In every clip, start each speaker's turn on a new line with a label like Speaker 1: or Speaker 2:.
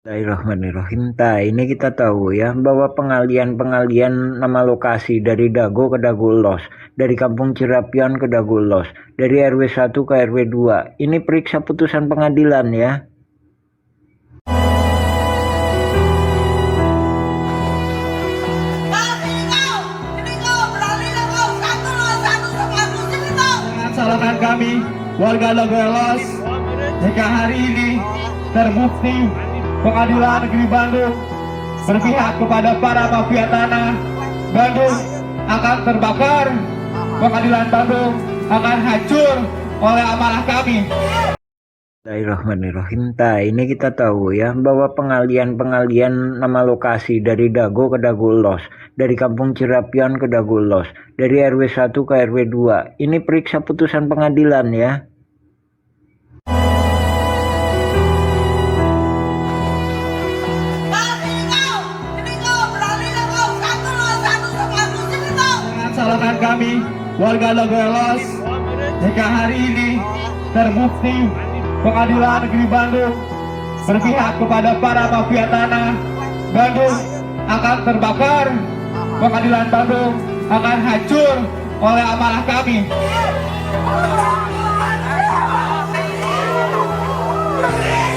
Speaker 1: Bismillahirrahmanirrahim. Ini kita tahu ya bahwa pengalian nama lokasi dari Dago ke Dagolos, dari Kampung Cirapian ke Dagolos, dari RW 1 ke RW 2. Ini periksa putusan pengadilan ya.
Speaker 2: Salahkan kami warga Dagolos jika hari ini terbukti Pengadilan Negeri Bandung berpihak kepada para mafia tanah. Bandung akan terbakar, Pengadilan Bandung akan hancur oleh amarah kami.
Speaker 1: Bismillahirrahmanirrahim. Ini kita tahu ya bahwa pengalian nama lokasi dari Dago ke Dagolos, dari Kampung Cirapian ke Dagolos, dari RW 1 ke RW 2. Ini periksa putusan pengadilan ya.
Speaker 2: Salahkan kami warga Dagolos jika hari ini terbukti Pengadilan Negeri Bandung berpihak kepada para mafia tanah. Bandung akan terbakar, Pengadilan Bandung akan hancur oleh amarah kami.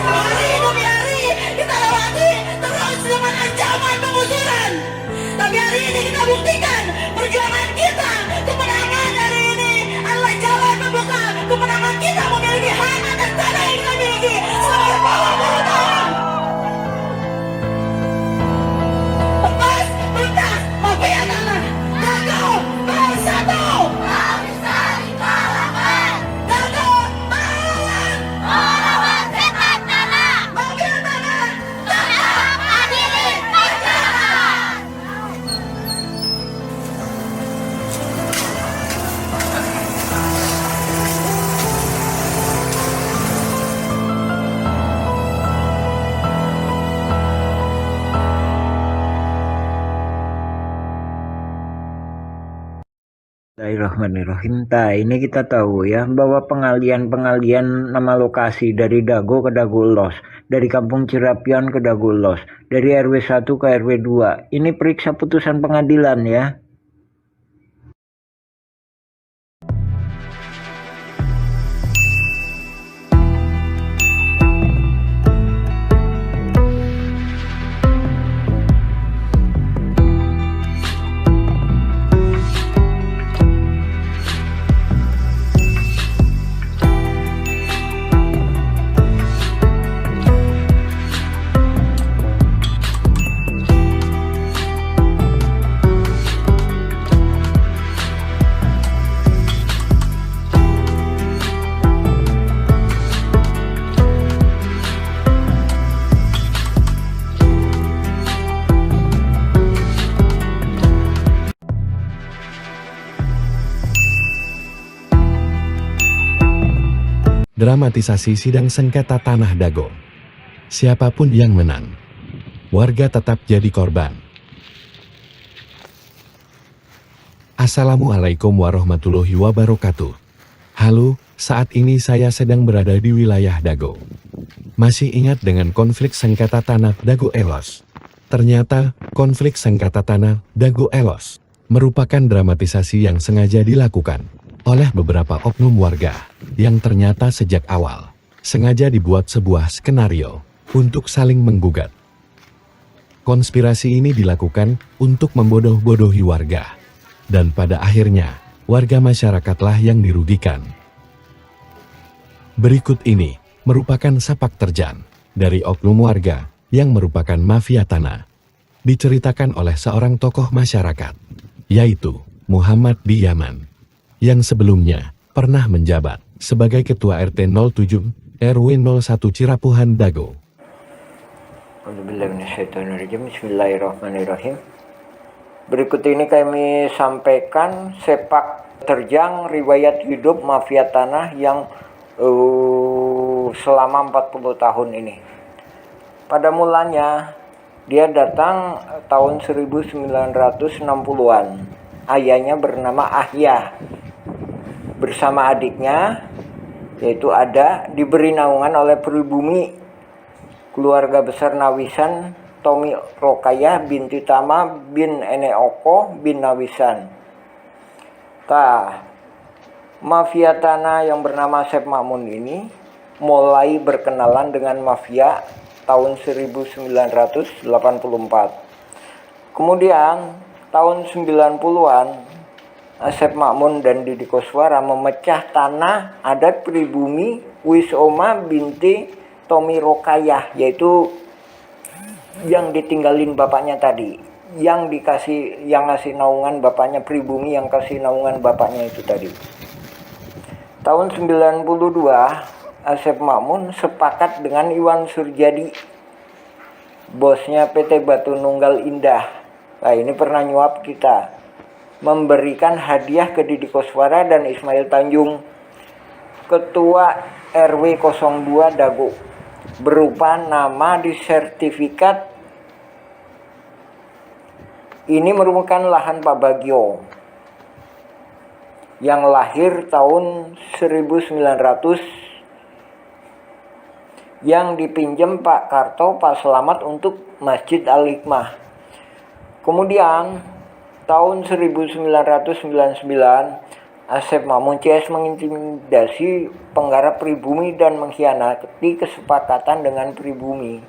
Speaker 3: Hari demi hari kita lewati terus dengan ancaman penggusuran. Tapi hari ini kita buktikan perjuangan kita, kemenangan hari ini adalah jalan membuka kemenangan kita memiliki hak atas tanah yang kita miliki selama berpuluh-puluh tahun. Lepas tuntas mafia tanah. Dago bersatu. Tak bisa dikalahkan. Dago melawan orang setan tanah. Mafia tanah tetap adili masyarakat.
Speaker 1: Bismillahirrahmanirrahim. Ini kita tahu ya bahwa pengalian nama lokasi dari Dago ke Dagolos, dari Kampung Cirapian ke Dagolos, dari RW 1 ke RW 2. Ini periksa putusan pengadilan ya.
Speaker 4: Dramatisasi sidang sengketa tanah Dago. Siapapun yang menang, warga tetap jadi korban. Assalamualaikum warahmatullahi wabarakatuh. Halo, saat ini saya sedang berada di wilayah Dago. Masih ingat dengan konflik sengketa tanah Dago Elos? Ternyata, konflik sengketa tanah Dago Elos merupakan dramatisasi yang sengaja dilakukan oleh beberapa oknum warga yang ternyata sejak awal sengaja dibuat sebuah skenario untuk saling menggugat. Konspirasi ini dilakukan untuk membodoh-bodohi warga, dan pada akhirnya warga masyarakatlah yang dirugikan. Berikut ini merupakan sepak terjang dari oknum warga yang merupakan mafia tanah, diceritakan oleh seorang tokoh masyarakat, yaitu Muhammad di Yaman, yang sebelumnya pernah menjabat sebagai Ketua RT 07 RW 01 Cirapuhan Dago.
Speaker 1: Bismillahirrahmanirrahim. Berikut ini kami sampaikan sepak terjang riwayat hidup mafia tanah yang selama 40 tahun ini. Pada mulanya dia datang tahun 1960-an. Ayahnya bernama Ahya. Bersama adiknya, yaitu Ada, diberi naungan oleh pribumi keluarga besar Nawisan, Tommy Rokayah binti Tama bin Eneoko bin Nawisan. Mafia tanah yang bernama Asep Makmun ini mulai berkenalan dengan mafia tahun 1984. Kemudian tahun 90-an Asep Makmun dan Didi Koswara memecah tanah adat pribumi Wisoma binti Tommy Rokayah, yaitu yang ditinggalin bapaknya tadi, yang ngasih naungan bapaknya pribumi, yang kasih naungan bapaknya itu tadi. Tahun 92 Asep Makmun sepakat dengan Iwan Surjadi, bosnya PT Batu Nunggal Indah. Nah, ini pernah nyuap kita, memberikan hadiah ke Didi Koswara dan Ismail Tanjung, ketua RW 02 Dago, berupa nama di sertifikat. Ini merupakan lahan Pak Bagio yang lahir tahun 1900, yang dipinjam Pak Karto, Pak Selamat untuk Masjid Al-Hikmah. Kemudian tahun 1999 Asep Makmun CS mengintimidasi penggarap pribumi dan mengkhianati kesepakatan dengan pribumi.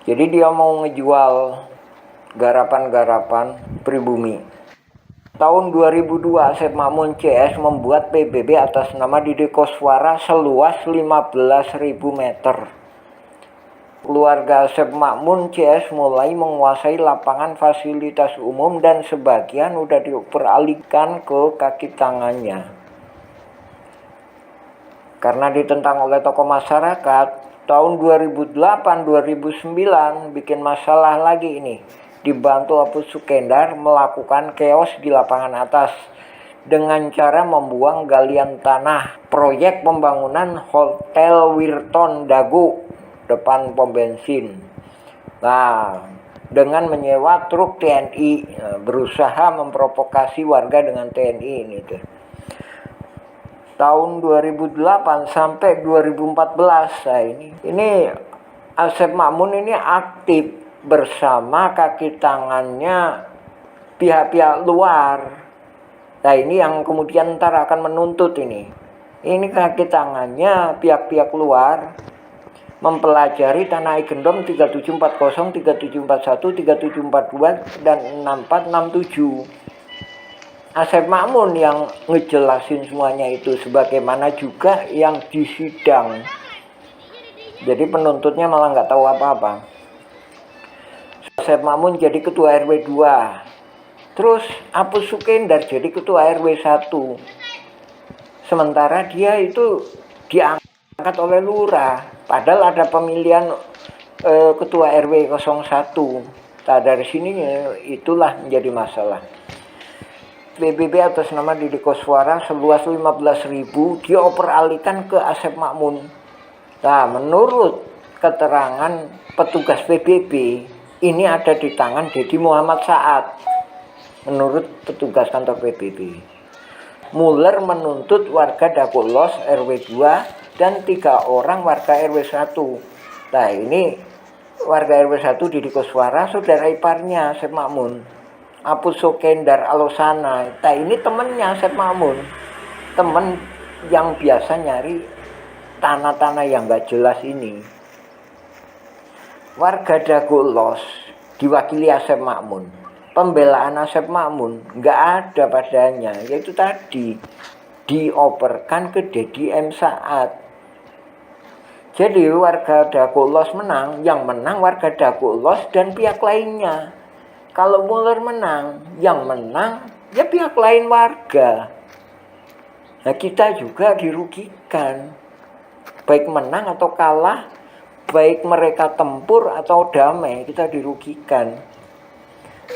Speaker 1: Jadi dia mau ngejual garapan-garapan pribumi. Tahun 2002 Asep Makmun CS membuat PBB atas nama Didi Koswara seluas 15.000 meter. Keluarga Asep Makmun CS mulai menguasai lapangan fasilitas umum dan sebagian udah diperalihkan ke kaki tangannya. Karena ditentang oleh tokoh masyarakat, tahun 2008-2009 bikin masalah lagi ini. Dibantu Apu Sukendar melakukan chaos di lapangan atas dengan cara membuang galian tanah proyek pembangunan Hotel Wirton Dago depan pom bensin. Nah, dengan menyewa truk TNI, berusaha memprovokasi warga dengan TNI ini tuh. Tahun 2008 sampai 2014, nah ini Asep Makmun ini aktif bersama kaki tangannya pihak-pihak luar. Nah, ini yang kemudian ntar akan menuntut ini. Ini kaki tangannya pihak-pihak luar mempelajari tanah Igendom 3740, 3741, 3742 dan 6467. Asep Makmun yang ngejelasin semuanya itu, sebagaimana juga yang di sidang. Jadi penuntutnya malah nggak tahu apa-apa. Asep Makmun jadi ketua RW 2. Terus Apu Sukendar jadi ketua RW 1. Sementara dia itu diangkat oleh lurah. Padahal ada pemilihan ketua RW 01. Nah, dari sini itulah menjadi masalah. PBB atas nama Didi Koswara seluas 15.000 dioperalihkan ke Asep Makmun. Nah, menurut keterangan petugas PBB, ini ada di tangan Dedi Muhammad Saad. Menurut petugas kantor PBB, Muller menuntut warga Dago Los RW 2 dan 3 orang warga RW 1. Nah, ini warga RW 1 Didi Koswara, saudara iparnya Asep Makmun. Apu Sukendar Alosana, nah ini temennya Asep Makmun, temen yang biasa nyari tanah-tanah yang gak jelas ini. Warga Dago Los diwakili Asep Makmun. Pembelaan Asep Makmun gak ada padanya, yaitu tadi dioperkan ke Dedi M. Saad. Jadi warga Dago Los menang, yang menang warga Dago Los dan pihak lainnya. Kalau Muller menang, yang menang ya pihak lain warga. Nah, kita juga dirugikan. Baik menang atau kalah, baik mereka tempur atau damai, kita dirugikan.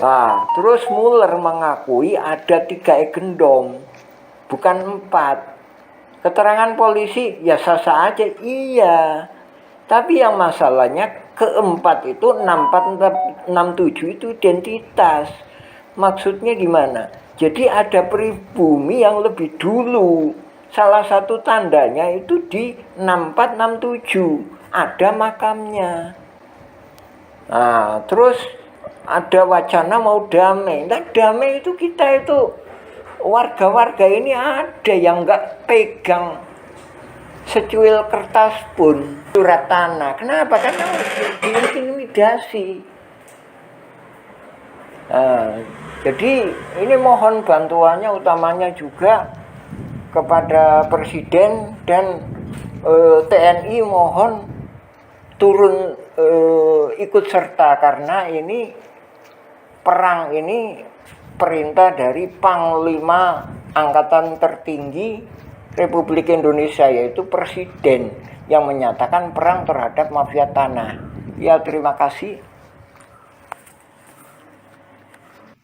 Speaker 1: Nah, terus Muller mengakui ada 3 Igendom, bukan 4. Keterangan polisi ya sah-sah aja, iya. Tapi yang masalahnya keempat itu 6467 itu identitas. Maksudnya gimana? Jadi ada pribumi yang lebih dulu. Salah satu tandanya itu di 6467. ada makamnya. Nah, terus ada wacana mau damai. Nah, damai itu kita itu warga-warga ini ada yang nggak pegang secuil kertas pun surat tanah. Kenapa? Karena diintimidasi. Nah, jadi ini mohon bantuannya utamanya juga kepada Presiden dan TNI, mohon turun ikut serta, karena ini perang ini perintah dari Panglima Angkatan Tertinggi Republik Indonesia, yaitu Presiden, yang menyatakan perang terhadap mafia tanah. Ya, terima kasih.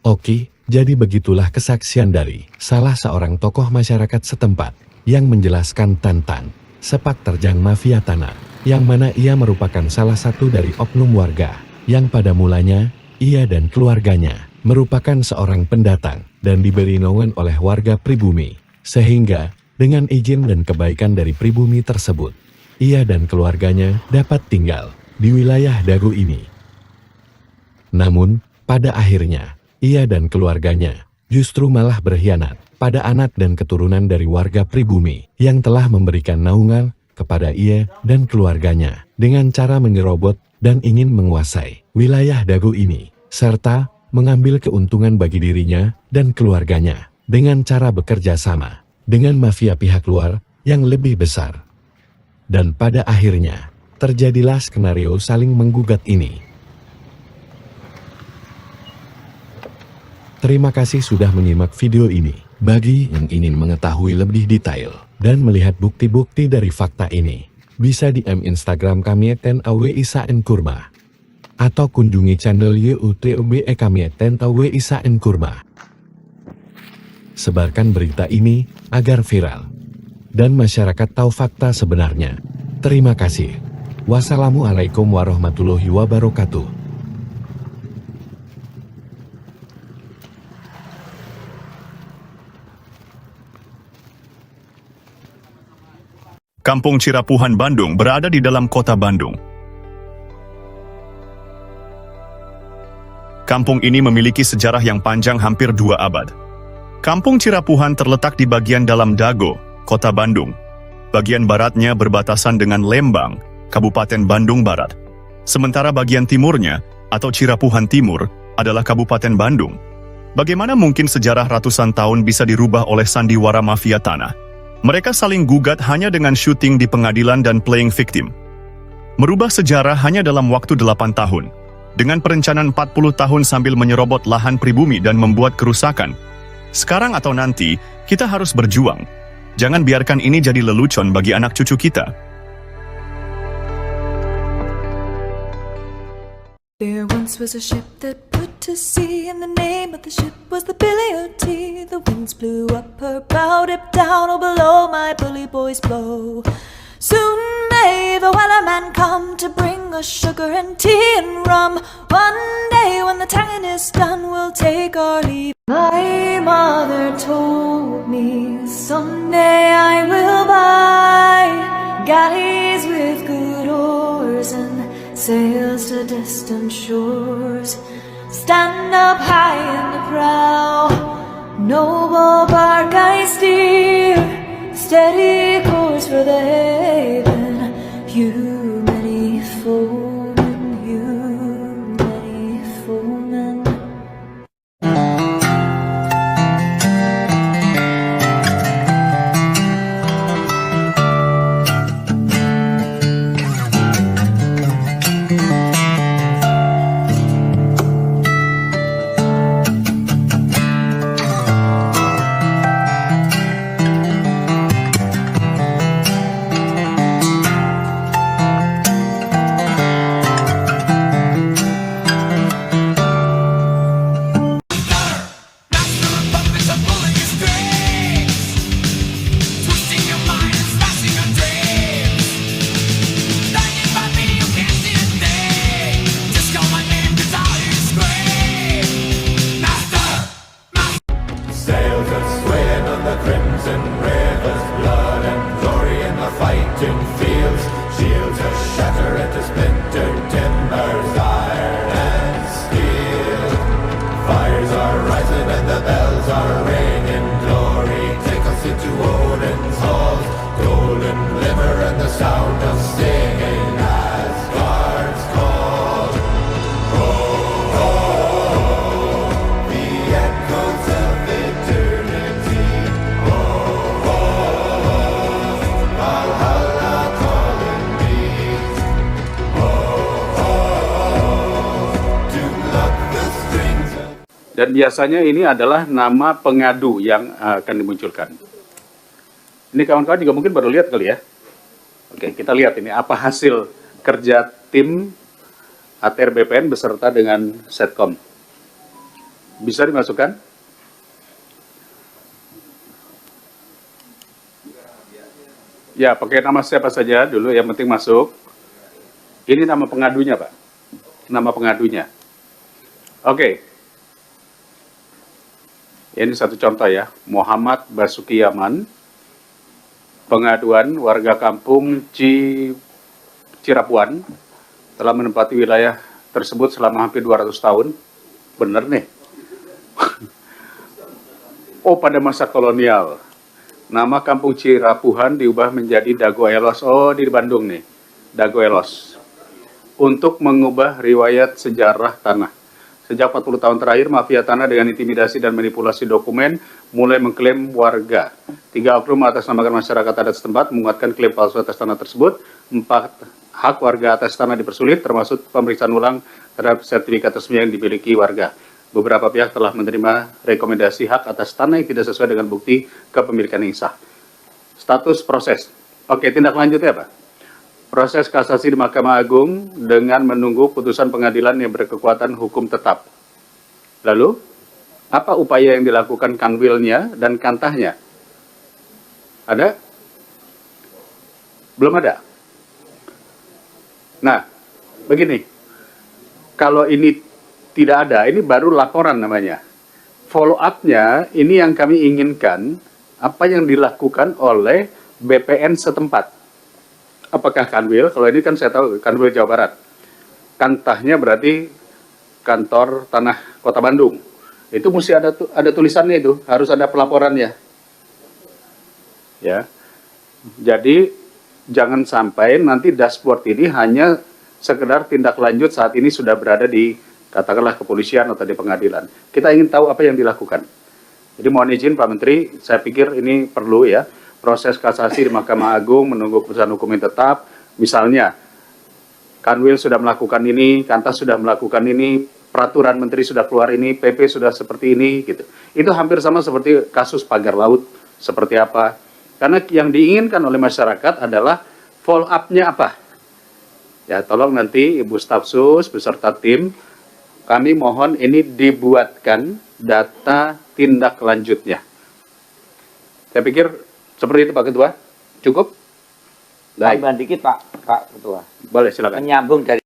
Speaker 4: Oke, jadi begitulah kesaksian dari salah seorang tokoh masyarakat setempat yang menjelaskan tentang sepak terjang mafia tanah, yang mana ia merupakan salah satu dari oknum warga yang pada mulanya ia dan keluarganya merupakan seorang pendatang dan diberi naungan oleh warga pribumi, sehingga dengan izin dan kebaikan dari pribumi tersebut, ia dan keluarganya dapat tinggal di wilayah Dago ini. Namun, pada akhirnya, ia dan keluarganya justru malah berkhianat pada anak dan keturunan dari warga pribumi yang telah memberikan naungan kepada ia dan keluarganya dengan cara menyerobot dan ingin menguasai wilayah Dago ini, serta mengambil keuntungan bagi dirinya dan keluarganya dengan cara bekerja sama dengan mafia pihak luar yang lebih besar. Dan pada akhirnya, terjadilah skenario saling menggugat ini. Terima kasih sudah menyimak video ini. Bagi yang ingin mengetahui lebih detail dan melihat bukti-bukti dari fakta ini, bisa DM Instagram kami @awisaenkurma atau kunjungi channel YouTube kami @awisaenkurma. Sebarkan berita ini agar viral dan masyarakat tahu fakta sebenarnya. Terima kasih. Wassalamualaikum warahmatullahi wabarakatuh.
Speaker 5: Kampung Cirapuhan, Bandung berada di dalam kota Bandung. Kampung ini memiliki sejarah yang panjang hampir 2 abad. Kampung Cirapuhan terletak di bagian dalam Dago, kota Bandung. Bagian baratnya berbatasan dengan Lembang, Kabupaten Bandung Barat. Sementara bagian timurnya, atau Cirapuhan Timur, adalah Kabupaten Bandung. Bagaimana mungkin sejarah ratusan tahun bisa dirubah oleh sandiwara mafia tanah? Mereka saling gugat hanya dengan syuting di pengadilan dan playing victim. Merubah sejarah hanya dalam waktu 8 tahun. Dengan perencanaan 40 tahun sambil menyerobot lahan pribumi dan membuat kerusakan. Sekarang atau nanti, kita harus berjuang. Jangan biarkan ini jadi lelucon bagi anak cucu kita.
Speaker 6: There once was a ship that put to sea, and the name of the ship was the Billy O.T. The winds blew up her bow, dipped down, oh below my bully boys blow. Soon may the wellerman come to bring us sugar and tea and rum. One day when the tonguing is done, we'll take our leave. My mother told me someday I will buy galleys with good oars and sails to distant shores. Stand up high in the prow, noble bark I steer, steady course for the haven. You many foemen, you many foemen.
Speaker 7: splintered timbers, iron and steel. Fires are rising and the bells are ringing. Glory, take us into Odin's halls. Golden glimmer and the sound of singing as guards call. Oh, oh, oh, the echoes of eternity. Oh, oh, oh, Valhalla calling me. Oh, oh, oh, to pluck the strings of...
Speaker 8: Dan biasanya ini adalah nama pengadu yang akan dimunculkan. Ini kawan-kawan juga mungkin baru lihat kali ya. Oke, kita lihat ini apa hasil kerja tim ATR BPN beserta dengan Setcom. Bisa dimasukkan? Ya, pakai nama siapa saja dulu, yang penting masuk. Ini nama pengadunya, Pak. Nama pengadunya. Oke. Ini satu contoh ya, Muhammad Basuki Yaman. Pengaduan warga kampung Cirapuan telah menempati wilayah tersebut selama hampir 200 tahun. Bener nih. Oh, pada masa kolonial. Nama kampung Cirapuhan diubah menjadi Dago Elos. Oh, di Bandung nih. Dago Elos. Untuk mengubah riwayat sejarah tanah. Sejak 40 tahun terakhir, mafia tanah dengan intimidasi dan manipulasi dokumen mulai mengklaim warga. 3 oknum atas nama masyarakat adat setempat menguatkan klaim palsu atas tanah tersebut. 4 hak warga atas tanah dipersulit, termasuk pemeriksaan ulang terhadap sertifikat resmi yang dimiliki warga. Beberapa pihak telah menerima rekomendasi hak atas tanah yang tidak sesuai dengan bukti kepemilikan yang sah. Status proses. Oke, tindak lanjutnya apa? Proses kasasi di Mahkamah Agung dengan menunggu putusan pengadilan yang berkekuatan hukum tetap. Lalu, apa upaya yang dilakukan kanwilnya dan kantahnya? Ada? Belum ada. Nah, begini. Kalau ini tidak ada, ini baru laporan namanya. Follow up-nya, ini yang kami inginkan, apa yang dilakukan oleh BPN setempat. Apakah kanwil? Kalau ini kan saya tahu kanwil Jawa Barat. Kantahnya berarti kantor tanah Kota Bandung. Itu mesti ada tulisannya itu, harus ada pelaporannya. Ya. Jadi jangan sampai nanti dashboard ini hanya sekedar tindak lanjut saat ini sudah berada di katakanlah kepolisian atau di pengadilan. Kita ingin tahu apa yang dilakukan. Jadi mohon izin Pak Menteri, saya pikir ini perlu ya. Proses kasasi di Mahkamah Agung menunggu keputusan hukum yang tetap, misalnya Kanwil sudah melakukan ini, Kantas sudah melakukan ini, peraturan menteri sudah keluar ini, PP sudah seperti ini, gitu. Itu hampir sama seperti kasus pagar laut, seperti apa. Karena yang diinginkan oleh masyarakat adalah follow up-nya apa. Ya, tolong nanti Ibu Staf Sus beserta tim, kami mohon ini dibuatkan data tindak lanjutnya. Saya pikir seperti itu Pak Ketua, cukup? Baik.
Speaker 9: Tambahan dikit Pak Ketua.
Speaker 8: Boleh silakan.
Speaker 9: Menyambung dari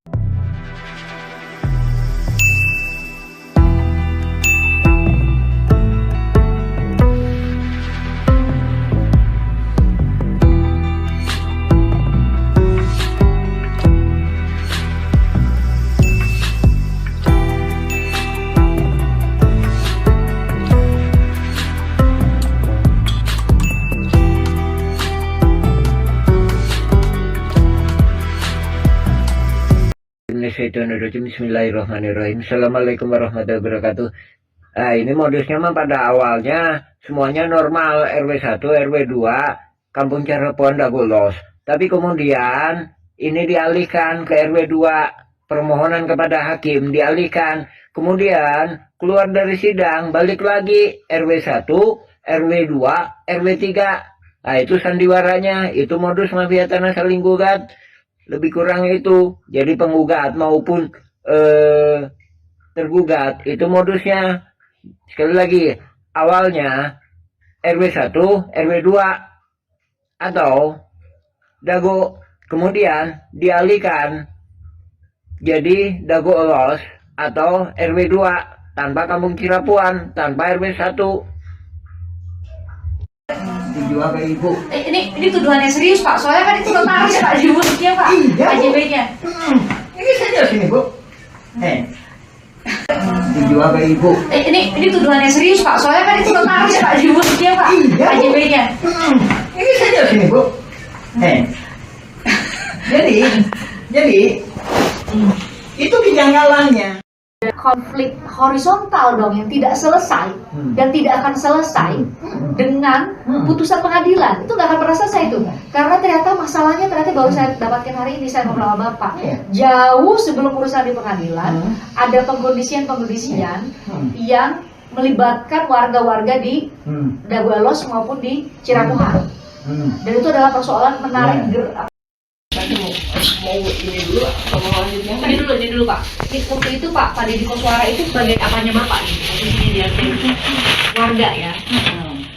Speaker 1: Bismillahirrahmanirrahim. Assalamualaikum warahmatullahi wabarakatuh. Nah, ini modusnya mah pada awalnya semuanya normal, RW 1, RW 2, Kampung Cirapuhan Dagulos. Tapi kemudian ini dialihkan ke RW 2, permohonan kepada hakim dialihkan. Kemudian keluar dari sidang, balik lagi RW 1, RW 2, RW 3. Nah, itu sandiwaranya, itu modus mafia tanah saling gugat. Lebih kurang itu, jadi penggugat maupun tergugat, itu modusnya. Sekali lagi, awalnya RW 1, RW 2, atau Dago, kemudian dialihkan jadi Dago Elos atau RW 2, tanpa Kampung Cirapuhan, tanpa RW 1. Dijual ke ibu.
Speaker 3: Ini tuduhannya serius Pak, soalnya kan itu notaris Pak di musiknya Pak,
Speaker 1: Iya, Bu.
Speaker 3: KJB-nya.
Speaker 1: Ini serius ini bu. Dijual ke ibu.
Speaker 3: Ini tuduhannya serius Pak, soalnya kan itu notaris Pak di musiknya Pak,
Speaker 1: Iya, Bu.
Speaker 3: KJB-nya.
Speaker 1: Ini serius ini bu. Jadi itu kejanggalannya.
Speaker 3: Konflik horizontal dong yang tidak selesai dan tidak akan selesai dengan putusan pengadilan, itu nggak akan pernah selesai itu, karena ternyata masalahnya baru saya dapatkan hari ini, saya ngobrol sama Bapak jauh sebelum urusan di pengadilan ada pengkondisian yang melibatkan warga-warga di Dago Elos maupun di Cirapuhan, dan itu adalah persoalan menarik Ini dulu Pak. Waktu itu Pak Deddy Koswara itu sebagai apanya Bapak nih? Posisinya dia itu warga ya,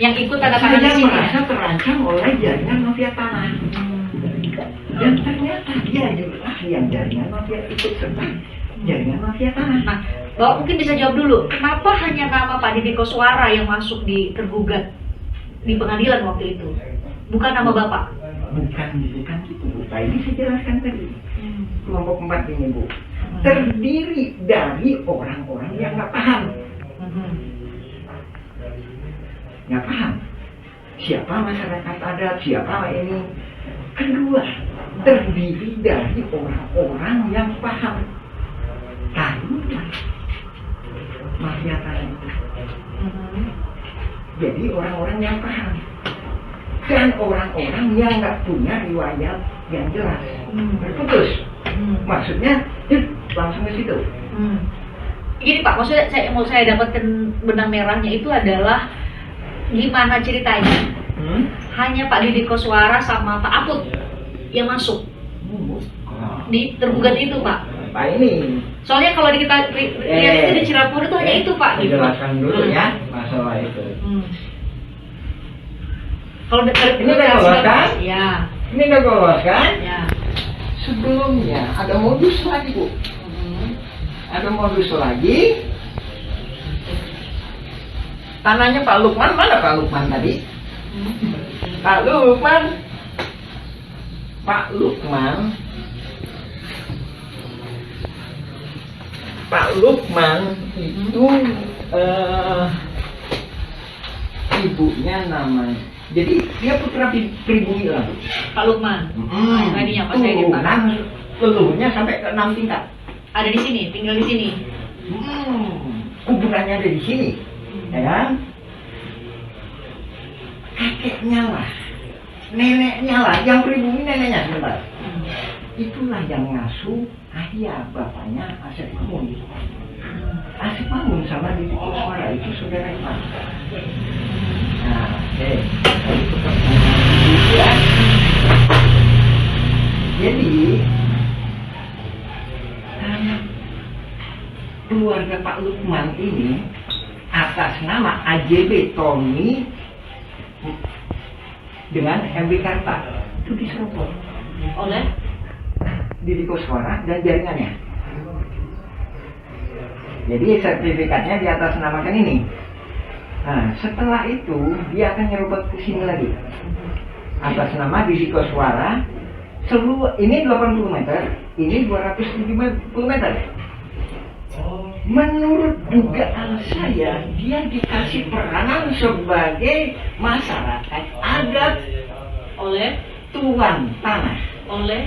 Speaker 3: yang ikut tanda tangan di sini.
Speaker 1: Merasa terancam oleh jaringan mafia tanah. Dan ternyata dia juga yang jaringan mafia ikut serta jaringan mafia tanah.
Speaker 3: Nah, Bapak mungkin bisa jawab dulu, kenapa hanya nama Pak Deddy Koswara yang masuk di tergugat di pengadilan waktu itu, bukan nama Bapak?
Speaker 1: Bukan gitu Bu. Ini saya jelaskan tadi. Kelompok 4 ini Bu, terdiri dari orang-orang yang nggak paham. Nggak paham siapa masyarakat adat, siapa ini. Kedua, terdiri dari orang-orang yang paham tentang mafia tanah itu. Jadi orang-orang yang paham dan orang-orang yang nggak punya riwayat yang jelas, berputus. Maksudnya langsung ke situ.
Speaker 3: Gini Pak, maksudnya saya dapatkan benang merahnya itu adalah gimana ceritanya? Hanya Pak Deddy Koswara sama Pak Aput yang masuk di tergugat itu Pak.
Speaker 1: Pak ini.
Speaker 3: Soalnya kalau kita lihat itu di Cirebon itu hanya itu Pak.
Speaker 1: Dijelaskan dulu ya masalah itu.
Speaker 3: Kalau
Speaker 1: ini udah lolos kan?
Speaker 3: Ya.
Speaker 1: Ini udah lolos kan?
Speaker 3: Ya.
Speaker 1: Sebelumnya ada modus lagi Bu. Ada modus lagi. Tanahnya Pak Lukman, mana Pak Lukman tadi? Pak Lukman itu ibunya namanya. Jadi dia putra pribumi lah.
Speaker 3: Pak Lukman. Tadinya pas saya di Pak.
Speaker 1: Leluhurnya sampai ke 6 tingkat.
Speaker 3: Ada di sini, tinggal di sini.
Speaker 1: Kuburannya ada di sini. Ya kan? Kakeknya lah, neneknya lah, yang pribumi neneknya sebentar. Itulah yang ngasuh ayah bapaknya Asep Mamun. Asep Mamun sama Deddy Koswara itu saudara Iman. Nah, ya. Jadi keluarga Pak Lukman ini atas nama AJB Tommy dengan MB Karta itu diserobot
Speaker 3: oleh
Speaker 1: Deddy Koswara dan jaringannya. Jadi sertifikatnya di atas namakan ini. Nah, setelah itu dia akan nyerobot ke sini lagi atas nama Deddy Koswara. Seluruh ini 80 meter, ini 270 meter. Menurut dugaan saya, dia dikasih peranan sebagai masyarakat adat
Speaker 3: oleh
Speaker 1: tuan tanah,
Speaker 3: oleh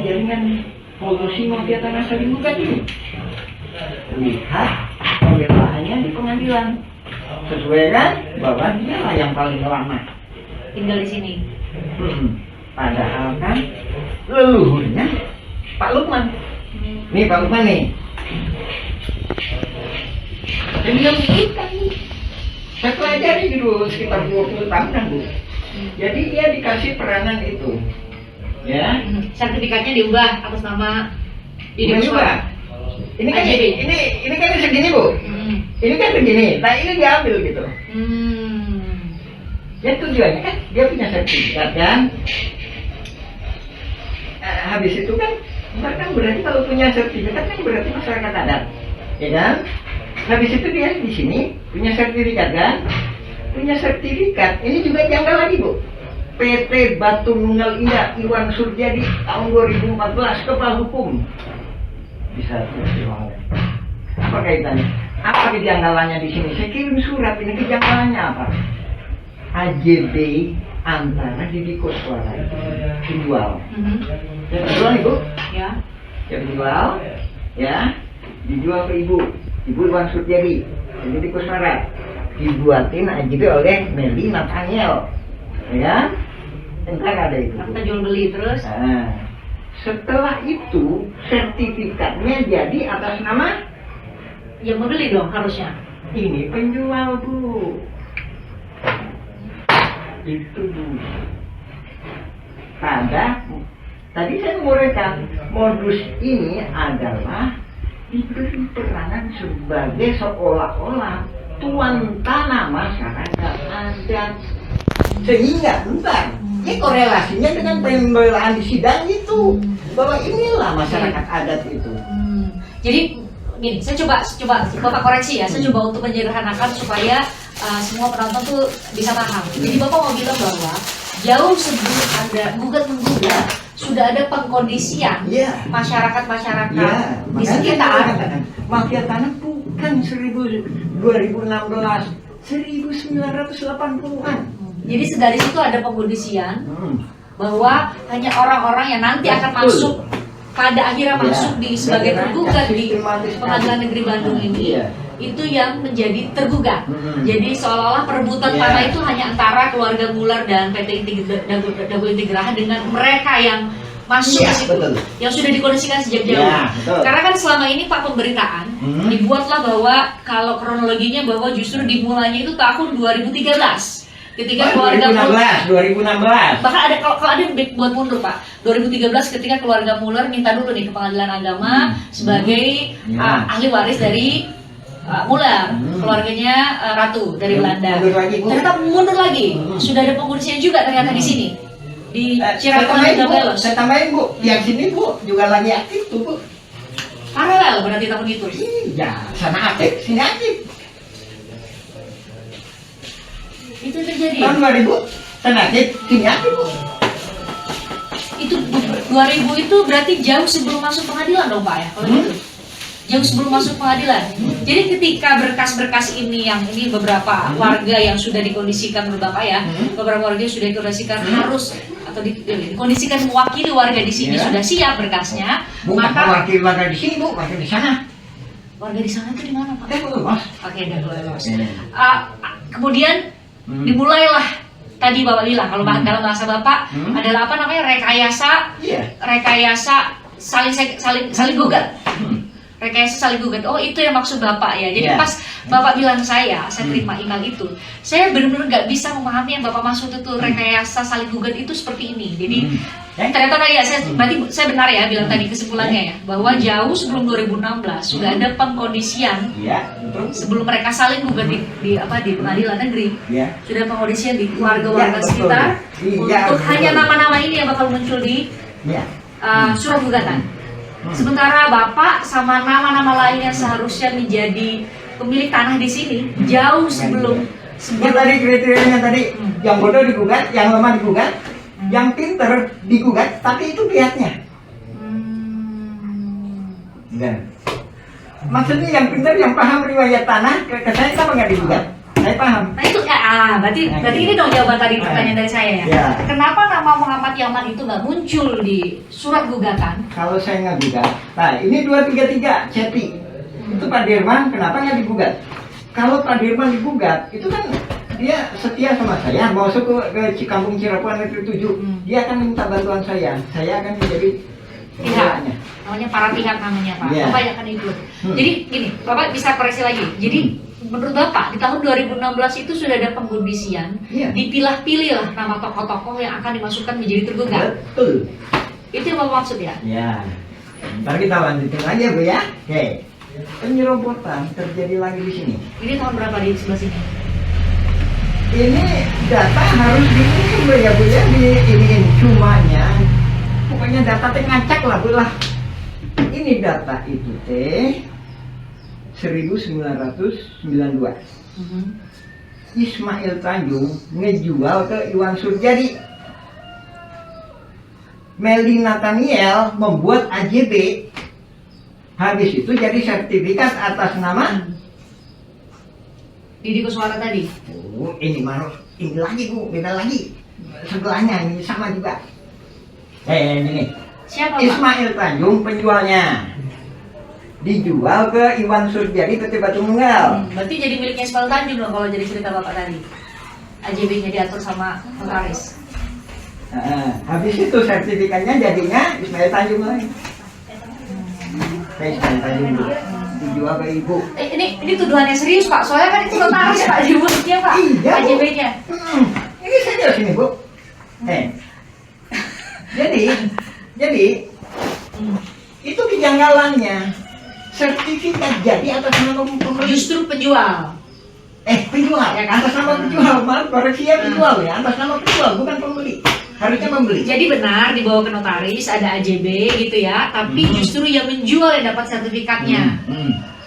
Speaker 1: jaringan polusi mafia tanah Saribukan ini. Lihat pembelaannya di pengadilan, sesuai kan bahwa dia lah yang paling lama
Speaker 3: tinggal di sini.
Speaker 1: Padahal kan leluhurnya Pak Lukman. Nih Pak Lukman nih. Dan dia menurutkan nih. Saya pelajari dulu sekitar 20 tahunan Bu. Jadi dia dikasih peranan itu. Ya.
Speaker 3: Sertifikatnya diubah atas nama
Speaker 1: Deddy Koswara. Ini kan
Speaker 3: AJB.
Speaker 1: ini kan segini Bu. Ini kan begini. Nah ini diambil gitu. Ya tujuannya kan dia punya sertifikat kan. Habis itu kan berarti kalau punya sertifikat kan berarti masyarakat adat, ya kan? Habis itu dia di sini punya sertifikat kan? punya sertifikat. Ini juga janggal lagi, Bu. PT Batu Nunggal Indah Iwan Surjadi tahun 2014 kepala hukum. Bisa apa kaitannya? Apa kejanggalannya di sini? Saya kirim surat, ini kejanggalannya apa? AJB antara Didi Koswara dijual. Ya dijual Ibu?
Speaker 3: Ya.
Speaker 1: Ya dijual, ya dijual ke Ibu Iwan Surjadi, Didi Koswara, dibuatin AJB oleh Meli Nathaniel, ya. Entar ada itu.
Speaker 3: Kita jual beli terus.
Speaker 1: Nah, setelah itu sertifikatnya jadi atas nama
Speaker 3: Yang membeli dong harusnya.
Speaker 1: ini penjual, Bu. Itu, Bu. Tadi saya menguraikan modus ini adalah diberi peranan sebagai seolah-olah tuan tanah masyarakat adat, sehingga bentar ini korelasinya dengan pembelaan di sidang itu, bahwa inilah masyarakat adat itu.
Speaker 3: Jadi gini, saya coba Bapak koreksi ya. Saya coba untuk menyederhanakan supaya semua penonton tuh bisa paham. Jadi Bapak mau bilang bahwa jauh sebelum ada gugat-menggugat sudah ada pengkondisian
Speaker 1: Iya.
Speaker 3: masyarakat-masyarakat
Speaker 1: Ya,
Speaker 3: di sekitar.
Speaker 1: mafia tanah bukan 2016, 1980-an.
Speaker 3: Jadi dari situ ada pengkondisian
Speaker 1: Hmm.
Speaker 3: bahwa hanya orang-orang yang nanti akan
Speaker 1: Betul.
Speaker 3: masuk pada akhirnya
Speaker 1: Ya,
Speaker 3: masuk di sebagai
Speaker 1: karena
Speaker 3: tergugat di
Speaker 1: sistematis
Speaker 3: Pengadilan Negeri Bandung ini,
Speaker 1: Iya.
Speaker 3: itu yang menjadi tergugat.
Speaker 1: Hmm.
Speaker 3: Jadi seolah-olah perebutan
Speaker 1: Iya.
Speaker 3: tanah itu hanya antara keluarga Muller dan PT Dago Integraha dengan mereka yang masuk
Speaker 1: Iya,
Speaker 3: ke situ,
Speaker 1: betul.
Speaker 3: yang sudah dikondisikan sejak jauh.
Speaker 1: Iya, betul.
Speaker 3: Karena kan selama ini Pak pemberitaan dibuatlah bahwa kalau kronologinya bahwa justru dimulainya itu tahun 2013. Ketika keluarga Muller
Speaker 1: 2016.
Speaker 3: bahkan ada kalau ada buat mundur Pak 2013 ketika keluarga Muller minta dulu nih ke Pengadilan Agama sebagai
Speaker 1: Ya.
Speaker 3: ahli waris dari Muller, keluarganya Ratu dari Belanda.
Speaker 1: Mundur lagi, Bu.
Speaker 3: Ternyata mundur lagi, sudah ada pengurusnya juga ternyata di sini di
Speaker 1: Saya
Speaker 3: Cirebon
Speaker 1: tambahin,
Speaker 3: dan
Speaker 1: Bu.
Speaker 3: Belos.
Speaker 1: Saya tambahin, Bu. Yang sini, Bu, juga lagi aktif tuh, Bu.
Speaker 3: Paralel berarti tahun itu.
Speaker 1: Iya, sana aktif, sini aktif.
Speaker 3: Itu terjadi.
Speaker 1: Tahun 2000, sana aktif, sini aktif, Bu.
Speaker 3: Itu 2000 itu berarti jauh sebelum masuk pengadilan dong Pak ya kalau gitu. Jauh sebelum masuk pengadilan. Jadi ketika berkas-berkas ini yang ini beberapa warga yang sudah dikondisikan menurut Bapak ya, beberapa warga yang sudah dikondisikan harus atau dikondisikan mewakili warga di sini
Speaker 1: Ya.
Speaker 3: sudah siap berkasnya,
Speaker 1: Bu,
Speaker 3: maka
Speaker 1: wakil warga di sini, Bu, wakil di sana.
Speaker 3: warga di sana itu di mana Pak?
Speaker 1: Bu, Mas.
Speaker 3: Oke, dah boleh Mas.
Speaker 1: Ya.
Speaker 3: Kemudian dimulailah tadi Bapak bilang kalau dalam bahasa Bapak adalah apa namanya
Speaker 1: Iya.
Speaker 3: rekayasa saling gugat. Rekayasa saling gugat. Oh, itu yang maksud Bapak ya. Jadi
Speaker 1: Iya.
Speaker 3: pas Bapak bilang saya terima email itu, saya benar-benar nggak bisa memahami yang Bapak maksud itu rekayasa saling gugat itu seperti ini. Jadi ternyata tadi ya, berarti saya benar ya bilang tadi kesimpulannya ya, bahwa jauh sebelum 2016 sudah ada pengkondisian
Speaker 1: Iya, betul.
Speaker 3: sebelum mereka saling gugat di pengadilan negeri.
Speaker 1: Iya.
Speaker 3: Sudah pengkondisian di warga-warga
Speaker 1: Iya, betul.
Speaker 3: sekitar
Speaker 1: Iya,
Speaker 3: untuk
Speaker 1: betul.
Speaker 3: hanya nama-nama ini yang bakal muncul di
Speaker 1: Iya.
Speaker 3: surat gugatan. Sementara Bapak sama nama-nama lain yang seharusnya menjadi pemilik tanah di sini jauh sebelum
Speaker 1: Yang tadi kriterianya tadi, yang bodoh digugat, yang lemah digugat, yang pinter digugat, tapi itu pihaknya. Dan maksudnya yang pinter, yang paham riwayat tanah, ke saya kenapa nggak digugat? Saya paham.
Speaker 3: Nah itu berarti ini dong jawaban tadi pertanyaan dari saya ya.
Speaker 1: Ya.
Speaker 3: Kenapa nama Muhammad Yaman itu nggak muncul di surat gugatan?
Speaker 1: Kalau saya nggak gugat, nah ini 233 Ceti, itu Pak Dirman, kenapa nggak digugat? Kalau Pak Dirman digugat, itu kan dia setia sama saya, mau masuk ke Kampung Cirebon Negeri 7, dia akan minta bantuan saya akan menjadi
Speaker 3: Pihak,
Speaker 1: pihaknya.
Speaker 3: namanya para pihak namanya Pak.
Speaker 1: Iya.
Speaker 3: Bapak yang akan ikut. Jadi gini, Bapak bisa koreksi lagi. Jadi menurut Bapak di tahun 2016 itu sudah ada pengkondisian,
Speaker 1: Iya.
Speaker 3: dipilah-pilih lah nama tokoh-tokoh yang akan dimasukkan menjadi tergugat.
Speaker 1: Betul.
Speaker 3: Itu yang Bapak maksud ya?
Speaker 1: Ya, ntar kita lanjutin lagi ya Bu ya. Oke, penyerobotan terjadi lagi di sini.
Speaker 3: Ini tahun berapa di sebelah sini?
Speaker 1: Ini data harus dikirim Bu ya Bu ya, diiniin cumanya. Pokoknya data teh ngacak lah Bu lah. Ini data itu teh 1992. Ismail Tanjung ngejual ke Iwan Surjadi. Meldi Nathaniel membuat AJB. Habis itu jadi sertifikat atas nama
Speaker 9: Didi Kuswara tadi.
Speaker 1: oh, ini lagi Bu, beda lagi. Sebelahnya ini sama juga. Ini
Speaker 9: Siapa Pak?
Speaker 1: Ismail Tanjung penjualnya. Dijual ke Iwan Surjadi PT Batu Nunggal.
Speaker 9: Berarti jadi miliknya Ismail Tanjung dong kalau jadi cerita Bapak tadi. AJB-nya diatur sama notaris.
Speaker 1: Habis itu sertifikatnya jadinya Ismail Tanjung lagi. Ismail Tanjung dijual ke ibu.
Speaker 9: Ini tuduhannya serius Pak. Soalnya kan itu notaris Pak jebutnya Pak.
Speaker 1: Iya, Bu.
Speaker 9: AJB-nya.
Speaker 1: Ini saja sini Bu. Jadi itu kejanggalannya. Sertifikat jadi atas nama pembeli.
Speaker 9: Justru penjual.
Speaker 1: Penjual ya kan? Atas nama penjual, maaf koreksi ya penjual ya, atas nama penjual bukan pembeli. Harusnya membeli.
Speaker 9: Jadi benar dibawa ke notaris ada AJB gitu ya, tapi justru yang menjual yang dapat sertifikatnya.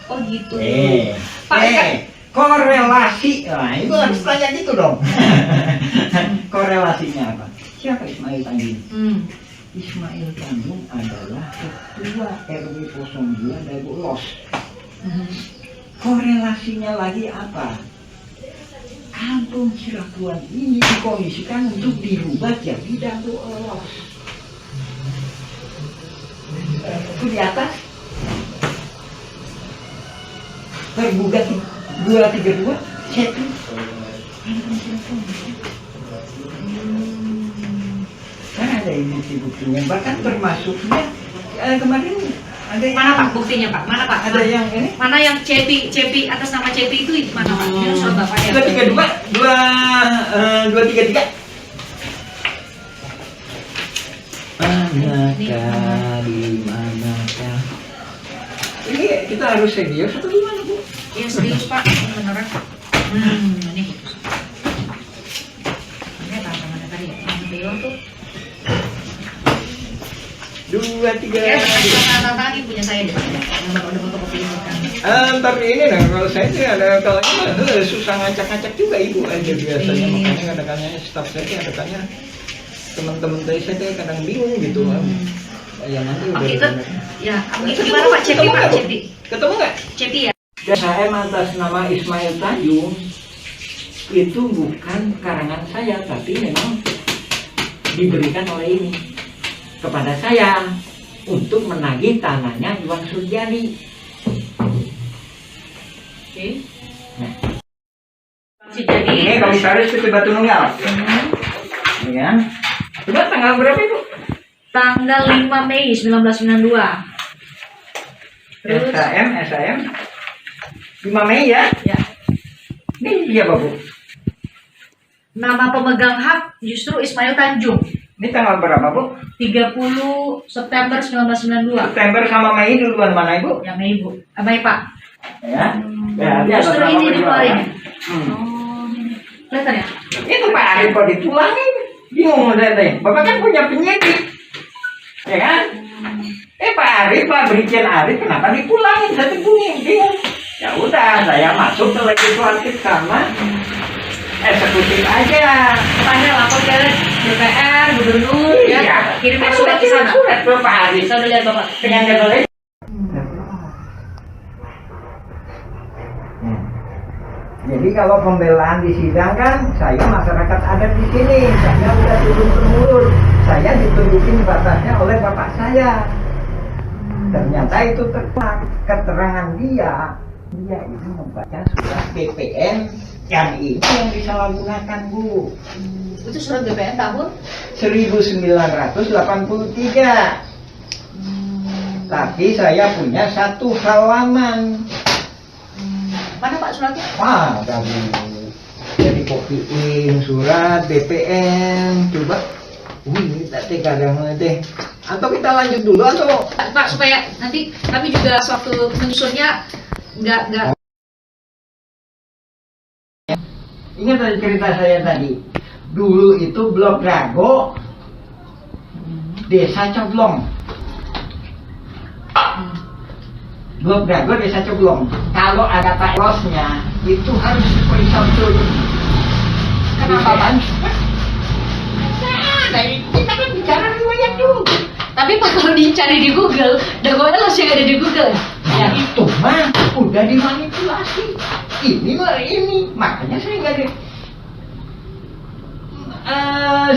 Speaker 9: Oh gitu.
Speaker 1: Korelasi. Nah, itu harus tanya gitu dong. Korelasinya apa? Siapa Ismail Tanjung? Ismail Tanjung adalah ketua RW 02 Dago Los. Korelasinya lagi apa? Kampung Cirapuan ini dikondisikan untuk dirubah jadi Dago Los. Itu di atas tergugat 232 cek. Kan ada bukti-buktinya, bahkan termasuknya kemarin ada yang
Speaker 9: Mana Pak buktinya Pak? Mana Pak?
Speaker 1: ada yang ini
Speaker 9: Mana yang Cepi atas nama Cepi itu mana Pak? Ini surat Bapak ya.
Speaker 1: 233. Manakah di manakah? Ini kita harus serius atau gimana Bu?
Speaker 9: Iya serius Pak, beneran. Ini mana tadi ya? Yang Dewan tuh.
Speaker 1: 233.
Speaker 9: Ya, tangan punya saya deh. Yang Bapak udah fotokopi ini kan.
Speaker 1: Tapi ini nah kalau saya sih ada kalanya susah ngacak-ngacak juga Ibu aja biasanya, makanya kadang-kadang staff saya kadang-kadang teman-teman saya kadang bingung gitu. Ya nanti udah.
Speaker 9: Ya, itu gimana Pak? Cepi Pak, Cepi.
Speaker 1: Ketemu nggak?
Speaker 9: Cepi ya.
Speaker 1: SHM atas nama Ismail Tanjung itu bukan karangan saya, tapi memang diberikan oleh ini kepada saya untuk menagih tanahnya Iwan Surjadi.
Speaker 9: Oke.
Speaker 1: Nah.
Speaker 9: Jadi
Speaker 1: Ini komisaris PT Batu Nunggal. Ya. Coba tanggal berapa itu?
Speaker 9: tanggal 5 Mei 1992. Terus
Speaker 1: SHM 5 Mei ya?
Speaker 9: ya,
Speaker 1: Ini siapa Bu?
Speaker 9: nama pemegang hak justru Ismail Tanjung.
Speaker 1: Ini tanggal berapa Bu?
Speaker 9: 30 September 1992.
Speaker 1: September sama Mei duluan mana Ibu?
Speaker 9: Ya Mei Bu. Mei Pak.
Speaker 1: Ya. Ya, dia
Speaker 9: Justru
Speaker 1: atas nama
Speaker 9: ini
Speaker 1: penjualan.
Speaker 9: kemarin.
Speaker 1: Hmm.
Speaker 9: Oh, ini. Kelihatan ya?
Speaker 1: Itu Pak Arif kok ditulangin. Bingung saya teh. Bapak kan punya penyidik. Ya kan? Pak Arif, Pak Brigjen Arif kenapa dipulangin? Saya bingung. Ya udah, saya masuk ke legislatif sama eksekutif aja.
Speaker 9: Tanya lapor ke DPR, gubernur,
Speaker 1: Iya.
Speaker 9: ya. Kirim surat ke sana.
Speaker 1: Surat ke Pak Arif.
Speaker 9: Saya udah lihat Bapak.
Speaker 1: Dengan boleh. Jadi kalau pembelaan disidangkan, saya masyarakat adat di sini, saya udah turun temurun, saya ditunjukin batasnya oleh bapak saya. Ternyata itu terkuat keterangan dia itu membaca surat BPN yang ini yang disalahgunakan Bu.
Speaker 9: Itu surat BPN tahun
Speaker 1: 1983. Tapi saya punya satu halaman.
Speaker 9: mana Pak suratnya?
Speaker 1: Wah, jadi kopiin surat BPN, coba. Ini tadi kadang teh. Atau kita lanjut dulu atau?
Speaker 9: Pak supaya nanti kami juga waktu menyusunnya nggak.
Speaker 1: Ingat tadi cerita saya tadi. Dulu itu Blok Dago, Desa Coblong.
Speaker 10: Blok dago desa Coblong. Kalau ada Pak Losnya itu harus diperiksa betul. Kenapa Pak? Nah, kita kan bicara riwayat dulu.
Speaker 9: Tapi Pak kalau dicari di Google, Dago Elos yang ada di Google.
Speaker 10: Ya itu mah udah dimanipulasi. Ini makanya saya nggak ada.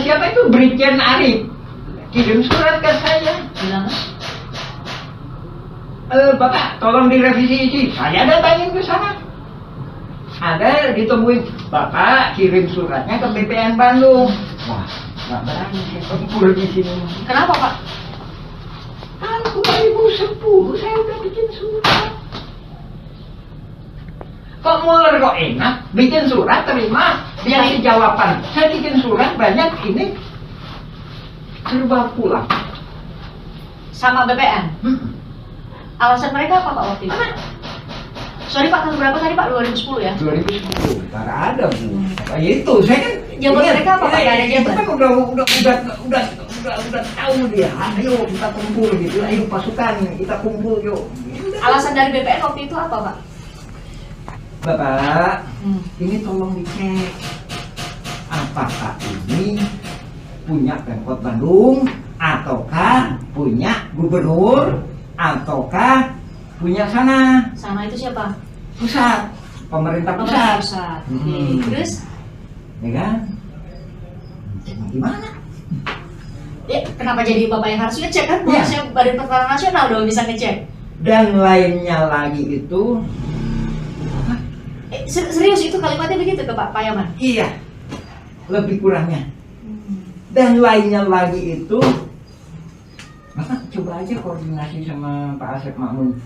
Speaker 10: Siapa itu Brigjen Arif kirim surat ke saya.
Speaker 9: Bilang,
Speaker 10: Bapak tolong direvisi isi. Saya datangin ke sana. Ada ditemuin, Bapak kirim suratnya ke BPN Bandung. Wah, nggak berani saya kumpul di sini.
Speaker 9: kenapa Pak?
Speaker 10: Kan 2010 saya udah bikin surat. Kok Muller kok enak? Bikin surat terima, dikasih jawaban. Saya bikin surat banyak ini serba pulang.
Speaker 9: Sama BPN? Alasan mereka apa Pak waktu itu? Sorry Pak, tahun berapa tadi Pak? 2010 ya?
Speaker 10: 2010, karena ada Bu. Nah, itu saya kan.
Speaker 9: Jabat mereka apa Pak? Nggak ada jabat?
Speaker 10: Itu kan udah tahu dia. Ayo kita kumpul gitu. Ayo pasukan kita kumpul yuk.
Speaker 9: Alasan dari BPN waktu itu apa Pak?
Speaker 10: Bapak, ini tolong dicek. Apakah ini punya Pemkot Bandung, ataukah punya gubernur, ataukah punya sana
Speaker 9: Sama itu siapa?
Speaker 10: pusat, pemerintah pusat.
Speaker 9: Pusat. Oke. Terus?
Speaker 10: Ya kan? Cek gimana?
Speaker 9: Ya, kenapa jadi Bapak yang harus ngecek kan?
Speaker 10: Ya.
Speaker 9: Harusnya Badan Pertahanan Nasional dong bisa ngecek.
Speaker 10: Dan lainnya lagi itu,
Speaker 9: Serius itu kalimatnya begitu ke Pak Yaman?
Speaker 10: iya, lebih kurangnya. Dan lainnya lagi itu, Bapak coba aja koordinasi sama Pak Asep Makmun.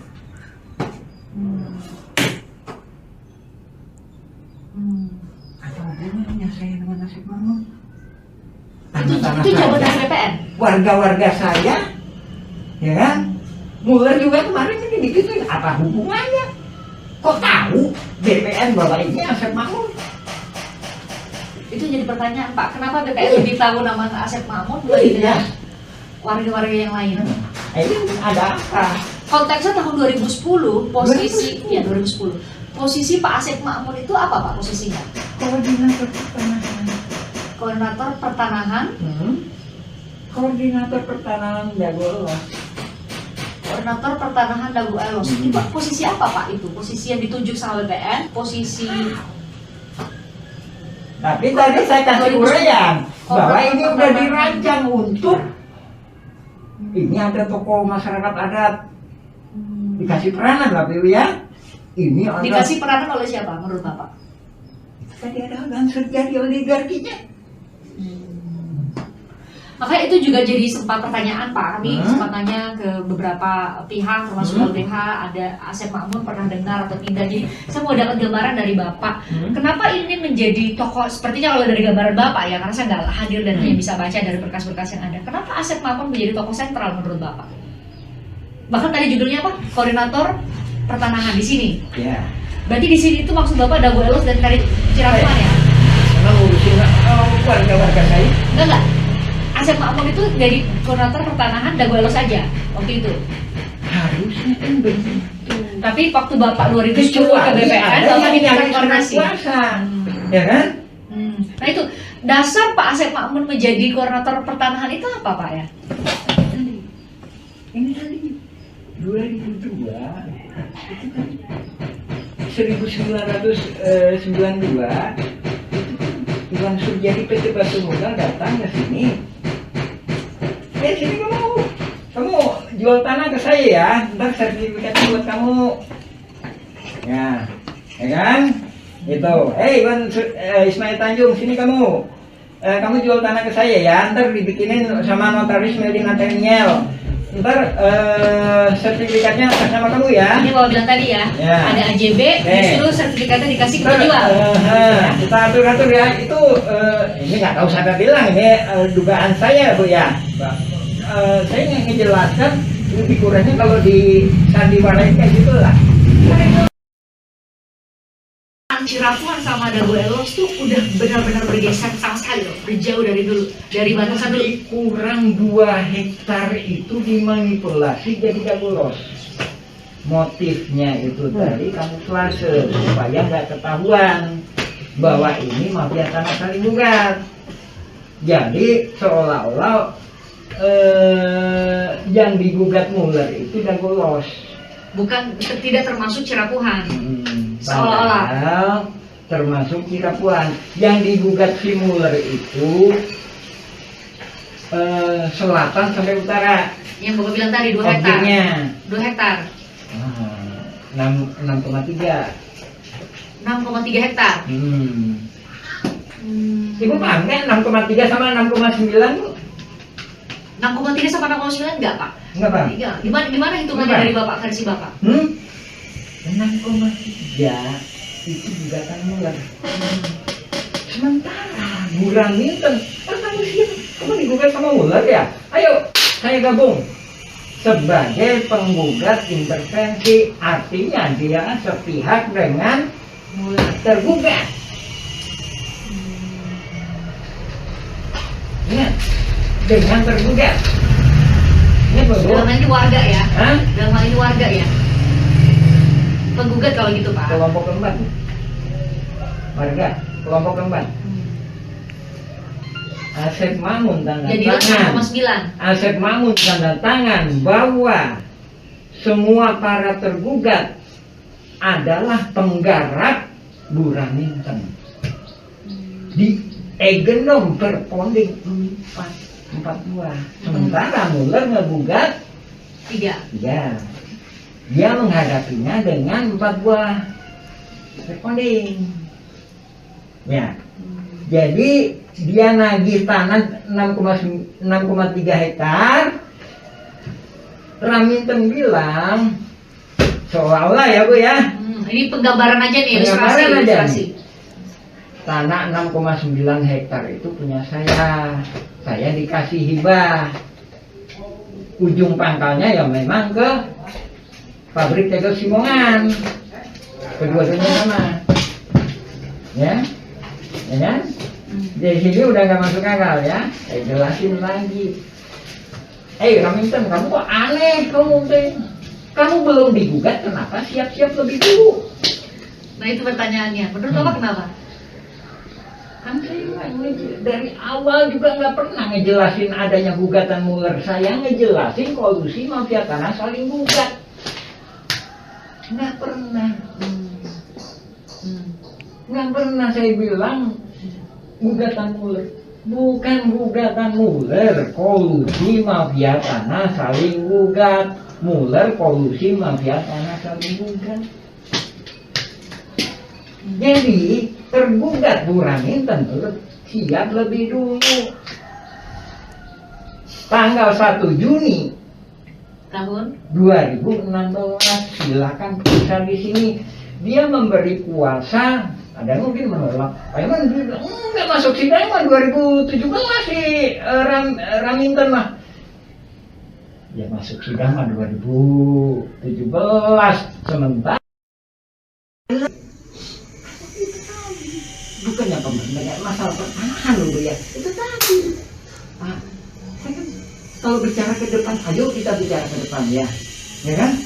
Speaker 10: Apa hubungannya saya dengan Asep Makmun?
Speaker 9: Itu jabatan BPN?
Speaker 10: Warga-warga saya, ya kan? Muller juga kemarin ini digituin, apa hubungannya? Kok tahu BPN bahwa ini Asep Makmun?
Speaker 9: Itu jadi pertanyaan Pak, kenapa BPN lebih tahu nama Asep Makmun dibanding warga-warga yang lain?
Speaker 10: Ini ada apa?
Speaker 9: Konteksnya tahun 2010, posisi ya 2010. Posisi Pak Asep Makmun itu apa Pak posisinya?
Speaker 10: Koordinator pertanahan.
Speaker 9: Koordinator pertanahan.
Speaker 10: Koordinator pertanahan Dago Elos.
Speaker 9: Koordinator pertanahan Dago Elos. Itu Pak, posisi apa Pak itu? Posisi yang ditunjuk sama BPN, posisi.
Speaker 10: Tapi tadi saya kasih uraian bahwa ini udah dirancang untuk ini ada tokoh masyarakat adat dikasih peranan lah Bu ya. Ini ada
Speaker 9: Dikasih peranan oleh siapa menurut Bapak?
Speaker 10: tadi ada Gansur jadi oligarkinya.
Speaker 9: Makanya itu juga jadi sempat pertanyaan Pak. Kami sempat tanya ke beberapa pihak termasuk LBH, ada Asep Makmun pernah dengar atau tidak. Jadi saya mau dapat gambaran dari Bapak. Kenapa ini menjadi tokoh, sepertinya kalau dari gambaran Bapak ya, karena saya nggak hadir dan hanya bisa baca dari berkas-berkas yang ada. Kenapa Asep Makmun menjadi tokoh sentral menurut Bapak? Bahkan tadi judulnya apa? Koordinator pertanahan di sini.
Speaker 10: Ya.
Speaker 9: Berarti di sini itu maksud Bapak Dago Elos dan Kari Cirapuan ya?
Speaker 10: Memang ngurusin warga-warga saya.
Speaker 9: Enggak. Asep Makmun itu dari koordinator pertanahan Dago Elos saja waktu itu.
Speaker 10: Harusnya kan begitu.
Speaker 9: Tapi waktu Bapak 2010 ke BPN, Bapak diminta koordinasi.
Speaker 10: Ya kan?
Speaker 9: Nah itu dasar Pak Asep Makmun menjadi koordinator pertanahan itu apa Pak ya?
Speaker 10: Ini tadi 2002 itu kan 1992 Iwan Suryadi PT Batu Modal datang ke sini. Sini kamu jual tanah ke saya ya, ntar sertifikatnya buat kamu. Ya kan? Itu. Iwan Ismail Tanjung, sini kamu. Kamu jual tanah ke saya ya, ntar dibikinin sama notaris Meldi Nathaniel. Ntar sertifikatnya atas nama kamu ya.
Speaker 9: Ini mau bilang tadi ya, ada AJB, justru sertifikatnya dikasih ke penjual.
Speaker 10: Kita atur-atur ya, itu ini nggak tahu saya bilang, ini dugaan saya Bu ya. Saya ingin menjelaskan lebih kurangnya kalau di sandiwara kayak gitu lah.
Speaker 9: Cirapuan sama Dago Elos tuh udah benar-benar bergeser sama sekali loh, berjauh dari dulu, dari batasan dulu.
Speaker 10: Kurang 2 hektar itu dimanipulasi jadi Dago Elos. motifnya itu tadi kamuflase supaya nggak ketahuan bahwa ini mafia tanah saling gugat. Jadi seolah-olah yang digugat Muller itu Dago Los,
Speaker 9: Bukan, tidak termasuk Cirapuhan. Seolah-olah.
Speaker 10: padahal termasuk Cirapuhan. Yang digugat si Muller itu selatan sampai utara.
Speaker 9: Yang Bapak bilang tadi 2 hektar.
Speaker 10: Objeknya
Speaker 9: 2 hektar.
Speaker 10: 6,3.
Speaker 9: 6,3 hektar.
Speaker 10: Ibu paham kan 6,3 sama 6,9?
Speaker 9: 6,3 sama 6,9 enggak, Pak?
Speaker 10: Enggak paham?
Speaker 9: Gimana hitungannya
Speaker 10: Enggak.
Speaker 9: dari Bapak, versi Bapak?
Speaker 10: 6,3 itu gugatan Muller. Sementara Burhan Minten, kamu digugat sama Muller ya? Ayo, saya gabung sebagai penggugat intervensi, artinya dia sepihak dengan tergugat. Ingat, dengan tergugat. Ingat Bapak?
Speaker 9: Dalam hal ini warga ya?
Speaker 10: Hah?
Speaker 9: Dalam hal ini warga ya? Penggugat kalau gitu, Pak.
Speaker 10: Kelompok keempat. Warga, kelompok keempat. Asep Mamun tanda
Speaker 9: Jadi
Speaker 10: tangan.
Speaker 9: 6,9.
Speaker 10: Asep Mamun tanda tangan bahwa semua para tergugat adalah penggarap Burhan Minten di Egenom Perponding 442. Sementara Muller ngegugat
Speaker 9: 3.
Speaker 10: ya, dia menghadapinya dengan 4 buah Perponding. Ya, jadi dia nagih tanah 6,3 hektar. Raminten bilang seolah-olah ya Bu ya,
Speaker 9: Ini penggambaran aja nih,
Speaker 10: Penggambaran aja.
Speaker 9: ilustrasi.
Speaker 10: tanah 6,9 hektar itu punya saya dikasih hibah. Ujung pangkalnya ya memang ke pabrik tegel Simongan, kedua-duanya sama ya, ya kan? Dari sini udah nggak masuk akal ya, saya jelasin lagi. Raminten, kamu kok aneh kamu teh? Kamu belum digugat, kenapa siap-siap lebih dulu?
Speaker 9: Nah itu pertanyaannya. Menurut Bapak kenapa?
Speaker 10: Kan saya dari awal juga nggak pernah ngejelasin adanya gugatan Muller. Saya ngejelasin kolusi mafia tanah saling gugat. Nggak pernah. Nggak pernah saya bilang gugatan Muller. Bukan gugatan Muller, kolusi mafia tanah saling gugat. Muller kolusi mafia tanah saling gugat. Jadi tergugat Burhan Minten siap lebih dulu. Tanggal 1 Juni
Speaker 9: Tahun
Speaker 10: 2016, silakan periksa di sini. Dia memberi kuasa, ada mungkin menolak. Pak Iman bilang, nggak masuk sidang mah 2017 sih Raminten mah. Ya masuk sidang mah 2017. Sementara bukannya pembenaran masalah pertanahan loh ya, itu tadi Pak. Saya kan kalau bicara ke depan, ayo kita bicara ke depan ya kan?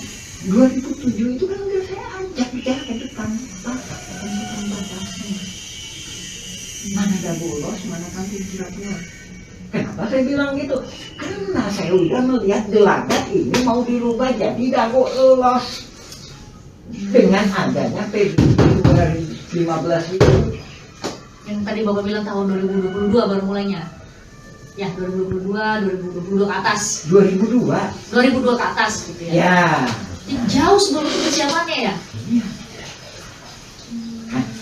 Speaker 10: 2007 itu kan udah saya ajak bicara ke depan, Pak, tentukan batasnya mana Dago Los, mana Kampung Cirapuhan. Kenapa saya bilang gitu? Karena saya udah melihat gelagat ini mau dirubah jadi Dago Los dengan adanya PBB 2015 itu.
Speaker 9: yang tadi Bapak bilang tahun 2022 baru mulainya. Ya, 2022 ke atas.
Speaker 10: 2002
Speaker 9: ke atas gitu ya.
Speaker 10: ya.
Speaker 9: Ini jauh sebelum itu persiapannya ya.
Speaker 10: Iya.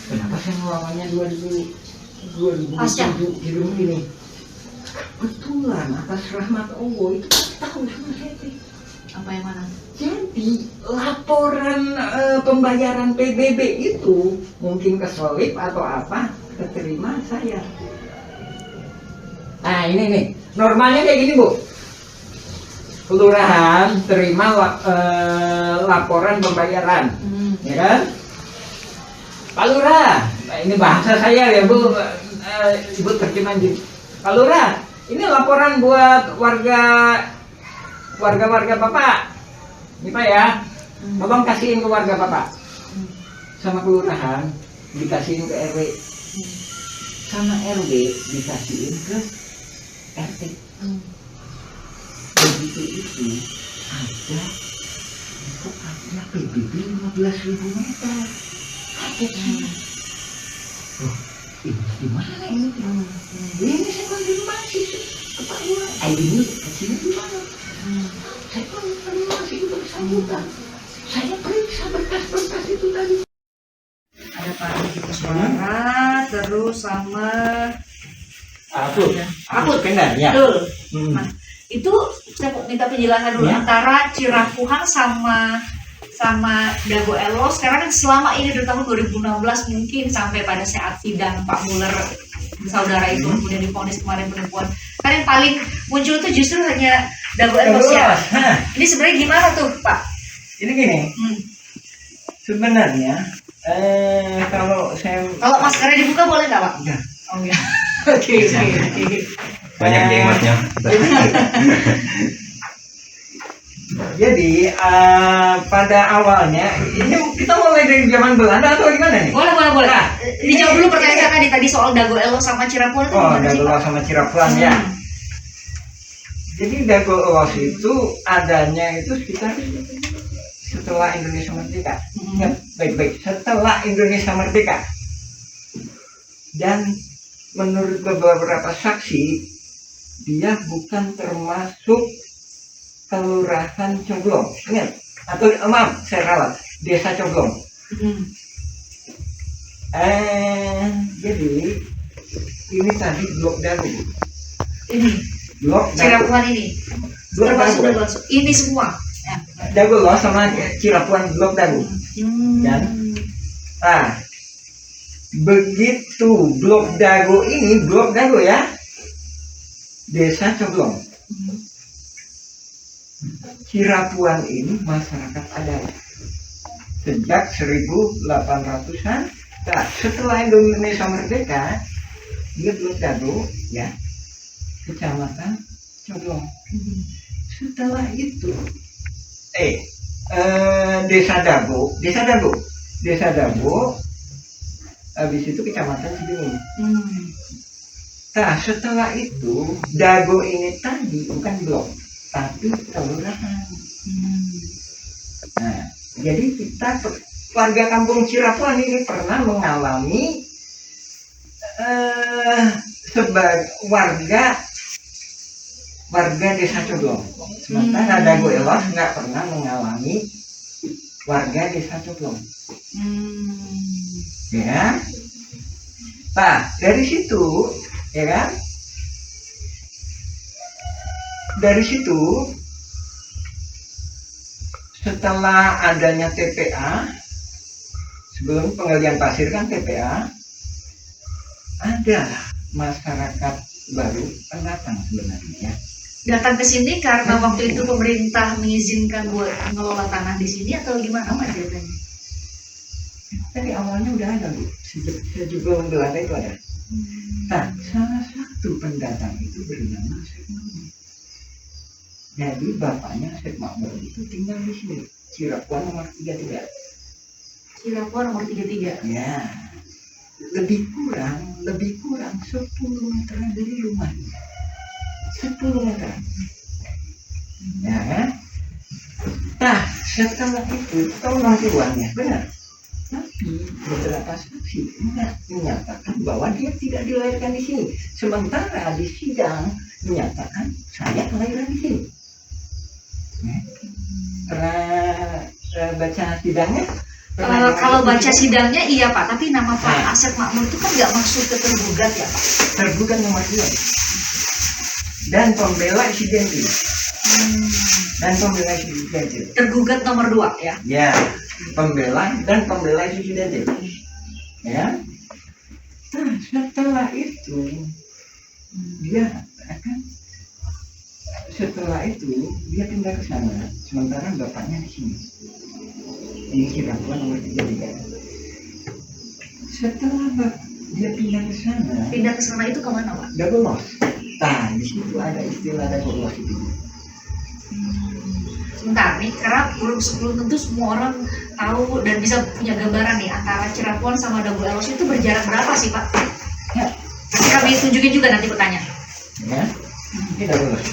Speaker 10: Kenapa saya melawannya 2007 hidung ini? Kebetulan atas rahmat Allah itu tahu sama saya.
Speaker 9: Apa yang mana?
Speaker 10: Jadi laporan pembayaran PBB itu mungkin keselip atau apa, keterima saya. Nah ini nih, normalnya kayak gini Bu. Kelurahan terima laporan pembayaran, ya kan? Pak Lurah, ini bahasa saya ya Bu, Ibu terjemahin gitu. Pak Lurah, ini laporan buat warga Bapak. Ini Pak ya, Tolong kasihin ke warga Bapak. Sama kelurahan dikasihin ke RW. Sama RW dikasihin ke RT. Begitu itu ada PBB 15.000 meter. Oh, ini gimana ini? Ini saya konfirmasi ke Pak Lurah. Ini kesini gimana? Saya konfirmasi itu bersangkutan. Saya periksa berkas-berkas itu tadi.
Speaker 9: Ada Pak Riki Suara, terus sama Akut.
Speaker 10: Benar ya.
Speaker 9: Betul. Nah, itu saya mau minta penjelasan dulu antara Cirapuhan sama Dago Elos. Sekarang kan selama ini dari tahun 2016 mungkin sampai pada saat sidang Pak Muller saudara itu kemudian divonis kemarin penipuan. Karena yang paling muncul itu justru hanya Dago Elos ya. Ini sebenarnya gimana tuh Pak?
Speaker 10: Ini gini. Sebenarnya kalau
Speaker 9: maskernya dibuka boleh nggak Pak?
Speaker 10: Ya.
Speaker 9: Oh ya. Oke.
Speaker 2: Banyak jengotnya.
Speaker 10: Jadi pada awalnya ini kita mulai dari zaman Belanda atau gimana nih?
Speaker 9: Boleh. Dijawab dulu pertanyaan tadi soal Dago Elos sama Cirapuhan itu gimana sih,
Speaker 10: Dago
Speaker 9: Pak?
Speaker 10: Elos sama Cirapuhan ya. Jadi Dago Elos itu adanya itu sekitar setelah Indonesia merdeka. Ingat baik-baik, setelah Indonesia merdeka. Dan menurut beberapa saksi, dia bukan termasuk kelurahan Coblong, ingat? Atau maaf, saya ralat, desa Coblong. Jadi ini tadi blok Dago.
Speaker 9: Ini
Speaker 10: Blok
Speaker 9: Cirapuhan ini.
Speaker 10: Blok
Speaker 9: Termasuk
Speaker 10: Dago.
Speaker 9: ini semua. Ya.
Speaker 10: Dago Elos sama Cirapuhan blok Dago. Dan begitu blok Dago ya, desa Coblong. Cirapuhan ini masyarakat adat sejak 1800-an. Nah, setelah Indonesia merdeka, dia blok Dago ya, kecamatan Coblong. Setelah itu desa Dago, habis itu kecamatan Cibenying. Nah, setelah itu Dago ini tadi bukan blok, tapi kelurahan. Nah, jadi kita warga kampung Cirapuhan ini pernah mengalami sebagai warga desa Coblong. Sementara Dago Elos nggak pernah mengalami warga desa Coblong. Ya. Nah, dari situ, ya kan? Dari situ, setelah adanya TPA, sebelum penggalian pasir kan TPA, ada masyarakat baru pendatang sebenarnya.
Speaker 9: Datang ke sini karena waktu itu pemerintah mengizinkan buat mengelola tanah di sini atau gimana Pak ceritanya?
Speaker 10: Dari awalnya udah ada Bu, sejak sebelum Belanda itu ada. Nah, salah satu pendatang itu bernama Syekh Makmur. Jadi bapaknya Syekh Makmur itu tinggal di sini, Cirapuhan nomor 33.
Speaker 9: Cirapuhan nomor 33.
Speaker 10: Ya, lebih kurang 10 meter dari rumahnya. 10 meter. Ya kan? Nah, setelah itu tahu uangnya, benar. Tapi beberapa saksi menyatakan bahwa dia tidak dilahirkan di sini. Sementara di sidang menyatakan saya kelahiran di sini. Pernah baca sidangnya?
Speaker 9: Kalau baca sidangnya iya Pak, tapi nama Pak Asep Makmur itu kan nggak masuk ke tergugat ya Pak?
Speaker 10: Tergugat nomor 2. Dan pembela Sidenti.
Speaker 9: Tergugat nomor 2 ya?
Speaker 10: Ya, pembela Sidenti. Ya. Nah, setelah itu dia pindah ke sana. Sementara bapaknya di sini. Ini Cirapuhan nomor 33. Setelah dia pindah ke sana
Speaker 9: itu kemana Pak?
Speaker 10: Dago Elos. Nah, di situ ada istilah Dago Elos itu.
Speaker 9: sebentar nih, karena belum tentu semua orang tahu dan bisa punya gambaran nih antara Cirebon sama Dago Elos itu berjarak berapa sih Pak?
Speaker 10: Ya.
Speaker 9: Nanti kami tunjukin juga nanti petanya.
Speaker 10: Ya, ini Dago Elos.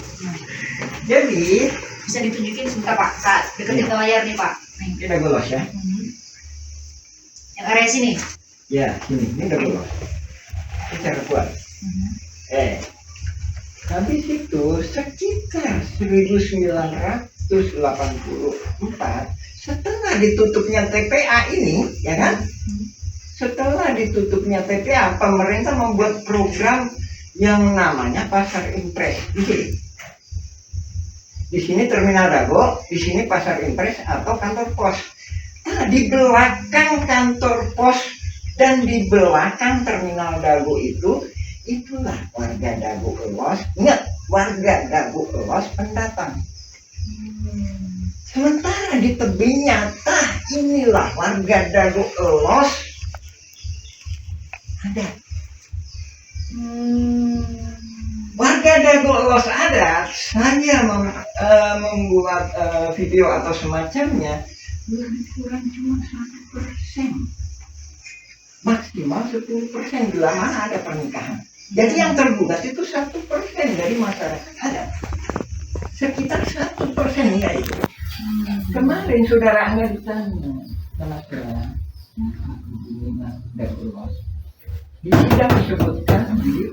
Speaker 10: Jadi
Speaker 9: Bisa ditunjukin sebentar Pak, saat deketin ke layar nih Pak. Nih.
Speaker 10: ini Dago Elos ya.
Speaker 9: Yang area sini.
Speaker 10: Ya, ini Dago Elos. Ini Cirebon. Habis itu sekitar 1984 setelah ditutupnya TPA ini, ya kan? Setelah ditutupnya TPA, pemerintah membuat program yang namanya Pasar Impres. Di sini Terminal Dago, di sini Pasar Impres atau kantor pos. Nah, di belakang kantor pos dan di belakang Terminal Dago itulah warga Dago Elos. Ingat, warga Dago Elos pendatang. Sementara di tebing nyata inilah warga Dago Elos ada. Warga Dago Elos ada. Saya membuat video atau semacamnya lebih kurang cuma 1%. Maksimal 10% bila mana ada pernikahan. Jadi yang tergugat itu 1% dari masyarakat ada. Sekitar 1% ya itu. Kemarin saudara Anda ditanya sama saya, di sidang disebutkan di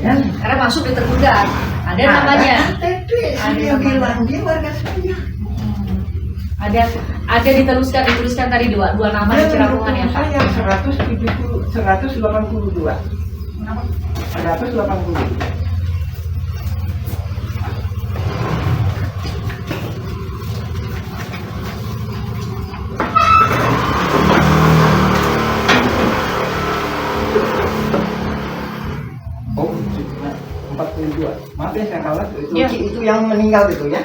Speaker 10: ya,
Speaker 9: Karena masuk di tergugat, ada namanya.
Speaker 10: KTP, saya bilang dia warga saya.
Speaker 9: Ada dituliskan tadi dua nama di Cirebon ya Pak.
Speaker 10: Saya 182. 180. Oh, 42. Maaf ya saya kalah itu,
Speaker 9: Ya.
Speaker 10: Itu yang meninggal itu ya.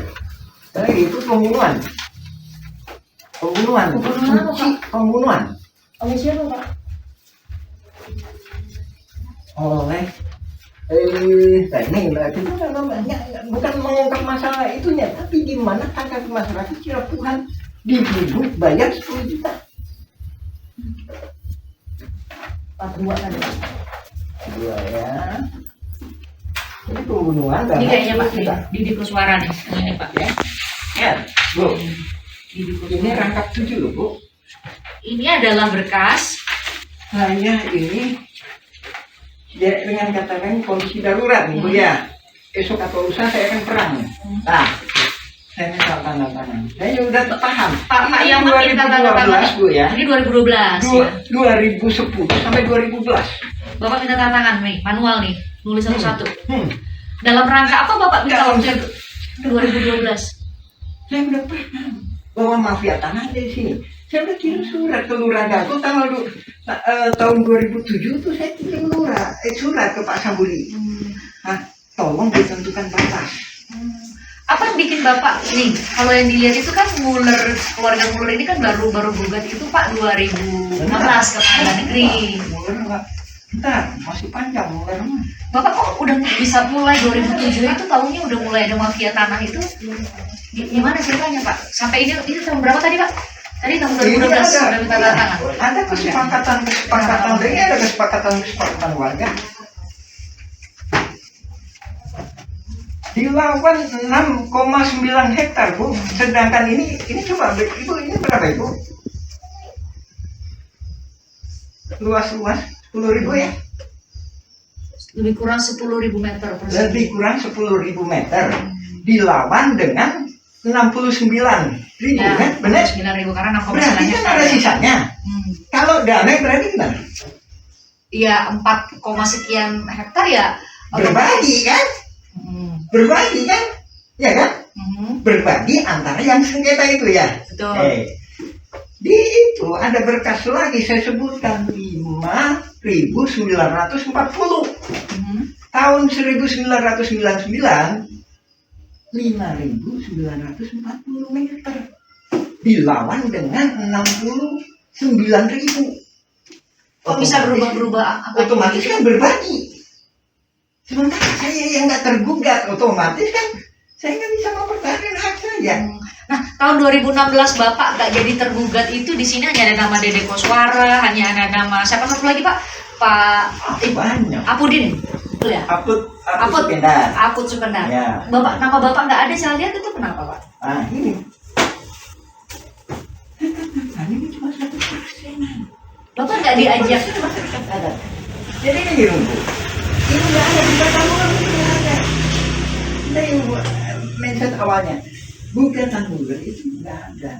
Speaker 10: Itu pembunuhan.
Speaker 9: Pembunuhan apa, Pak?
Speaker 10: Pembunuhan.
Speaker 9: Oleh siapa Pak?
Speaker 10: Oleh ini kita kalau bukan mengungkap masalah itunya, tapi di mana hak masyarakat Cirebon dibunuh bayar 10 juta.
Speaker 9: 42 tadi.
Speaker 10: Dua ya. Ini pembunuhan dan
Speaker 9: Ini kayaknya Pak, Didi Kuswara nih. Ini Pak ya.
Speaker 10: ya, Bu.
Speaker 9: Didi
Speaker 10: Ini
Speaker 9: Kuswara.
Speaker 10: rangkap 7 loh, Bu.
Speaker 9: Ini adalah berkas.
Speaker 10: Saya ini ya, dengan katakan kondisi darurat nih Bu ya. Esok atau lusa saya akan perang. Nah, saya minta tanda tangan. Saya udah paham.
Speaker 9: Pak
Speaker 10: Ini
Speaker 9: Yaman minta tanda tangan.
Speaker 10: 2012 Bu ya.
Speaker 9: Ini 2012 ya.
Speaker 10: 2010 sampai 2012.
Speaker 9: Bapak minta tanda tangan nih, manual nih, nulis satu-satu.
Speaker 10: Hmm.
Speaker 9: Dalam rangka apa Bapak minta
Speaker 10: Dalam
Speaker 9: waktu itu? 2012.
Speaker 10: Saya udah paham bahwa mafia tanah ada di sini. Saya udah kirim surat ke Lurah Dago tahun 2007 tuh saya kirim surat ke Pak Sambuli. Nah, tolong ditentukan batas.
Speaker 9: Apa yang bikin Bapak nih? Kalau yang dilihat itu kan keluarga Muller ini kan baru gugat itu Pak 2016 ke Pengadilan Negeri.
Speaker 10: Muler enggak. Bentar, masih panjang Muler mah.
Speaker 9: Bapak kok udah bisa mulai 2007 itu tahunnya udah mulai ada mafia tanah itu? Gimana ceritanya Pak? Sampai ini tahun berapa tadi Pak? Tadi tahun 2012 sudah minta tanda tangan.
Speaker 10: Ada kesepakatan ini ada kesepakatan warga. Dilawan 6,9 hektar Bu. Sedangkan ini coba Ibu ini berapa Ibu? Luas 10.000 ya?
Speaker 9: Lebih kurang 10.000 meter persegi.
Speaker 10: Lebih kurang 10.000 meter. Dilawan dengan 69.000
Speaker 9: Ya,
Speaker 10: kan? Benar?
Speaker 9: 9.000 karena 6,9
Speaker 10: Berarti kan
Speaker 9: hektar.
Speaker 10: ada sisanya. Kalau damai berarti gimana?
Speaker 9: Iya 4, sekian hektar ya.
Speaker 10: Berbagi kan? Berbagi kan? Ya kan? Berbagi antara yang sengketa itu ya.
Speaker 9: Betul.
Speaker 10: Di itu ada berkas lagi saya sebutkan 5.940. Tahun 1999 5.940 meter dilawan dengan 69.000.
Speaker 9: Kok bisa berubah-berubah?
Speaker 10: Otomatis kan berbagi. Sementara saya yang nggak tergugat, otomatis kan Saya nggak bisa mempertahankan hak saya.
Speaker 9: Nah, tahun 2016 Bapak nggak jadi tergugat itu di sini hanya ada nama Dede Koswara, hanya ada nama siapa satu lagi Pak?
Speaker 10: Banyak.
Speaker 9: Apudin. Betul ya?
Speaker 10: Apud Sukendar.
Speaker 9: Apud Sukendar.
Speaker 10: Ya.
Speaker 9: Nama Bapak nggak ada, saya lihat itu kenapa Pak?
Speaker 10: Ini. Ini cuma 1%.
Speaker 9: Bapak nggak diajak.
Speaker 10: Jadi ini Bu. Ini nggak ada gugatan ulang, ini nggak ada. Dari mindset awalnya, gugatan ulang itu nggak ada.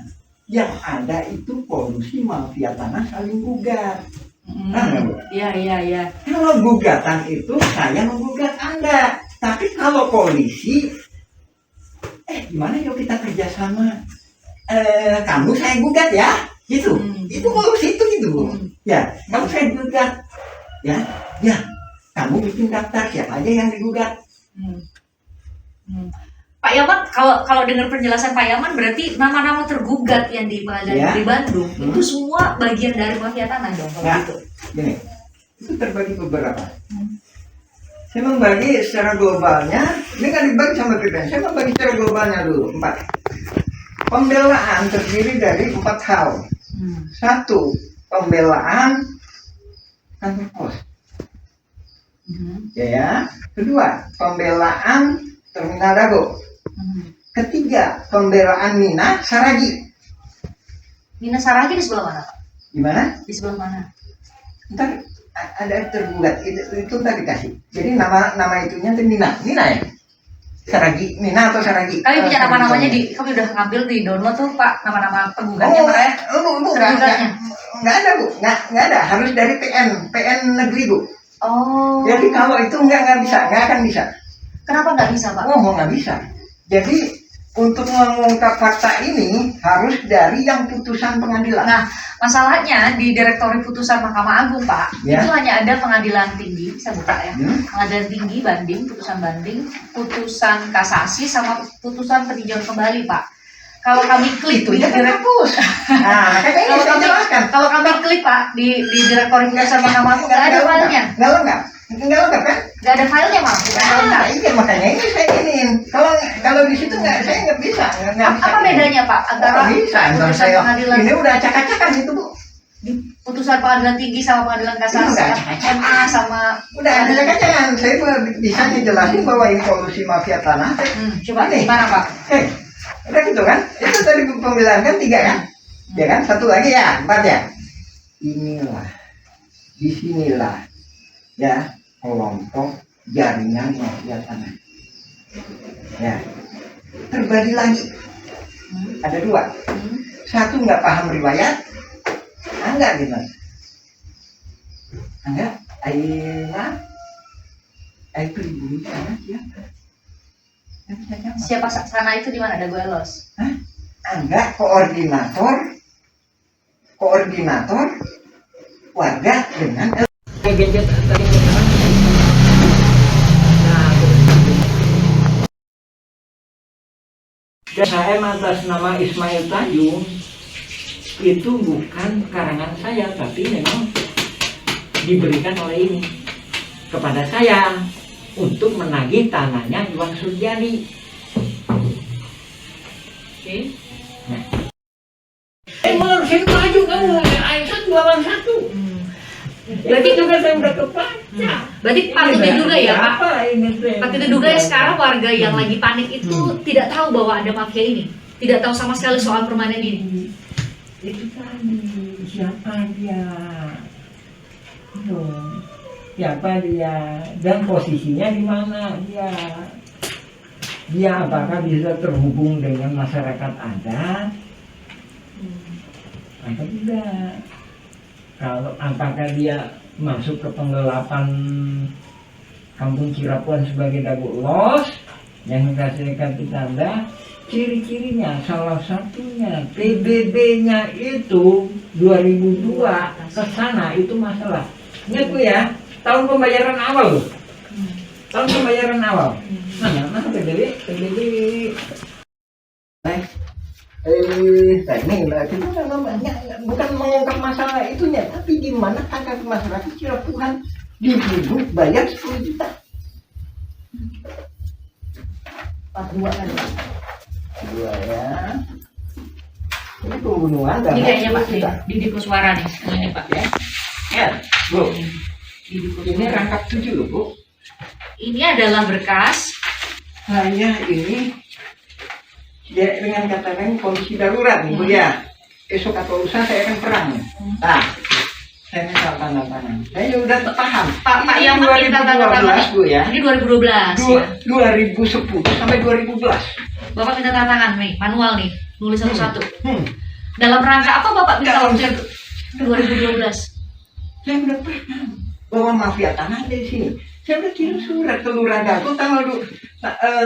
Speaker 10: Yang ada itu polusi mafia tanah saling gugat.
Speaker 9: Iya.
Speaker 10: Kalau gugatan itu saya menggugat Anda, tapi kalau polisi, gimana yuk kita kerjasama? Kamu saya gugat ya, gitu. Itu polusi itu gitu. Ya, kamu saya gugat, ya. Kamu bikin daftar siapa aja yang digugat.
Speaker 9: Pak Yaman, kalau dengar penjelasan Pak Yaman berarti nama-nama tergugat yang di pengadilan di Bandung itu semua bagian dari mafia tanah dong kalau gitu.
Speaker 10: Gini, itu terbagi beberapa. Saya membagi secara globalnya, ini kan dibagi sama PPN. Saya membagi secara globalnya dulu 4. Pembelaan terdiri dari 4 hal. 1. Pembelaan kantor pos. Ya. Kedua, pembelaan terminal Dago. Ketiga, pembelaan Mina Saragi.
Speaker 9: Mina Saragi di sebelah mana Pak?
Speaker 10: Gimana?
Speaker 9: Di sebelah mana?
Speaker 10: Ntar ada tergugat itu ntar dikasih. Jadi nama itunya itu Mina ya. Saragi, Mina atau Saragi.
Speaker 9: Kami punya nama-namanya kami udah ngambil di download tuh Pak, nama-nama penggugatnya mereka.
Speaker 10: Enggak ada Bu, enggak ada. Harus dari PN negeri Bu.
Speaker 9: Oh.
Speaker 10: Jadi kalau itu enggak bisa, enggak akan bisa.
Speaker 9: Kenapa nggak bisa Pak?
Speaker 10: Nggak bisa. Jadi untuk mengungkap fakta ini harus dari yang putusan pengadilan.
Speaker 9: Nah, masalahnya di Direktori Putusan Mahkamah Agung Pak, itu hanya ada pengadilan tinggi, saya buka ya. Pengadilan tinggi banding, putusan kasasi sama putusan peninjauan kembali Pak. Kalau kami klik
Speaker 10: itu ya hapus. Nah,
Speaker 9: kalau kami klik Pak di Direktori Putusan Mahkamah Agung nggak ada filenya.
Speaker 10: Nggak lengkap kan?
Speaker 9: Nggak ada filenya Pak.
Speaker 10: Iya makanya ini saya ingin. Kalau di situ saya nggak bisa.
Speaker 9: Apa bedanya Pak antara putusan pengadilan
Speaker 10: ini udah acak-acakan itu Bu?
Speaker 9: Di putusan pengadilan tinggi sama pengadilan kasasi, MA sama
Speaker 10: udah acak-acakan. Saya bisa dijelasin bahwa ini polusi mafia tanah.
Speaker 9: Coba gimana Pak?
Speaker 10: Udah gitu kan? Itu tadi pembelaan kan 3 kan? Ya kan? 1 lagi ya, 4 ya. Disinilah ya kelompok jaringan mafia tanah. Ya, terbagi lagi. Ada 2. 1 nggak paham riwayat, enggak gitu. Enggak, pribumi sana
Speaker 9: siapa sana itu di mana? Dago Elos?
Speaker 10: Enggak, koordinator warga dengan gadget tadi. Saya atas nama Ismail Tanjung itu bukan karangan saya, tapi memang diberikan oleh ini kepada saya untuk menagih tanahnya Iwan Surjadi.
Speaker 9: Oke.
Speaker 10: Nah. Saya maju kamu, Aisyah 2 lawan 1.
Speaker 9: Berarti
Speaker 10: juga saya udah kebaca.
Speaker 9: Berarti patut diduga ya Pak? Patut diduga ya sekarang warga yang lagi panik itu tidak tahu bahwa ada mafia ini, tidak tahu sama sekali soal permainan ini.
Speaker 10: Itu tadi siapa dia? Siapa dia dan posisinya di mana dia? Dia apakah bisa terhubung dengan masyarakat adat? Atau tidak? Kalau apakah dia masuk ke penggelapan Kampung Cirapuhan sebagai Dago Los yang dikasihkan ditanda, ciri-cirinya salah satunya PBB-nya itu 2002 ke sana itu masalah. Ingat Bu ya, tahun pembayaran awal loh. Tahun pembayaran awal. Mana PBB? Ini bukan mengungkap masalah itunya, tapi di mana hak masyarakat Cirapuhan dituduh bayar 10 juta.
Speaker 9: 42 kan?
Speaker 10: Dua ya. Ini pembunuhan dan
Speaker 9: Ini kayaknya Pak Didi Kuswara nih. Ini Pak ya.
Speaker 10: Ya, Bu.
Speaker 9: Didi
Speaker 10: Ini
Speaker 9: Kuswara.
Speaker 10: rangkap 7 loh, Bu.
Speaker 9: Ini adalah berkas.
Speaker 10: Saya ini ya, dengan kata lain kondisi darurat nih, Bu ya. Esok atau lusa saya akan perang. Nah, saya minta tanda tangan. Saya udah paham.
Speaker 9: Pak
Speaker 10: Ini
Speaker 9: yang minta tanda tangan
Speaker 10: 2012, Bu ya.
Speaker 9: Ini 2012 ya.
Speaker 10: 2010 sampai 2011.
Speaker 9: Bapak minta tanda tangan nih, manual nih, nulis satu-satu.
Speaker 10: Hmm.
Speaker 9: Dalam rangka apa Bapak minta
Speaker 10: Dalam-
Speaker 9: objek 2012?
Speaker 10: Saya udah paham bahwa mafia tanah ada di sini. Saya udah kirim surat ke Lurah Dago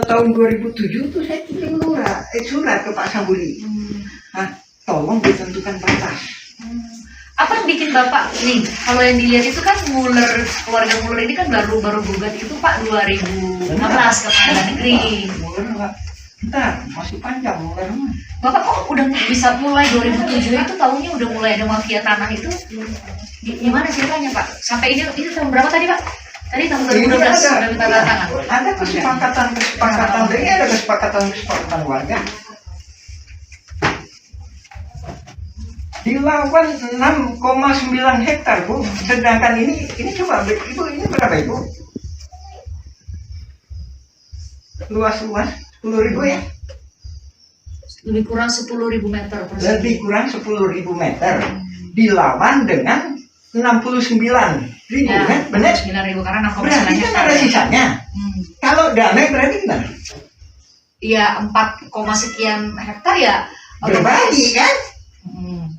Speaker 10: tahun 2007 tuh saya kirim surat ke Pak Sambuli. Nah, tolong ditentukan batas.
Speaker 9: Apa yang bikin Bapak nih? Kalau yang dilihat itu kan Muller, keluarga Muller ini kan baru gugat itu Pak 2016 ke Pengadilan Negeri.
Speaker 10: Muler enggak? Bentar, masih panjang Muler mah.
Speaker 9: Bapak kok udah bisa mulai 2007 itu tahunnya udah mulai ada mafia tanah itu? Gimana ceritanya Pak? Sampai ini tahun berapa tadi Pak? Tadi tahun 2012 sudah minta tanda tangan.
Speaker 10: Ada kesepakatan, ini ada kesepakatan warga. Dilawan 6,9 hektar, Bu. Sedangkan ini coba Ibu, ini berapa Ibu? Luas 10.000 ya?
Speaker 9: Lebih kurang 10.000 meter persegi.
Speaker 10: Lebih kurang 10.000 meter. Dilawan dengan 69.000
Speaker 9: Ya,
Speaker 10: kan? Benar?
Speaker 9: 9.000 karena 6,9
Speaker 10: Berarti kan
Speaker 9: hektar.
Speaker 10: ada sisanya. Kalau damai berarti gimana?
Speaker 9: Iya 4, sekian hektar ya.
Speaker 10: Berbagi kan?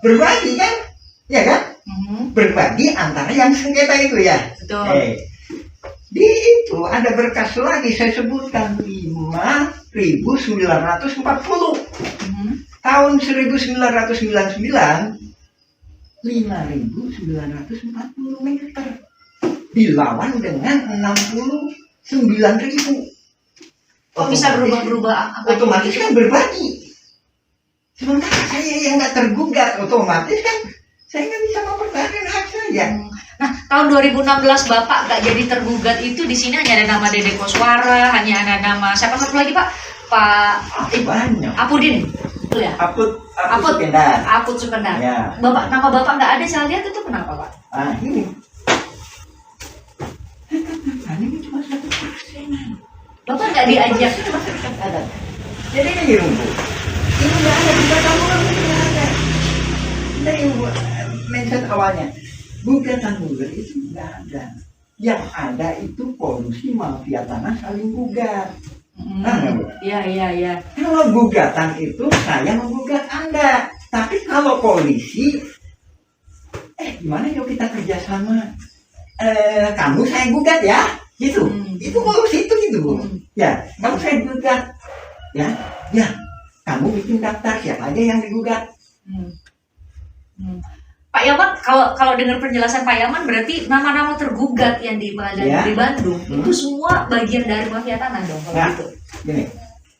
Speaker 10: Berbagi kan? Ya kan? Berbagi antara yang sengketa itu ya.
Speaker 9: Betul.
Speaker 10: Di itu ada berkas lagi saya sebutkan 5.940. Tahun 1999 5.940 meter dilawan dengan 69.000.
Speaker 9: Kok bisa berubah-berubah?
Speaker 10: Otomatis kan berbagi. Sementara saya yang nggak tergugat, otomatis kan saya nggak bisa mempertahankan hak saya.
Speaker 9: Nah, tahun 2016 Bapak nggak jadi tergugat itu di sini hanya ada nama Dede Koswara, hanya ada nama siapa satu lagi Pak?
Speaker 10: Banyak.
Speaker 9: Apudin, betul ya?
Speaker 10: Apud Sukendar.
Speaker 9: Apud Sukendar.
Speaker 10: Ya.
Speaker 9: Nama Bapak nggak ada, saya lihat itu kenapa Pak?
Speaker 10: Ah ini. Ini cuma 1%.
Speaker 9: Bapak nggak diajak.
Speaker 10: Ada. Jadi ini Bu. Ini nggak ada di kamu, nggak ada. Dari mention awalnya, gugatan gugat itu nggak ada. Yang ada itu polusi mafia tanah saling gugat.
Speaker 9: Iya.
Speaker 10: Kalau gugatan itu saya menggugat Anda, tapi kalau polisi, gimana yuk kita kerjasama? Kamu saya gugat ya, gitu. Itu polusi itu gitu Bu. Ya, kamu saya gugat, ya. Kamu bikin daftar siapa aja yang digugat.
Speaker 9: Pak Yaman, kalau dengar penjelasan Pak Yaman berarti nama-nama tergugat yang di Pengadilan Negeri Bandung itu semua bagian dari mafia tanah dong kalau gitu.
Speaker 10: Gini,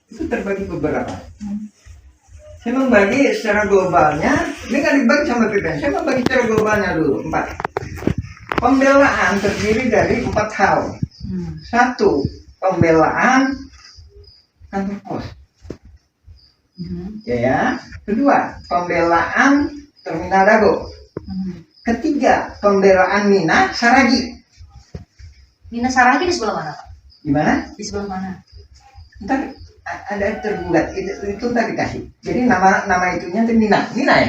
Speaker 10: itu terbagi beberapa. Saya membagi secara globalnya, ini kan dibagi sama PPN. Saya membagi secara globalnya dulu 4. Pembelaan terdiri dari 4 hal. 1. Pembelaan kantor pos. Ya. 2. Pembelaan terminal Dago. 3. Pembelaan Mina Saragi.
Speaker 9: Mina Saragi di sebelah mana Pak?
Speaker 10: Di mana?
Speaker 9: Di sebelah mana?
Speaker 10: Ntar ada tergugat itu ntar dikasih. Jadi nama itunya itu Mina ya.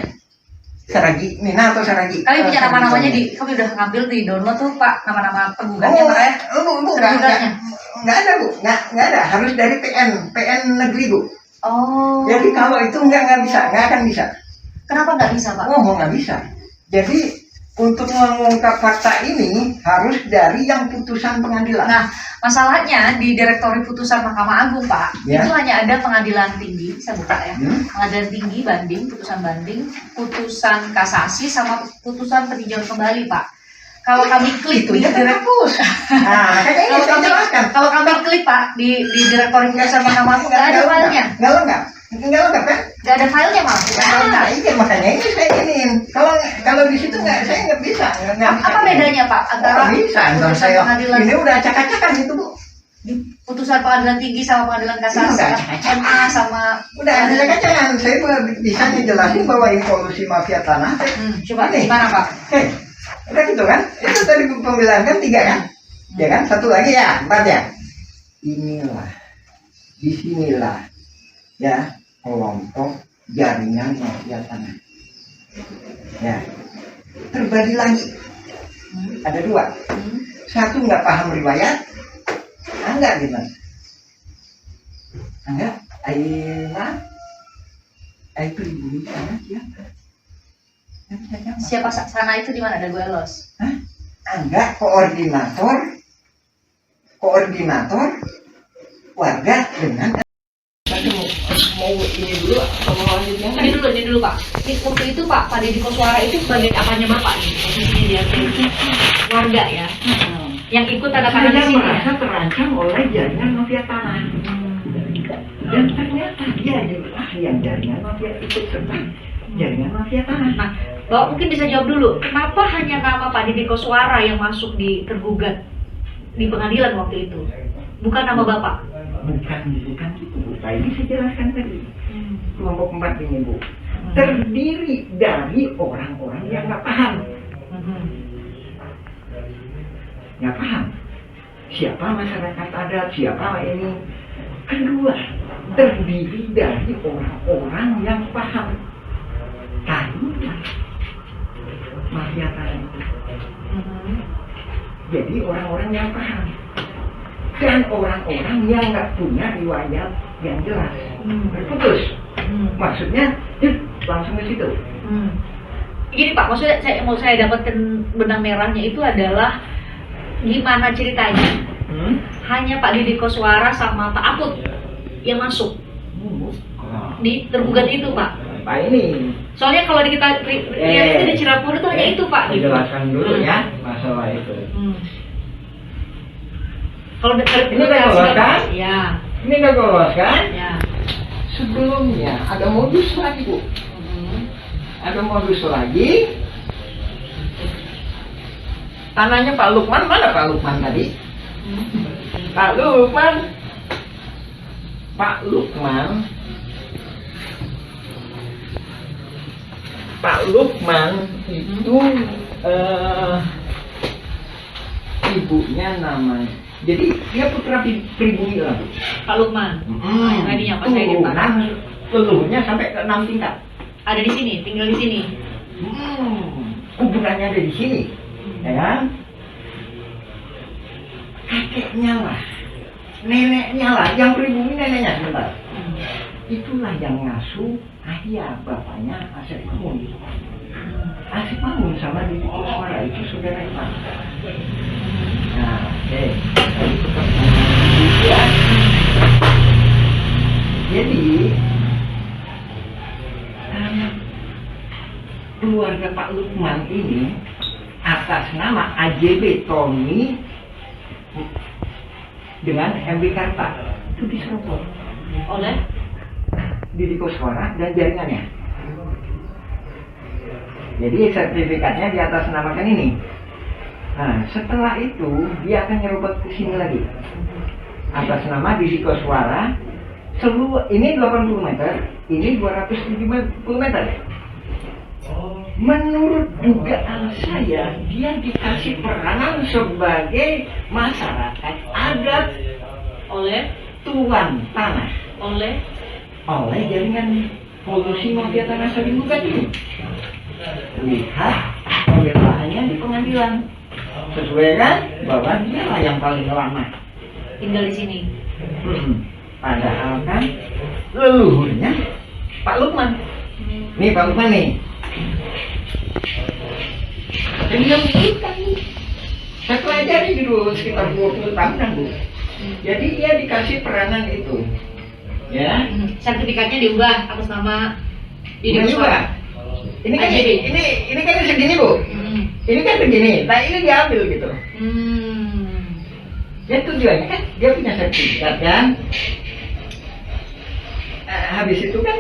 Speaker 10: Saragi, Mina atau Saragi?
Speaker 9: Kami punya nama-namanya kami udah ngambil di download tuh Pak nama-nama penggugatnya makanya.
Speaker 10: Bu,
Speaker 9: tergugatnya.
Speaker 10: Nggak ada Bu, nggak ada. Harus dari PN negeri Bu.
Speaker 9: Oh.
Speaker 10: Jadi kalau itu nggak bisa, nggak akan bisa.
Speaker 9: Kenapa nggak bisa Pak?
Speaker 10: Oh nggak bisa. Jadi untuk mengungkap fakta ini harus dari yang putusan pengadilan.
Speaker 9: Nah, masalahnya di Direktori Putusan Mahkamah Agung Pak,
Speaker 10: Ya.
Speaker 9: itu hanya ada pengadilan tinggi, saya buka ya, pengadilan tinggi banding, putusan kasasi sama putusan peninjauan kembali Pak. Kalau kami klik di Direktori, kalau kami klik Pak di Direktori Putusan Mahkamah Agung nggak ada filenya.
Speaker 10: Nggak lengkap kan?
Speaker 9: Nggak ada filenya malah.
Speaker 10: Iya makanya ini saya iniin. Kalau di situ saya nggak bisa.
Speaker 9: Apa bedanya Pak antara
Speaker 10: bisa?
Speaker 9: putusan
Speaker 10: Saya
Speaker 9: pengadilan?
Speaker 10: ini udah acak-acakan itu Bu.
Speaker 9: putusan pengadilan tinggi sama pengadilan kasasi,
Speaker 10: Udah,
Speaker 9: MA sama
Speaker 10: Udah ada kacangan, saya bisa ngejelasin bahwa ini kolusi mafia tanah.
Speaker 9: coba
Speaker 10: Ini.
Speaker 9: gimana Pak?
Speaker 10: Udah gitu kan? Itu tadi pembilang kan 3 kan? Ya kan? 1 lagi ya, 4 ya. Inilah, disinilah ya kelompok jaringan mafia tanah. Ya, terbagi lagi. Ada 2. 1 nggak paham riwayat, enggak gimana? Enggak, Aina pribumi sana siapa? Yang bisa jawab.
Speaker 9: Siapa sana itu di mana? Dago Elos.
Speaker 10: Hah? Enggak, koordinator warga dengan mau ini dulu atau mau lanjutnya?
Speaker 9: Ini dulu Pak. Waktu itu Pak Deddy Koswara itu sebagai apanya Bapak nih? Posisinya dia warga ya. Yang ikut tanda tangan di
Speaker 10: Saya
Speaker 9: sini.
Speaker 10: merasa terancam oleh jaringan mafia tanah. Dan ternyata dia adalah yang jaringan mafia ikut serta jaringan mafia tanah.
Speaker 9: Nah, Bapak mungkin bisa jawab dulu, kenapa hanya nama Pak Deddy Koswara yang masuk di tergugat di pengadilan waktu itu? Bukan nama Bapak?
Speaker 10: Bukan gitu. Bu. Ini saya jelaskan tadi. Kelompok 4 ini, Bu. Terdiri dari orang-orang yang nggak paham. Nggak paham. Siapa masyarakat adat, siapa ini. Kedua, terdiri dari orang-orang yang paham. Tahulah mafia tanah. Jadi orang-orang yang paham. Dan orang-orang yang nggak punya riwayat yang jelas, terputus. Maksudnya, langsung ke situ.
Speaker 9: Gini Pak, maksudnya saya dapatkan benang merahnya itu adalah gimana ceritanya? Hanya Pak Deddy Koswara sama Pak Aput yang masuk di tergugat itu Pak.
Speaker 10: Pak ini.
Speaker 9: Soalnya kalau kita lihat itu di Cirapura itu hanya itu Pak. Gitu.
Speaker 10: Jelaskan dulu ya masalah itu.
Speaker 9: Kalau
Speaker 10: ini udah lolos kan?
Speaker 9: Ya.
Speaker 10: Ini udah lolos kan?
Speaker 9: Ya.
Speaker 10: Sebelumnya ada modus lagi, Bu. Ada modus lagi. Tanahnya Pak Lukman, mana Pak Lukman tadi? Pak Lukman. Pak Lukman itu ibunya namanya. Jadi dia putra pribumi lah, Bu.
Speaker 9: Pak Lukman. Tadinya Pak saya Pak.
Speaker 10: Leluhurnya sampai ke 6 tingkat.
Speaker 9: Ada di sini, tinggal di sini.
Speaker 10: Kuburannya ada di sini, ya kan? Kakeknya lah, neneknya lah, yang pribumi neneknya sebentar. Itulah yang ngasuh ayah bapaknya Asep Mamun. Asep Mamun sama Deddy Koswara itu saudara Pak. Nah, oke. Ya. Jadi keluarga Pak Lukman ini atas nama AJB Tommy dengan MB Karta itu diserobot
Speaker 9: oleh
Speaker 10: Deddy Koswara dan jaringannya. Jadi sertifikatnya di atas namakan ini. Nah, setelah itu dia akan nyerobot ke sini lagi atas nama Deddy Koswara. Ini 80 meter, ini 270 meter. Menurut dugaan saya, dia dikasih peranan sebagai masyarakat adat
Speaker 9: oleh
Speaker 10: tuan tanah,
Speaker 9: oleh
Speaker 10: jaringan polusi mafia tanah sering bukan ini. Lihat pembelaannya di pengadilan, sesuai kan bahwa dia lah yang paling lama
Speaker 9: tinggal di sini.
Speaker 10: Padahal kan leluhurnya Pak Lukman. Nih Pak Lukman nih. Dia milikan nih. Saya pelajari dulu sekitar 20 tahunan, Bu. Jadi dia dikasih peranan itu. Ya.
Speaker 9: Sertifikatnya diubah atas nama
Speaker 10: Deddy Koswara. Ini kan ini kan segini, Bu. Ini kan begini. Nah, ini diambil gitu. Ya tujuannya kan dia punya sertifikat kan. Habis itu kan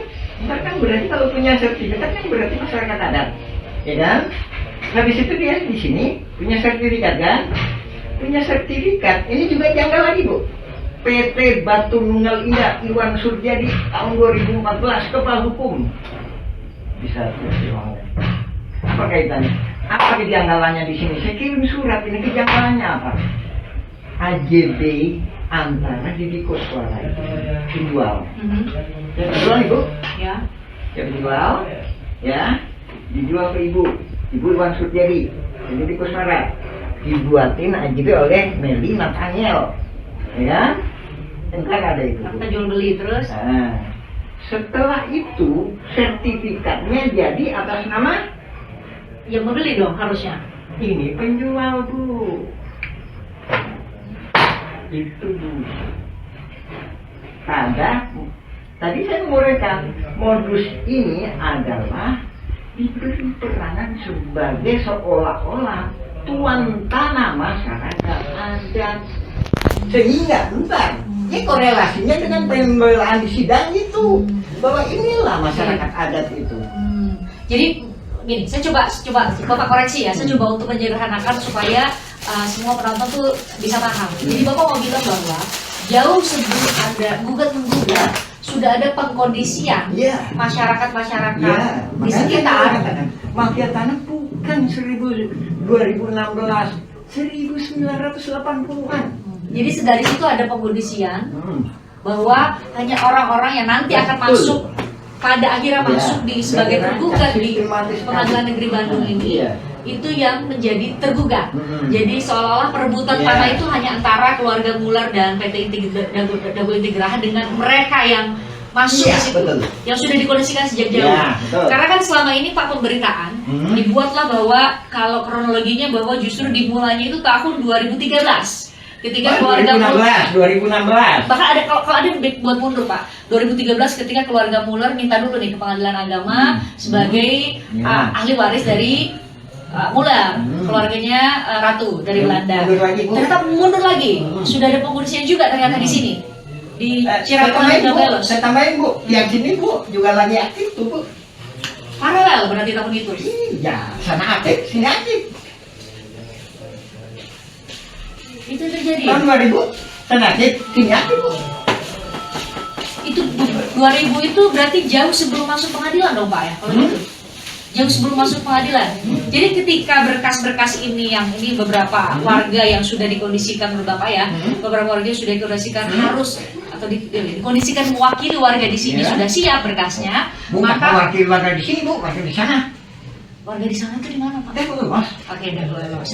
Speaker 10: berarti kalau punya sertifikat kan berarti masyarakat adat, ya kan? Habis itu dia di sini punya sertifikat kan? Punya sertifikat. Ini juga janggal lagi, Bu. PT Batu Nunggal Indah Iwan Surjadi tahun 2014 kepala hukum. Bisa apa kaitannya? Apa kejanggalannya di sini? Saya kirim surat ini, kejanggalannya apa? AJB antara Didi Koswara itu dijual. Ya dijual Ibu?
Speaker 9: Ya.
Speaker 10: Ya dijual, ya dijual ke Ibu Iwan Surjadi, Didi Koswara, dibuatin AJB oleh Meli Nathaniel, ya kan ada itu.
Speaker 9: Akta jual beli terus.
Speaker 10: Nah, setelah itu sertifikatnya jadi atas nama
Speaker 9: Yang membeli dong harusnya.
Speaker 10: ini penjual, Bu. Itu, Bu. Tadi saya menguraikan modus ini adalah diberi peranan sebagai seolah-olah tuan tanah masyarakat adat, sehingga entar ini korelasinya dengan pembelaan di sidang itu, bahwa inilah masyarakat adat itu.
Speaker 9: Jadi gini, saya coba Bapak koreksi ya, saya coba untuk menyederhanakan supaya semua penonton tuh bisa paham. Jadi Bapak mau bilang bahwa jauh sebelum ada gugat-menggugat sudah ada pengkondisian masyarakat-masyarakat di sekitar.
Speaker 10: Mafia tanah bukan 2016, 1980-an.
Speaker 9: Jadi dari situ ada pengkondisian bahwa hanya orang-orang yang nanti akan masuk pada akhirnya masuk di sebagai tergugat di Pengadilan Negeri Bandung ini, itu yang menjadi tergugat. Jadi seolah-olah perebutan tanah itu hanya antara keluarga Muller dan PT Dago Integraha dengan mereka yang masuk di situ, yang sudah dikondisikan sejak jauh. Karena kan selama ini Pak pemberitaan dibuatlah bahwa kalau kronologinya bahwa justru dimulainya itu tahun 2013. Ketika keluarga
Speaker 10: 2016.
Speaker 9: Bahkan ada kalau ada buat mundur Pak. 2013 ketika keluarga Muller minta dulu nih ke Pengadilan Agama sebagai ahli waris dari Muller, keluarganya Ratu dari Belanda. Ternyata mundur lagi. Sudah ada pengkondisian juga ternyata di sini. Di Cirebon dan Belos.
Speaker 10: Saya tambahin, Bu. Yang sini, Bu, juga lagi aktif tuh, Bu.
Speaker 9: Paralel berarti tahun itu.
Speaker 10: Iya, sana aktif, sini aktif.
Speaker 9: Itu terjadi.
Speaker 10: Tahun 2000 sana aktif, sini aktif, Bu.
Speaker 9: Itu 2000 itu berarti jauh sebelum masuk pengadilan dong Pak ya? Kalau gitu. Jauh sebelum masuk pengadilan. Jadi ketika berkas-berkas ini yang ini beberapa warga yang sudah dikondisikan menurut Bapak ya, beberapa warga yang sudah dikondisikan harus atau dikondisikan mewakili warga di sini sudah siap berkasnya, maka
Speaker 10: wakil warga di sini, Bu, wakil di sana.
Speaker 9: Warga di sana itu di mana Pak?
Speaker 10: Dago Elos.
Speaker 9: Oke, Dago Elos.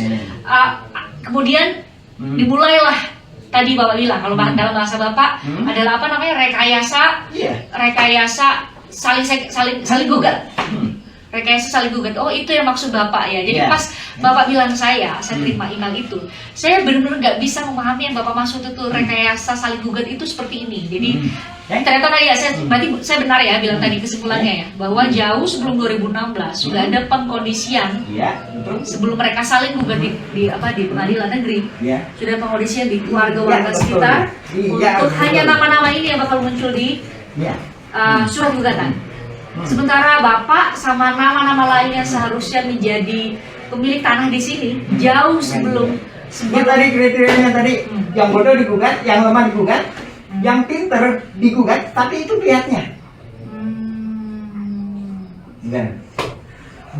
Speaker 9: Kemudian dimulailah tadi Bapak bilang kalau dalam bahasa Bapak adalah apa namanya rekayasa saling gugat. Rekayasa saling gugat. Oh, itu yang maksud Bapak ya. Jadi pas Bapak bilang saya terima email itu, saya benar-benar nggak bisa memahami yang Bapak maksud itu rekayasa saling gugat itu seperti ini. Jadi ternyata tadi ya, berarti saya benar ya bilang tadi kesimpulannya ya, bahwa jauh sebelum 2016 sudah ada pengkondisian sebelum mereka saling gugat di Pengadilan Negeri. Sudah ada pengkondisian di warga-warga sekitar untuk hanya nama-nama ini yang bakal muncul di surat gugatan. Sementara Bapak sama nama-nama lain yang seharusnya menjadi pemilik tanah di sini jauh sebelum
Speaker 10: tadi kriterianya tadi yang bodoh digugat, yang lemah digugat, yang pinter digugat, tapi itu pihaknya.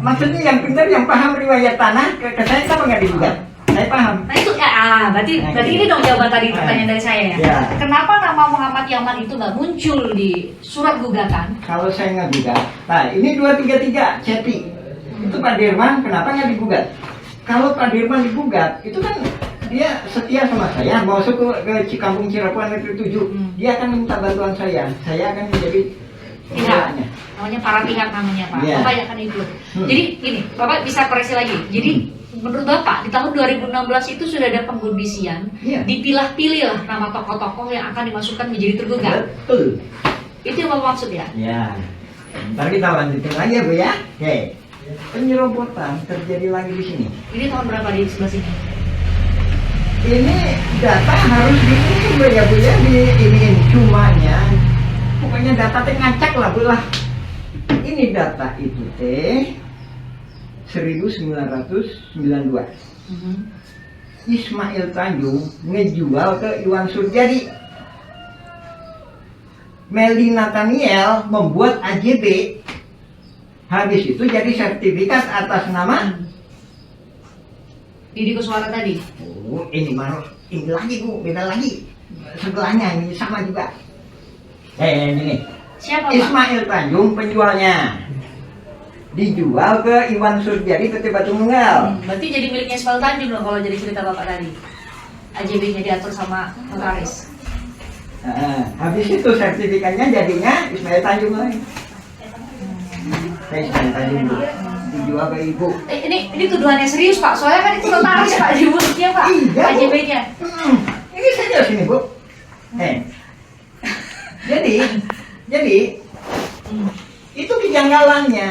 Speaker 10: Maksudnya yang pinter, yang paham riwayat tanah ke saya kenapa nggak digugat? Saya paham.
Speaker 9: Nah itu berarti ini dong jawaban tadi pertanyaan dari saya ya. Kenapa nama Muhammad Yaman itu nggak muncul di surat gugatan?
Speaker 10: Kalau saya nggak gugat, nah ini 233 Ceti, itu Pak Dirman kenapa nggak digugat? Kalau Pak Dirman digugat, itu kan dia setia sama saya, masuk ke Kampung Cirapuhan Negeri 7, dia akan minta bantuan saya akan menjadi
Speaker 9: pihaknya. Namanya para pihak namanya Pak. Bapak yang akan ikut. Jadi ini, Bapak bisa koreksi lagi. Jadi menurut Bapak di tahun 2016 itu sudah ada pengkondisian, dipilah-pilih lah nama tokoh-tokoh yang akan dimasukkan menjadi tergugat.
Speaker 10: Betul.
Speaker 9: Itu yang Bapak maksud ya?
Speaker 10: Ya. Ntar kita lanjutin lagi ya Bu ya. Oke. Penyerobotan terjadi lagi di sini.
Speaker 9: Ini tahun berapa di sebelah sini?
Speaker 10: Ini data harus dihitung ya Bu ya, ini cumanya pokoknya data teh ngacak lah Bu lah. Ini data itu teh 1992. Ismail Tanjung ngejual ke Iwan Surjadi Melly Nathaniel membuat AJB, habis itu jadi sertifikat atas nama
Speaker 9: Didi Kuswara tadi.
Speaker 10: oh ini lagi Bu, beda lagi, sebelahnya ini sama juga. Ini
Speaker 9: Siapa Pak?
Speaker 10: Ismail Tanjung penjualnya, dijual ke Iwan Surjadi PT Batu Nunggal.
Speaker 9: Berarti jadi miliknya Ismail Tanjung dong kalau jadi cerita Bapak tadi. AJB-nya diatur sama notaris.
Speaker 10: Habis itu sertifikatnya jadinya Ismail Tanjung lagi. Ismail Tanjung Bu, dijual ke Ibu.
Speaker 9: Ini tuduhannya serius Pak, soalnya kan itu notaris Pak di mulutnya Pak,
Speaker 10: Iya, Bu.
Speaker 9: AJB-nya.
Speaker 10: Ini saja sini Bu. Jadi itu kejanggalannya.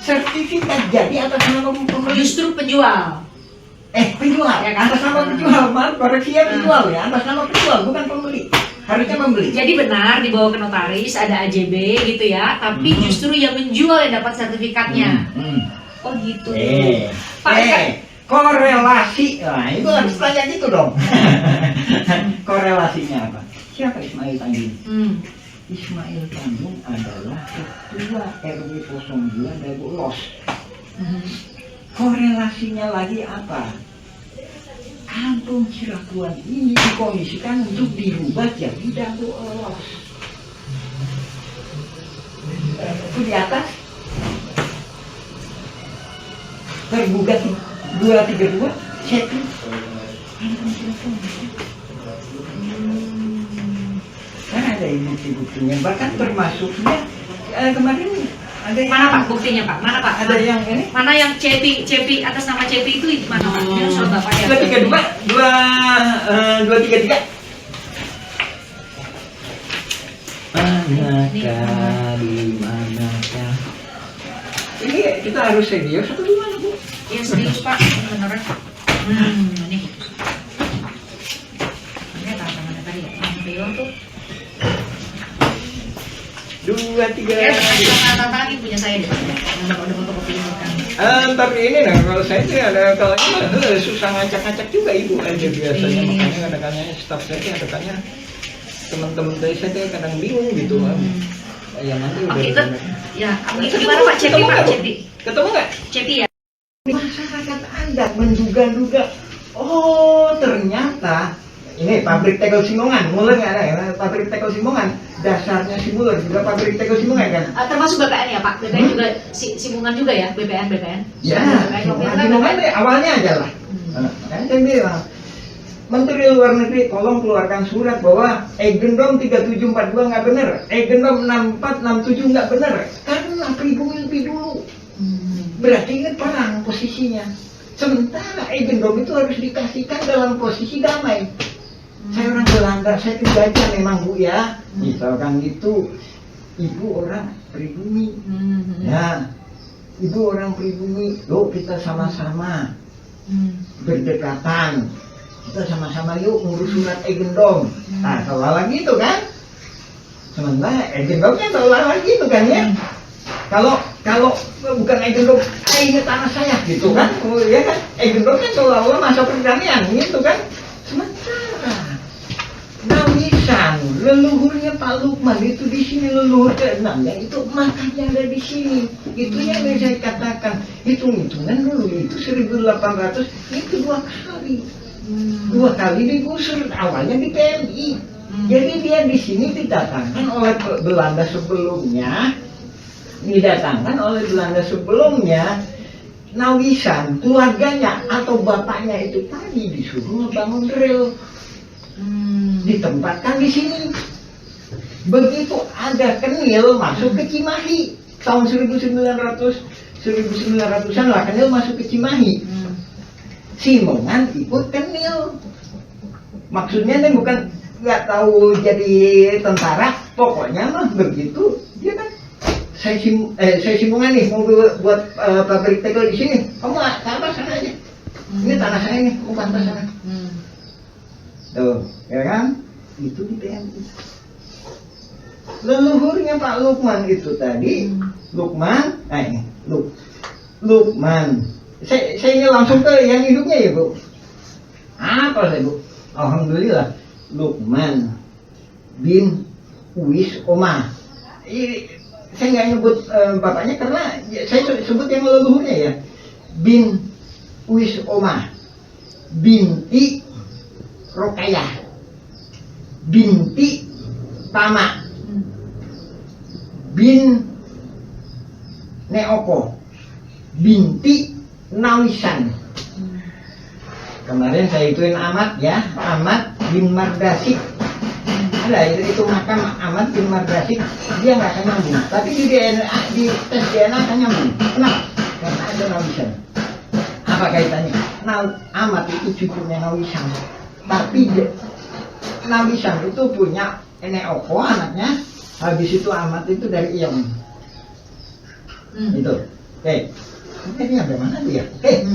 Speaker 10: Sertifikat jadi atas nama pembeli.
Speaker 9: Justru penjual.
Speaker 10: Penjual
Speaker 9: Ya kan?
Speaker 10: atas nama penjual, maaf koreksi ya, penjual ya, atas nama penjual bukan pembeli. Harusnya pembeli.
Speaker 9: Jadi benar dibawa ke notaris, ada AJB gitu ya, tapi justru yang menjual yang dapat sertifikatnya. Oh gitu. Pak,
Speaker 10: Korelasi, nah itu harus tanya gitu dong. Korelasinya apa? Siapa Ismail Tanjung? Ismail Tanjung adalah ketua RW 02 Dago Los. Korelasinya lagi apa? Kampung Cirapuhan ini dikomisikan untuk dirubah jadi Dago Los. Itu di atas tergugat 232 Cepi. Kan ada bukti-buktinya, bahkan termasuknya kemarin ada yang
Speaker 9: mana Pak buktinya Pak? Mana Pak?
Speaker 10: ada yang ini
Speaker 9: Mana yang Cepi atas nama Cepi itu mana Pak? Ini soal Bapak ya.
Speaker 10: 233. Manakah di manakah? Ini kita harus serius atau gimana Bu?
Speaker 9: Iya serius Pak, beneran. Ini. Ini tantangannya tadi ya, yang Rio tuh.
Speaker 10: 233.
Speaker 9: Ya, tantangan ini punya saya deh. Udah fotokopi ini kan.
Speaker 10: Tapi ini nah kalau saya sih ada kalanya susah ngacak-ngacak juga Ibu aja biasanya, makanya kadang-kadang staff saya kadang-kadang teman-teman saya kadang bingung gitu kan. Ya nanti udah.
Speaker 9: Itu ya, gimana Pak Cepi Pak Cepi?
Speaker 10: Ketemu nggak?
Speaker 9: Cepi ya.
Speaker 10: Masyarakat adat menduga-duga, oh ternyata ini pabrik tegel Simongan, mulai nggak ada ya, pabrik tegel Simongan, dasarnya Simuler juga pabrik tegel Simongan kan?
Speaker 9: Termasuk BPN ya Pak, BPN juga Simungan juga ya, BPN.
Speaker 10: Ya, Simongan deh awalnya aja lah. Kan saya bilang, Menteri Luar Negeri tolong keluarkan surat bahwa Egendom 3742 nggak benar, Egendom 6467 nggak benar, karena pribumi lebih dulu. Berarti ini perang posisinya. Sementara Egendom itu harus dikasihkan dalam posisi damai. Saya orang Belanda, saya penjajah memang Bu ya. Misalkan gitu, Ibu orang pribumi. Ya, Ibu orang pribumi. Yuk kita sama-sama berdekatan. Kita sama-sama yuk ngurus surat Egendom. Nah, seolah gitu kan? Sementara Egendomnya seolah gitu kan ya? Kalau bukan Egendom, ini tanah saya gitu kan? Ya kan? Egendom kan seolah-olah masa perdamaian gitu kan? Sementara Nawisan, leluhurnya Pak Lukman itu di sini, leluhur keenamnya itu makanya ada di sini. Itu yang saya katakan, hitung-hitungan dulu itu 1800 itu 2 kali. 2 kali digusur, awalnya di PMI. Jadi dia di sini didatangkan oleh Belanda sebelumnya. Nawisan, keluarganya atau bapaknya itu tadi disuruh bangun rel. Ditempatkan di sini. Begitu ada Kenil masuk ke Cimahi tahun 1900-an lah Kenil masuk ke Cimahi. Simongan ikut Kenil. Maksudnya ini bukan nggak tahu jadi tentara, pokoknya mah begitu dia kan. Saya Simongan nih mau buat pabrik tegel di sini. Kamu apa sana aja. Ini tanah saya nih, kamu pantas sana. Tuh, ya kan? Itu di PMI. Leluhurnya Pak Lukman itu tadi, Lukman. Saya ini langsung ke yang hidupnya ya Bu. Apa saya Bu? Alhamdulillah, Lukman bin Uwis Oma. Saya nggak nyebut bapaknya karena saya sebut yang leluhurnya ya. Bin Uwis Oma, binti Rokayah, binti Tama, bin Neoko, binti Nawisan. Kemarin saya ituin Ahmad ya, Ahmad bin Mardasik. Ada itu makam Ahmad bin Mardasik, dia nggak akan nyambung. Tapi di DNA, di tes DNA akan nyambung. Kenapa? Karena ada Nawisan. Apa kaitannya? Ahmad itu cucunya Nawisan. Tapi Nawisan itu punya Neoko anaknya. Habis itu Ahmad itu dari Iyam. Itu. Oke. Ini sampai mana tuh ya? Oke.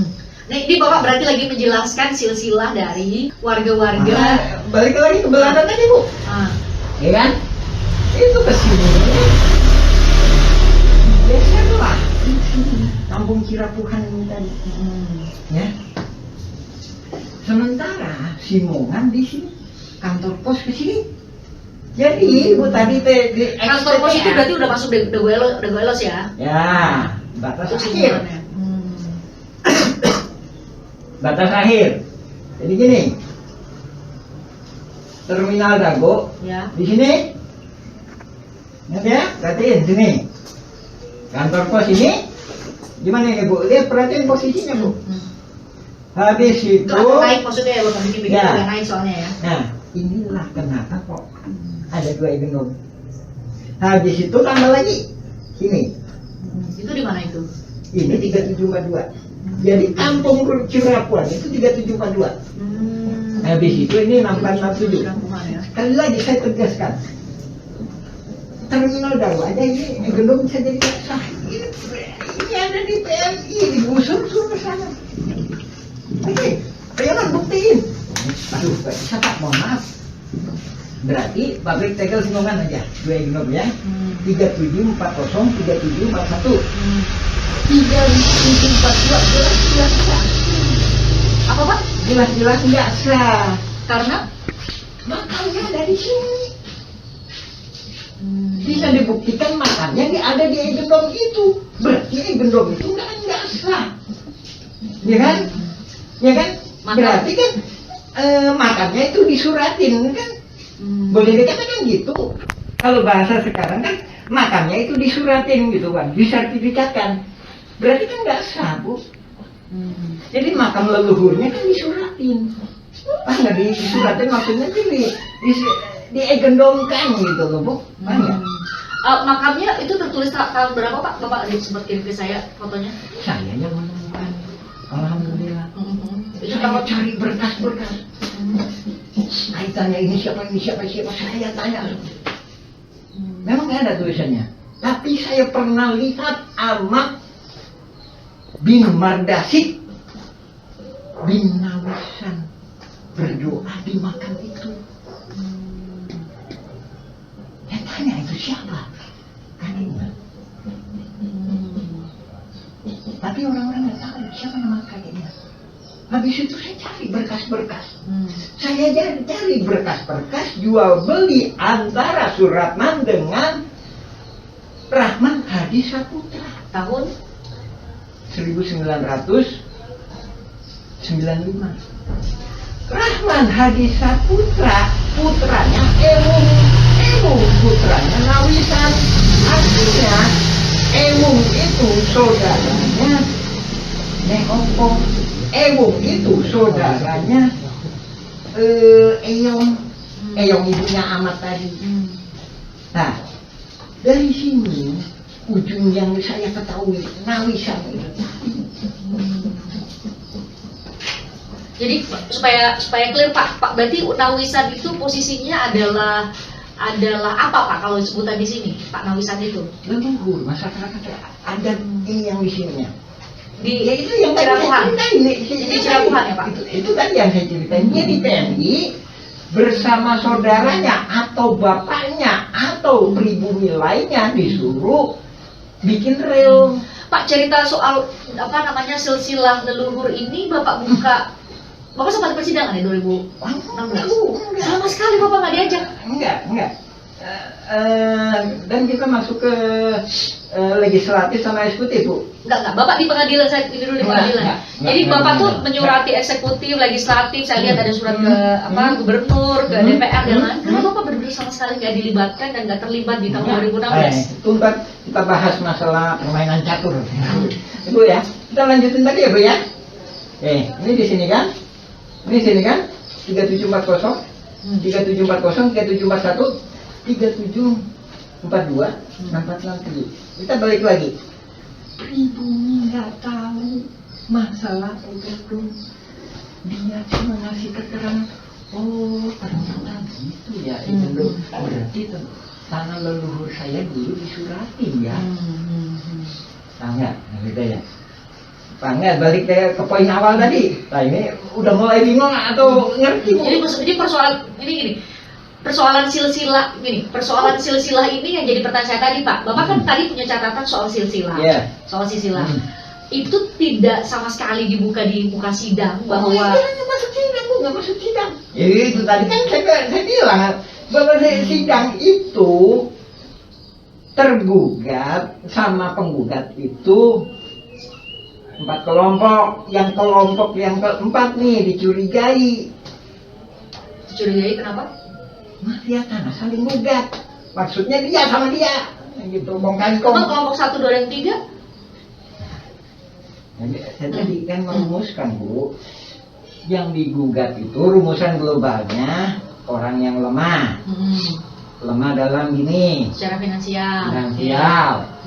Speaker 9: Nah, ini Bapak berarti lagi menjelaskan silsilah dari warga-warga.
Speaker 10: Balik lagi ke Belanda tadi, Bu. Ya kan? Itu ke sini. Biasalah. Kampung Cirapuhan ini tadi. Ya. Sementara Simongan di sini, kantor pos ke sini. Jadi Bu tadi di
Speaker 9: Kantor pos itu berarti udah masuk Dago Elos ya?
Speaker 10: Ya, batas
Speaker 9: Untuk
Speaker 10: akhir.
Speaker 9: Simongannya.
Speaker 10: Batas akhir. Jadi gini. Terminal Dago
Speaker 9: Ya.
Speaker 10: di sini. Ingat ya, perhatiin sini. Kantor pos ini. Gimana ini Bu? Lihat perhatiin posisinya Bu. Habis itu.
Speaker 9: Itu agak naik maksudnya ya, bukan bikin-bikin
Speaker 10: Ya.
Speaker 9: agak naik soalnya ya.
Speaker 10: Nah, inilah kenapa kok ada 2 gendong. Habis itu tambah lagi. Sini.
Speaker 9: Itu di mana itu?
Speaker 10: Ini 3742. Jadi kampung Cirapuhan itu 3742. Habis itu ini 6467.
Speaker 9: Kampungan ya.
Speaker 10: Sekali lagi saya tegaskan. Terminal Dago aja ini gedung bisa jadi sah. Ini ada di PMI, digusur ke sana. Oke, ayo buktiin. Aduh, Pak bisa Pak, mohon maaf. Berarti pabrik tegel Simongan aja, 2 gedung ya. 3740, 3741. 3742 jelas-jelas sah.
Speaker 9: Apa Pak?
Speaker 10: Jelas-jelas nggak sah.
Speaker 9: Karena
Speaker 10: Makamnya ada di sini. Bisa dibuktikan makamnya ada di gendong itu. Berarti gendong itu nggak sah. Ya kan? Ya kan? Berarti kan makamnya itu disuratin kan? Boleh dikatakan gitu. Kalau bahasa sekarang kan makamnya itu disuratin gitu kan, disertifikatkan. Berarti kan nggak sah, Bu. Jadi makam leluhurnya kan disuratin. Pas nggak disuratin maksudnya diegendongkan gitu loh, Bu. Paham nggak?
Speaker 9: Makamnya itu tertulis tahun berapa Pak? Bapak sempat kirim ke saya fotonya.
Speaker 10: Saya yang menemukan. Alhamdulillah. Saya cari berkas-berkas. Kaitannya ini siapa saya tanya. Memang nggak ada tulisannya. Tapi saya pernah lihat Ahmad bin Mardasik bin Nawisan berdoa di makam itu. Saya tanya itu siapa? Kan ini. Tapi orang-orang nggak tahu siapa nama kakeknya. Habis itu saya cari berkas-berkas. Saya cari berkas-berkas jual beli antara Suratman dengan Rahman Hadi Saputra
Speaker 9: Tahun
Speaker 10: 1995. Rahman Hadi Saputra putranya Ewung putranya Nawisan. Artinya Ewung itu saudaranya Neoko. Ewung itu saudaranya Eyong ibunya Ahmad tadi. Nah, dari sini ujung yang saya ketahui Nawisan itu.
Speaker 9: Jadi supaya clear Pak, berarti Nawisan itu posisinya adalah apa Pak kalau sebutan di sini Pak Nawisan itu?
Speaker 10: Leluhur masyarakat ada yang di sininya.
Speaker 9: Di
Speaker 10: Ya itu yang
Speaker 9: Cirapuhan.
Speaker 10: Di
Speaker 9: Cirapuhan ya Pak?
Speaker 10: Itu tadi yang saya ceritain. Dia di PMI bersama saudaranya atau bapaknya atau pribumi lainnya disuruh bikin rel.
Speaker 9: Pak, cerita soal silsilah leluhur ini Bapak sempat persidangan ya 2016? Sama sekali Bapak nggak diajak?
Speaker 10: Enggak. Dan kita masuk ke legislatif sama eksekutif, Bu.
Speaker 9: Enggak, Bapak di pengadilan, saya ini dulu di pengadilan.
Speaker 10: Enggak.
Speaker 9: Jadi Bapak tuh menyurati eksekutif, legislatif, saya lihat ada surat ke gubernur, ke DPR dan lain. Kenapa Bapak benar-benar sama sekali nggak dilibatkan dan nggak terlibat di tahun 2016?
Speaker 10: Itu ntar kita bahas masalah permainan catur. Ibu ya, kita lanjutin tadi ya, Bu ya. Ini di sini kan? Ini sini kan? 3740, 3740, 3741, 3742, 6467. Kita balik lagi. Pribumi nggak tahu masalah itu. Dia cuma ngasih keterangan. Oh, ternyata gitu ya. Itu berarti tanah leluhur saya dulu disuratin ya. Tahu nggak? Gitu ya. Panggil balik ke poin awal tadi. Nah ini udah mulai bingung atau ngerti?
Speaker 9: Jadi persoalan ini gini, persoalan silsilah ini yang jadi pertanyaan saya tadi, Pak. Bapak kan tadi punya catatan soal silsilah, soal silsilah. Itu tidak sama sekali dibuka di muka sidang bahwa
Speaker 10: masuk sidang, Bu, nggak masuk sidang. Jadi itu tadi kan saya bilang bahwa sidang itu tergugat sama penggugat itu 4 kelompok, yang keempat nih dicurigai.
Speaker 9: Dicurigai kenapa?
Speaker 10: Mafia tanah saling gugat. Maksudnya dia sama dia, gitu bongkar kong.
Speaker 9: Emang kelompok 1, 2, dan 3?
Speaker 10: Saya tadi kan merumuskan, Bu, yang digugat itu rumusan globalnya orang yang lemah. Lemah dalam gini,
Speaker 9: Secara finansial.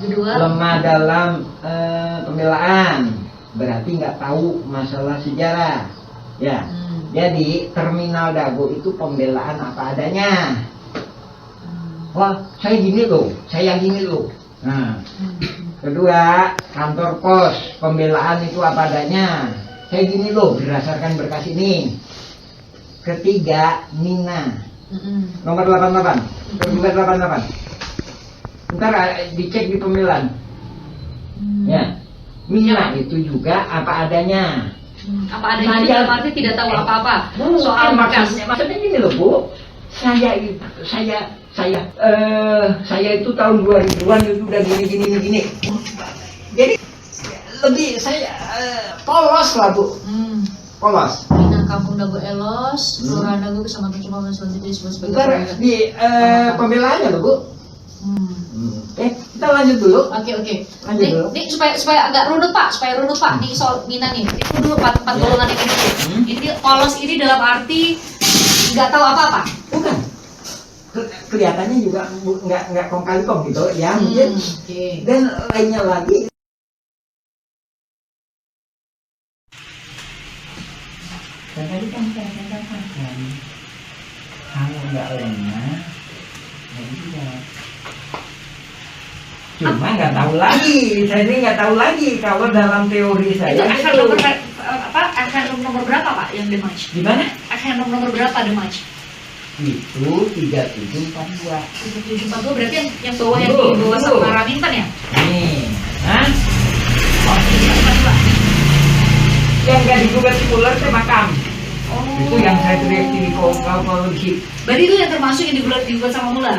Speaker 9: Kedua,
Speaker 10: lemah dalam pembelaan, berarti nggak tahu masalah sejarah, ya. Jadi terminal Dago itu pembelaan apa adanya. Wah, saya gini loh, saya gini loh. Nah, kedua kantor pos, pembelaan itu apa adanya. Saya gini loh, berdasarkan berkas ini. Ketiga, Nina. Nomor 88, tergugat 88. Ntar dicek di pembelaan. Ya, Mina itu juga apa adanya.
Speaker 9: Apa adanya ini dalam arti tidak tahu apa-apa soal berkas.
Speaker 10: Maksudnya gini loh, Bu. Saya itu tahun 2000-an itu udah gini. Jadi lebih saya polos lah, Bu. Polos.
Speaker 9: Bina Kampung Dago Elos, Kelurahan Dago, Kecamatan Cimawang, selanjutnya disebut sebagai
Speaker 10: Ntar di pembelaannya loh, Bu. Kita lanjut dulu.
Speaker 9: Oke.
Speaker 10: Lanjut dulu.
Speaker 9: Ini supaya agak runut Pak, Nih soal Mina nih. Itu dulu 4 golongan ini dulu. Ini polos ini dalam arti nggak tahu apa-apa.
Speaker 10: Bukan. Kelihatannya juga nggak kong kali kong gitu ya. Mungkin. Dan lainnya lagi. Dan tadi kan saya katakan kalau nggak lemah, nggak bisa. Cuma nggak tahu lagi, saya ini nggak tahu lagi kalau dalam teori saya.
Speaker 9: Itu akan nomor berapa Pak yang dematch?
Speaker 10: Di mana?
Speaker 9: Akan nomor berapa dematch?
Speaker 10: Itu 3742.
Speaker 9: 3742 berarti yang bawah yang di bawah sama Raminten ya?
Speaker 10: Nih, hah?
Speaker 9: Oh, 3742.
Speaker 10: Yang nggak digugat si ular itu makam. Itu yang saya teriak di polisi.
Speaker 9: Berarti itu yang termasuk yang dibuat sama Mula?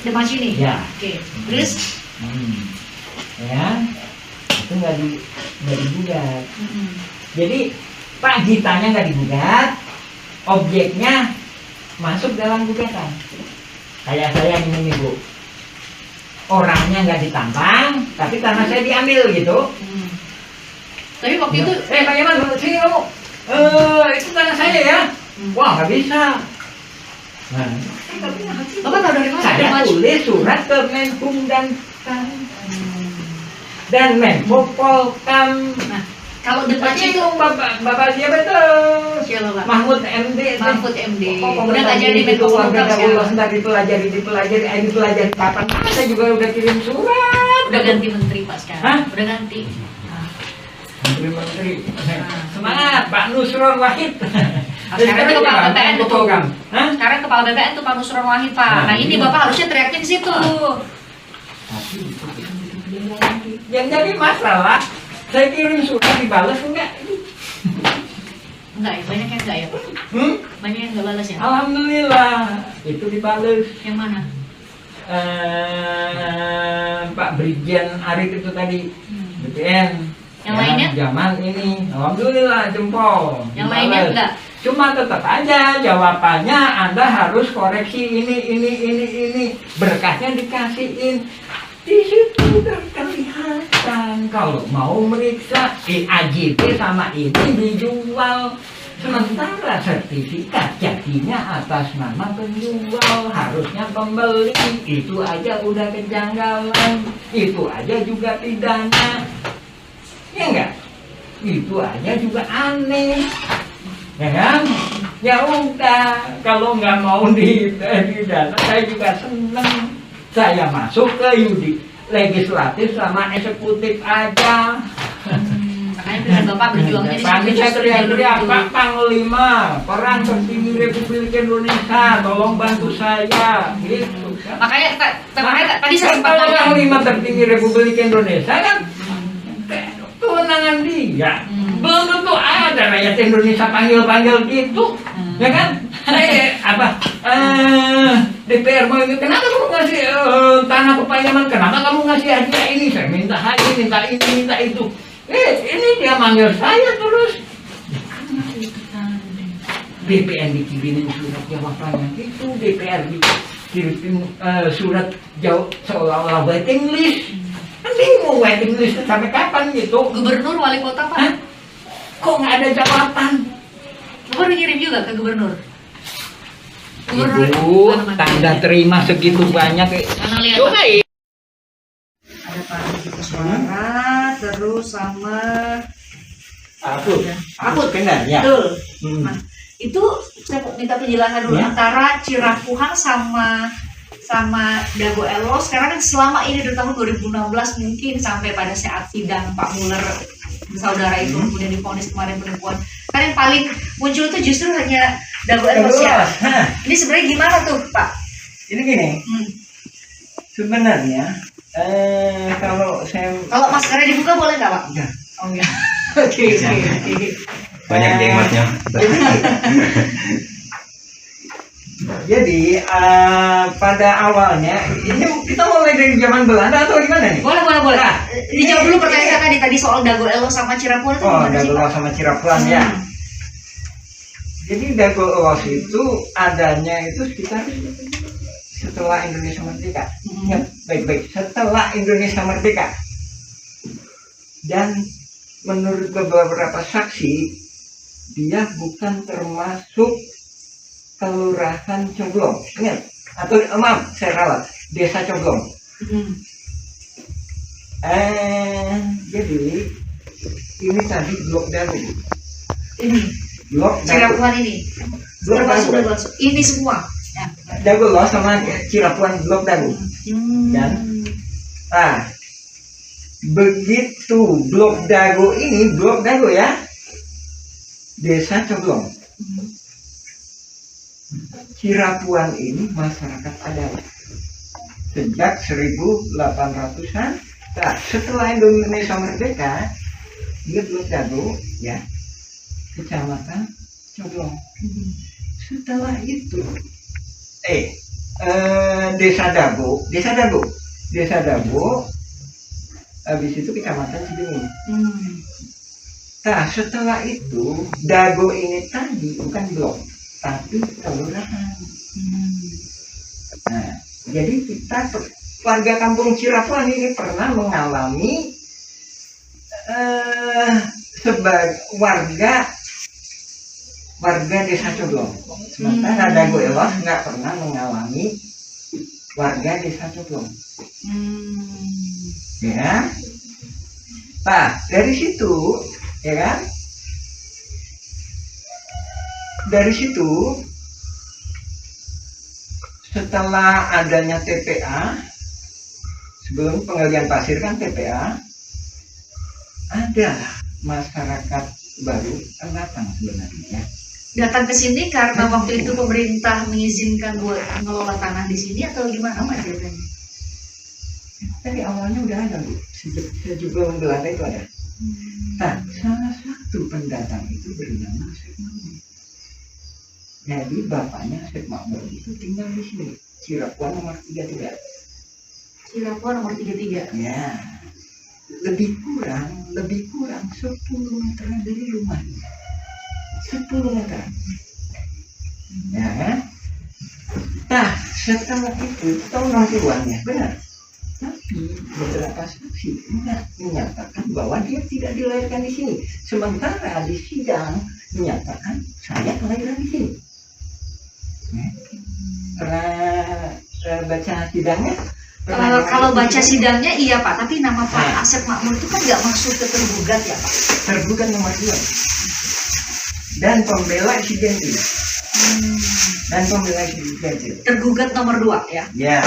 Speaker 9: Dematch ini?
Speaker 10: Ya.
Speaker 9: Oke. Terus?
Speaker 10: Ya, itu nggak digugat. Jadi Pak Gitanya nggak digugat, objeknya masuk dalam gugatan. Kayak saya ini nih, Bu. Orangnya nggak ditambang, tapi tanah saya diambil gitu.
Speaker 9: Tapi waktu itu
Speaker 10: bagaimana? Sini kamu. Itu tanah saya ya. Wah, nggak bisa. Nah,
Speaker 9: Bapak tahu dari mana?
Speaker 10: saya tulis surat ke Menkum dan Menko Polkam.
Speaker 9: Nah, kalau debat
Speaker 10: itu bapak siapa tuh?
Speaker 9: Siapa Pak?
Speaker 10: Mahfud MD.
Speaker 9: Udah nggak jadi Menko Polkam sekarang.
Speaker 10: Ntar dipelajari kapan? Saya juga udah kirim surat.
Speaker 9: Udah ganti menteri Pak sekarang.
Speaker 10: Hah?
Speaker 9: Udah ganti.
Speaker 10: Menteri. Semangat Pak Nusron Wahid.
Speaker 9: Sekarang itu kepala BPN itu.
Speaker 10: Hah?
Speaker 9: Sekarang kepala BPN itu Pak Nusron Wahid Pak. Nah ini Bapak harusnya teriaknya di situ.
Speaker 10: Yang jadi masalah, saya kirim surat dibalas enggak?
Speaker 9: Enggak ya, banyak yang enggak ya Pak? Banyak yang enggak balas ya?
Speaker 10: Alhamdulillah itu dibales.
Speaker 9: Yang mana?
Speaker 10: Pak Brigjen Arif itu tadi BPN.
Speaker 9: Yang lainnya?
Speaker 10: Zaman ini, alhamdulillah jempol.
Speaker 9: Yang lainnya
Speaker 10: dibales.
Speaker 9: enggak?
Speaker 10: Cuma tetap aja jawabannya Anda harus koreksi ini. Berkasnya dikasihin. Di situ udah kelihatan kalau mau meriksa AJT sama ini dijual. Sementara sertifikat jadinya atas nama penjual, harusnya pembeli. Itu aja udah kejanggalan, itu aja juga pidana. Ya enggak? Itu aja juga aneh. Ya kan? Ya udah, kalau nggak mau didana, saya juga seneng. Saya masuk ke legislatif sama eksekutif aja.
Speaker 9: Makanya dengan Bapak berjuangnya di
Speaker 10: Tadi
Speaker 9: situ.
Speaker 10: saya teriak-teriak, Pak Panglima, peran tertinggi Republik Indonesia, tolong bantu saya. Gitu.
Speaker 9: Makanya tadi saya sempat
Speaker 10: Kalau
Speaker 9: tanya.
Speaker 10: Panglima tertinggi Republik Indonesia kan kewenangan dia. Belum tentu ada rakyat Indonesia panggil gitu, ya kan? DPR mau ini, kenapa kamu ngasih tanah ke Payaman? Kenapa kamu ngasih hadiah ini? Saya minta ini, minta itu. Ini dia manggil saya terus. DPR dikirimin surat jawabannya itu, DPR dikirim surat jawab seolah-olah waiting list. Nanti mau waiting list sampai kapan gitu?
Speaker 9: Gubernur, wali kota Pak?
Speaker 10: Hah? Kok nggak ada jawaban?
Speaker 9: Bapak udah ngirim juga ke gubernur?
Speaker 10: Ibu, tanda terima segitu banyak.
Speaker 9: Mana lihat
Speaker 10: Coba
Speaker 9: Pak? Ada Pak Rudi Suara, terus sama
Speaker 10: Akut benar ya.
Speaker 9: betul. Nah, itu saya minta penjelasan dulu
Speaker 10: Ya.
Speaker 9: antara Cirapuhang sama Dago Elos. Sekarang kan selama ini dari tahun 2016 mungkin sampai pada saat sidang Pak Muller saudara itu kemudian divonis kemarin penipuan. Kan yang paling muncul itu justru hanya Dago Elos ya.
Speaker 10: Nah,
Speaker 9: Ini sebenarnya gimana tuh Pak?
Speaker 10: ini gini, sebenarnya kalau saya
Speaker 9: Kalau maskernya dibuka boleh nggak Pak?
Speaker 10: Enggak.
Speaker 9: Oh enggak. Oke.
Speaker 2: Banyak geng masnya.
Speaker 10: Jadi pada awalnya ini kita mulai dari zaman Belanda atau gimana nih?
Speaker 9: Boleh.
Speaker 10: Nah,
Speaker 9: Dijawab dulu pertanyaan saya tadi sih soal Dago Elos sama Cirapuhang itu
Speaker 10: Oh,
Speaker 9: gimana sih
Speaker 10: Dago
Speaker 9: Pak?
Speaker 10: Elos sama Cirapuhang ya. Jadi Dago Elos itu adanya itu sekitar setelah Indonesia merdeka. Ya, baik-baik. Setelah Indonesia merdeka. Dan menurut beberapa saksi, dia bukan termasuk Kelurahan Coblong. Ingat? Atau maaf, saya ralat. Desa Coblong. Jadi ini tadi Blok Dago.
Speaker 9: Ini
Speaker 10: Blok Dago.
Speaker 9: Cirapuhang ini.
Speaker 10: Blok
Speaker 9: Termasuk
Speaker 10: Dago.
Speaker 9: Dago. Ini semua. Ya.
Speaker 10: Dago Elos sama Cirapuhang Blok Dago. Dan begitu Blok Dago ini, Blok Dago ya, Desa Coblong. Cirapuhang ini masyarakat adat sejak 1800-an. Nah, setelah Indonesia merdeka, dia Blok Dago ya, Kecamatan Coblong. Setelah itu Desa Dago, habis itu Kecamatan Cibengi. Nah, setelah itu Dago ini tadi bukan blok, tapi kelurahan. Nah, jadi kita warga kampung Cirapuhang ini pernah mengalami sebagai warga Desa Coblong. Sementara Dago Elos nggak pernah mengalami warga Desa Coblong. Ya. Nah, dari situ, ya kan? Dari situ, setelah adanya TPA, sebelum penggalian pasir kan TPA, ada masyarakat baru yang datang sebenarnya.
Speaker 9: Datang ke sini karena waktu itu pemerintah mengizinkan buat mengelola tanah di sini atau gimana Pak ceritanya?
Speaker 10: Dari awalnya udah ada, Bu. Sebelum Belanda itu ada. Nah, salah satu Satu pendatang itu bernama Asep Makmur. Jadi bapaknya Asep Makmur itu tinggal di sini, Cirebon nomor 33.
Speaker 9: Cirebon nomor 33.
Speaker 10: Ya, lebih kurang 10 meter dari rumahnya. 10 meter. Ya kan? Nah, setelah itu tahu nongkiwannya, benar. Tapi beberapa saksi menyatakan bahwa dia tidak dilahirkan di sini. Sementara di sidang menyatakan saya kelahiran di sini. Pernah baca sidangnya?
Speaker 9: Kalau baca sidangnya iya Pak, tapi nama Pak Asep Makmur itu kan nggak masuk ke tergugat ya Pak?
Speaker 10: Tergugat nomor 2 dan pembela Sidentil.
Speaker 9: Tergugat nomor 2 ya?
Speaker 10: Ya,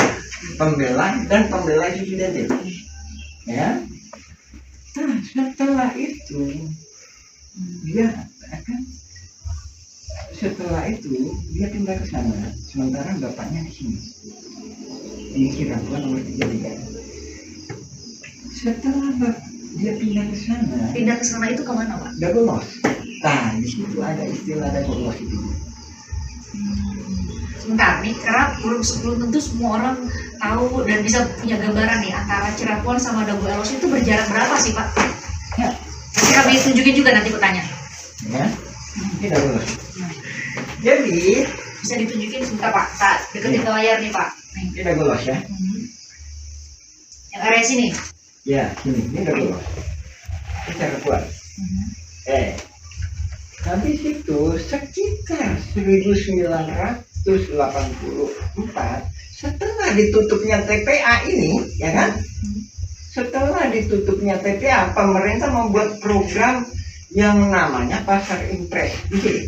Speaker 10: pembela Sidentil. Ya. Nah, setelah itu dia pindah ke sana, sementara bapaknya di sini. Ini Cirebon nomor 33. Setelah dia pindah ke sana
Speaker 9: itu kemana Pak?
Speaker 10: Dagolos. Nah, di situ ada istilah Dagolos itu.
Speaker 9: Sebentar nih, karena belum tentu semua orang tahu dan bisa punya gambaran nih antara Cirebon sama Dagoelos itu berjarak berapa sih Pak?
Speaker 10: Ya.
Speaker 9: Nanti kami tunjukin juga nanti pertanyaan.
Speaker 10: Ya, ini Dagolos. Jadi
Speaker 9: Bisa ditunjukin sebentar Pak, saat deketin ke layar nih Pak. Nih.
Speaker 10: ini Dagolos ya.
Speaker 9: Yang area sini.
Speaker 10: Ya, ini Dagolos. Ini cara kuat. Habis itu sekitar 1984 setelah ditutupnya TPA ini, ya kan? Setelah ditutupnya TPA, pemerintah membuat program yang namanya Pasar Impres di sini.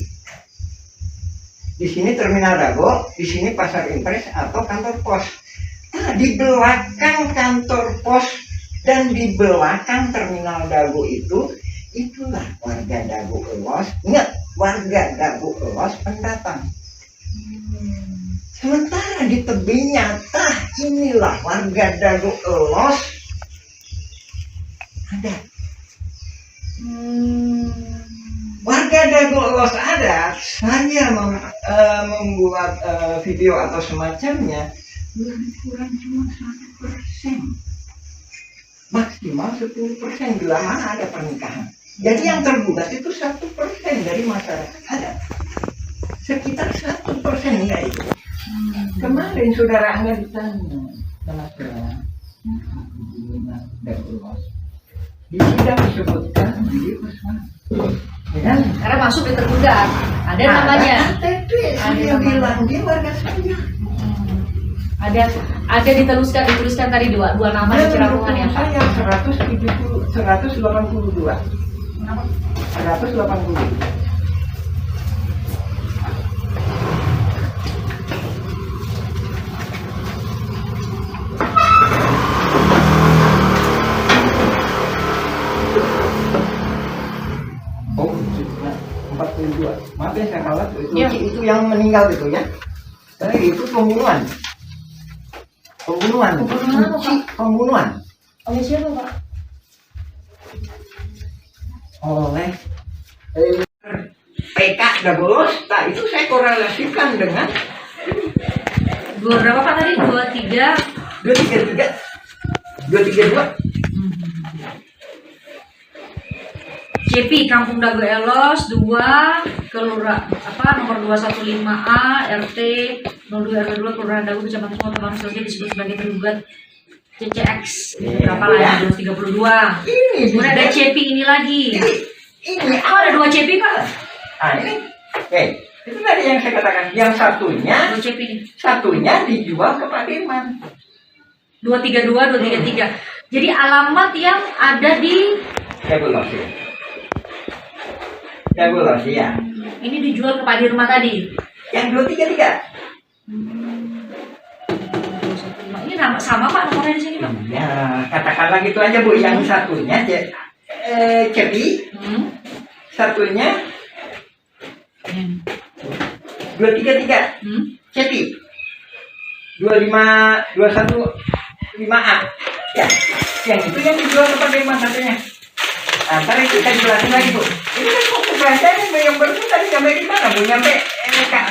Speaker 10: Di sini Terminal Dago, di sini Pasar Impres atau kantor pos. Nah, di belakang kantor pos dan di belakang Terminal Dago itulah warga Dagoelos. Ingat, warga Dagoelos pendatang. Sementara di tebingnya, inilah warga Dagoelos ada. Warga Dagoelos ada. Saya membuat video atau semacamnya lebih kurang cuma 1%. Maksimal 10% bila mana ada pernikahan. Jadi yang tergugat itu 1% dari masyarakat ada. Sekitar 1% ya itu. Kemarin saudara Angga ditanya sama saya, di sidang disebutkan di ya,
Speaker 9: Karena masuk di tergugat, ada namanya.
Speaker 10: KTP saya bilang dia warga saya.
Speaker 9: Ada dituliskan tadi dua nama di Cirebon ya Pak.
Speaker 10: Saya 182. 180. Oh, 42. Maaf ya saya kalah itu yang meninggal itu ya. Tapi itu pembunuhan. Pembunuhan apa, Pak?
Speaker 9: Oleh siapa Pak?
Speaker 10: Oleh PK Dagoelos. Nah, itu saya korelasikan dengan
Speaker 9: Berapa Pak tadi?
Speaker 10: 232.
Speaker 9: CP Kampung Dagoelos 2 Kelurahan nomor 215A RT 02 RW 2 Kelurahan Dago Kecamatan Kota Sosial disebut sebagai tergugat CCX berapa lah ya 232. Kemudian ada CP ini lagi.
Speaker 10: Ini
Speaker 9: ada 2 CP Pak?
Speaker 10: Ini itu tadi yang saya katakan. Yang satunya dijual ke Pak Dirman.
Speaker 9: 232 233. Jadi alamat yang ada di
Speaker 10: Dagoelos ya.
Speaker 9: Ini dijual ke Pak Dirman tadi.
Speaker 10: Yang 233.
Speaker 9: Ini nama sama Pak nomornya di sini Pak.
Speaker 10: Ya, katakanlah gitu aja Bu. Yang satunya Cepi. Satunya 233. Cepi. 215A. Ya. Yang itu yang dijual ke Pak Dirman satunya. Ntar kita jelasin lagi Bu. Ini kan waktu belanjanya yang baru tadi sampai di mana Bu? Nyampe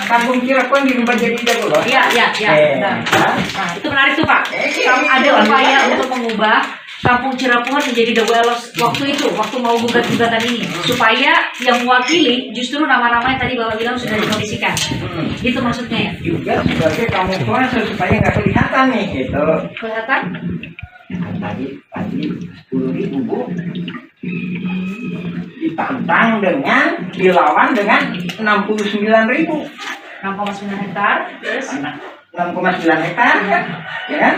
Speaker 10: Kampung Cirebon dirubah jadi Dago Elos.
Speaker 9: Iya. Benar. Nah, itu menarik tuh Pak. Ada upaya untuk mengubah Kampung Cirapuhan menjadi Dago Elos waktu itu, waktu mau gugat-gugatan ini, supaya yang mewakili justru nama-nama yang tadi Bapak bilang sudah dikondisikan. Gitu maksudnya ya?
Speaker 10: Juga sebagai kamuflase supaya nggak kelihatan nih gitu.
Speaker 9: Kelihatan?
Speaker 10: Tadi 10.000 Bu. Ditantang dengan dilawan dengan 69.000.
Speaker 9: 6,9 hektar. Terus
Speaker 10: 6,9 hektar kan, ya kan?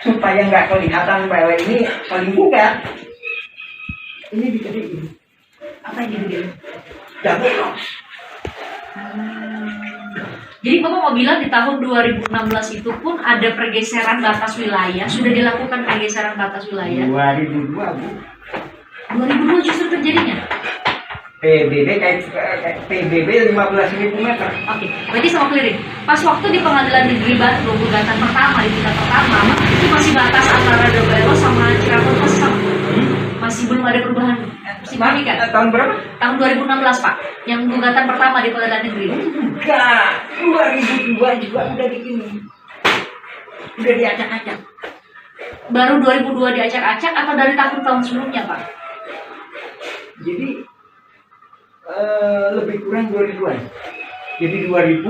Speaker 10: Supaya nggak kelihatan bahwa ini saling gugat. Ini digedein.
Speaker 9: apa yang gitu-gitu?
Speaker 10: Dago Elos.
Speaker 9: Jadi Bapak mau bilang di tahun 2016 itu pun ada pergeseran batas wilayah, sudah dilakukan pergeseran batas wilayah.
Speaker 10: 2002 Bu.
Speaker 9: 2002 justru terjadinya.
Speaker 10: PBB kayak PBB 15.000 meter.
Speaker 9: Oke, berarti sama clearing. Pas waktu di pengadilan negeri Bandung gugatan pertama di tingkat pertama itu masih batas antara Dago Elos sama Cirebon masih sama. Masih belum ada perubahan signifikan.
Speaker 10: Tahun berapa?
Speaker 9: Tahun 2016 Pak, yang gugatan pertama di pengadilan negeri.
Speaker 10: Enggak, 2002 juga udah begini. Udah diacak-acak.
Speaker 9: Baru 2002 diacak-acak atau dari tahun-tahun sebelumnya Pak?
Speaker 10: Jadi lebih kurang 2000-an. Jadi 2000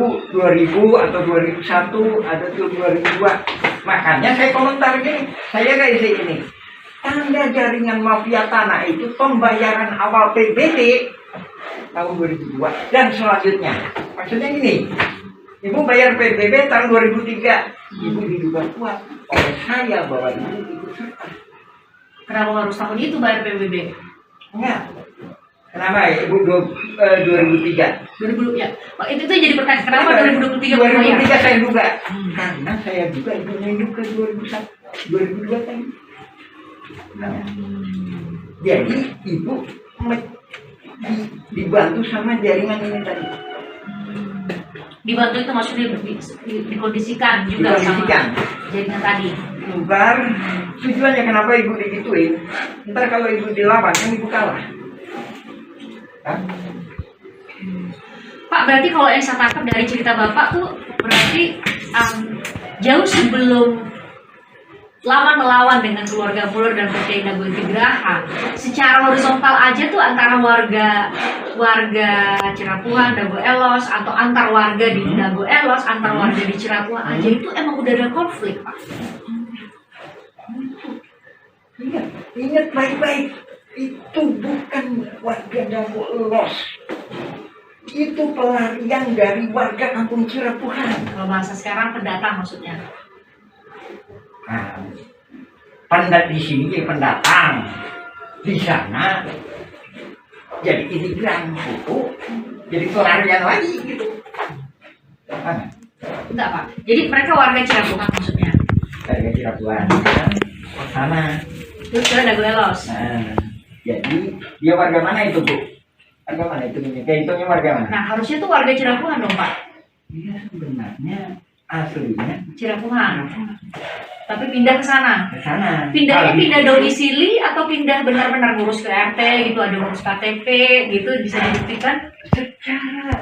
Speaker 10: atau 2001 ada tuh 2002. Makanya saya komentar gini, saya kayak ini. Tanda jaringan mafia tanah itu pembayaran awal PBB tahun 2002 dan selanjutnya. Maksudnya gini, Ibu bayar PBB tahun 2003, Ibu diduga kuat oleh saya bahwa Ibu ikut serta.
Speaker 9: Kenapa harus tahun itu bayar PBB?
Speaker 10: Enggak. Kenapa Ibu 2003?
Speaker 9: 2000 ya. Pak, itu jadi pertanyaan kenapa 2023 bayar?
Speaker 10: 2003 saya duga. Karena saya juga Ibunya hidup ke 2002 tadi. Nah, jadi Ibu dibantu sama jaringan ini tadi.
Speaker 9: Dibantu itu maksudnya dikondisikan juga sama jaringan tadi.
Speaker 10: Ntar tujuannya kenapa Ibu digituin? Ntar kalau Ibu dilawan kan Ibu kalah. Hah?
Speaker 9: Pak, berarti kalau yang saya tangkap dari cerita Bapak tuh berarti jauh sebelum Lawan melawan dengan keluarga Muller dan Percaya Dago Intigraha, secara horizontal aja tuh antara warga Cirapuhan, Dago Elos, atau antar warga di Dago Elos, antar warga di Cirapuhan aja itu emang udah ada konflik Pak.
Speaker 10: Ingat baik-baik, itu bukan warga Dago Elos. Itu pelarian dari warga kampung Cirapuhan.
Speaker 9: Kalau bahasa sekarang pendatang maksudnya.
Speaker 10: Nah, di sini jadi pendatang, di sana jadi imigran, jadi pelarian lagi gitu. Nah,
Speaker 9: enggak Pak. Jadi mereka warga Cirapuhan maksudnya.
Speaker 10: Warga Cirapuhan, sana.
Speaker 9: Terus ke Dago Elos.
Speaker 10: Nah, jadi dia warga mana itu Bu? Warga mana itu? Kayak itunya warga mana?
Speaker 9: Nah harusnya tuh warga Cirapuhan dong Pak.
Speaker 10: Dia sebenarnya aslinya
Speaker 9: Cirapuhan. Tapi pindah ke sana.
Speaker 10: Ke sana.
Speaker 9: Pindahnya pindah domisili atau pindah benar-benar ngurus ke RT gitu, ada ngurus KTP gitu bisa dibuktikan?
Speaker 10: Secara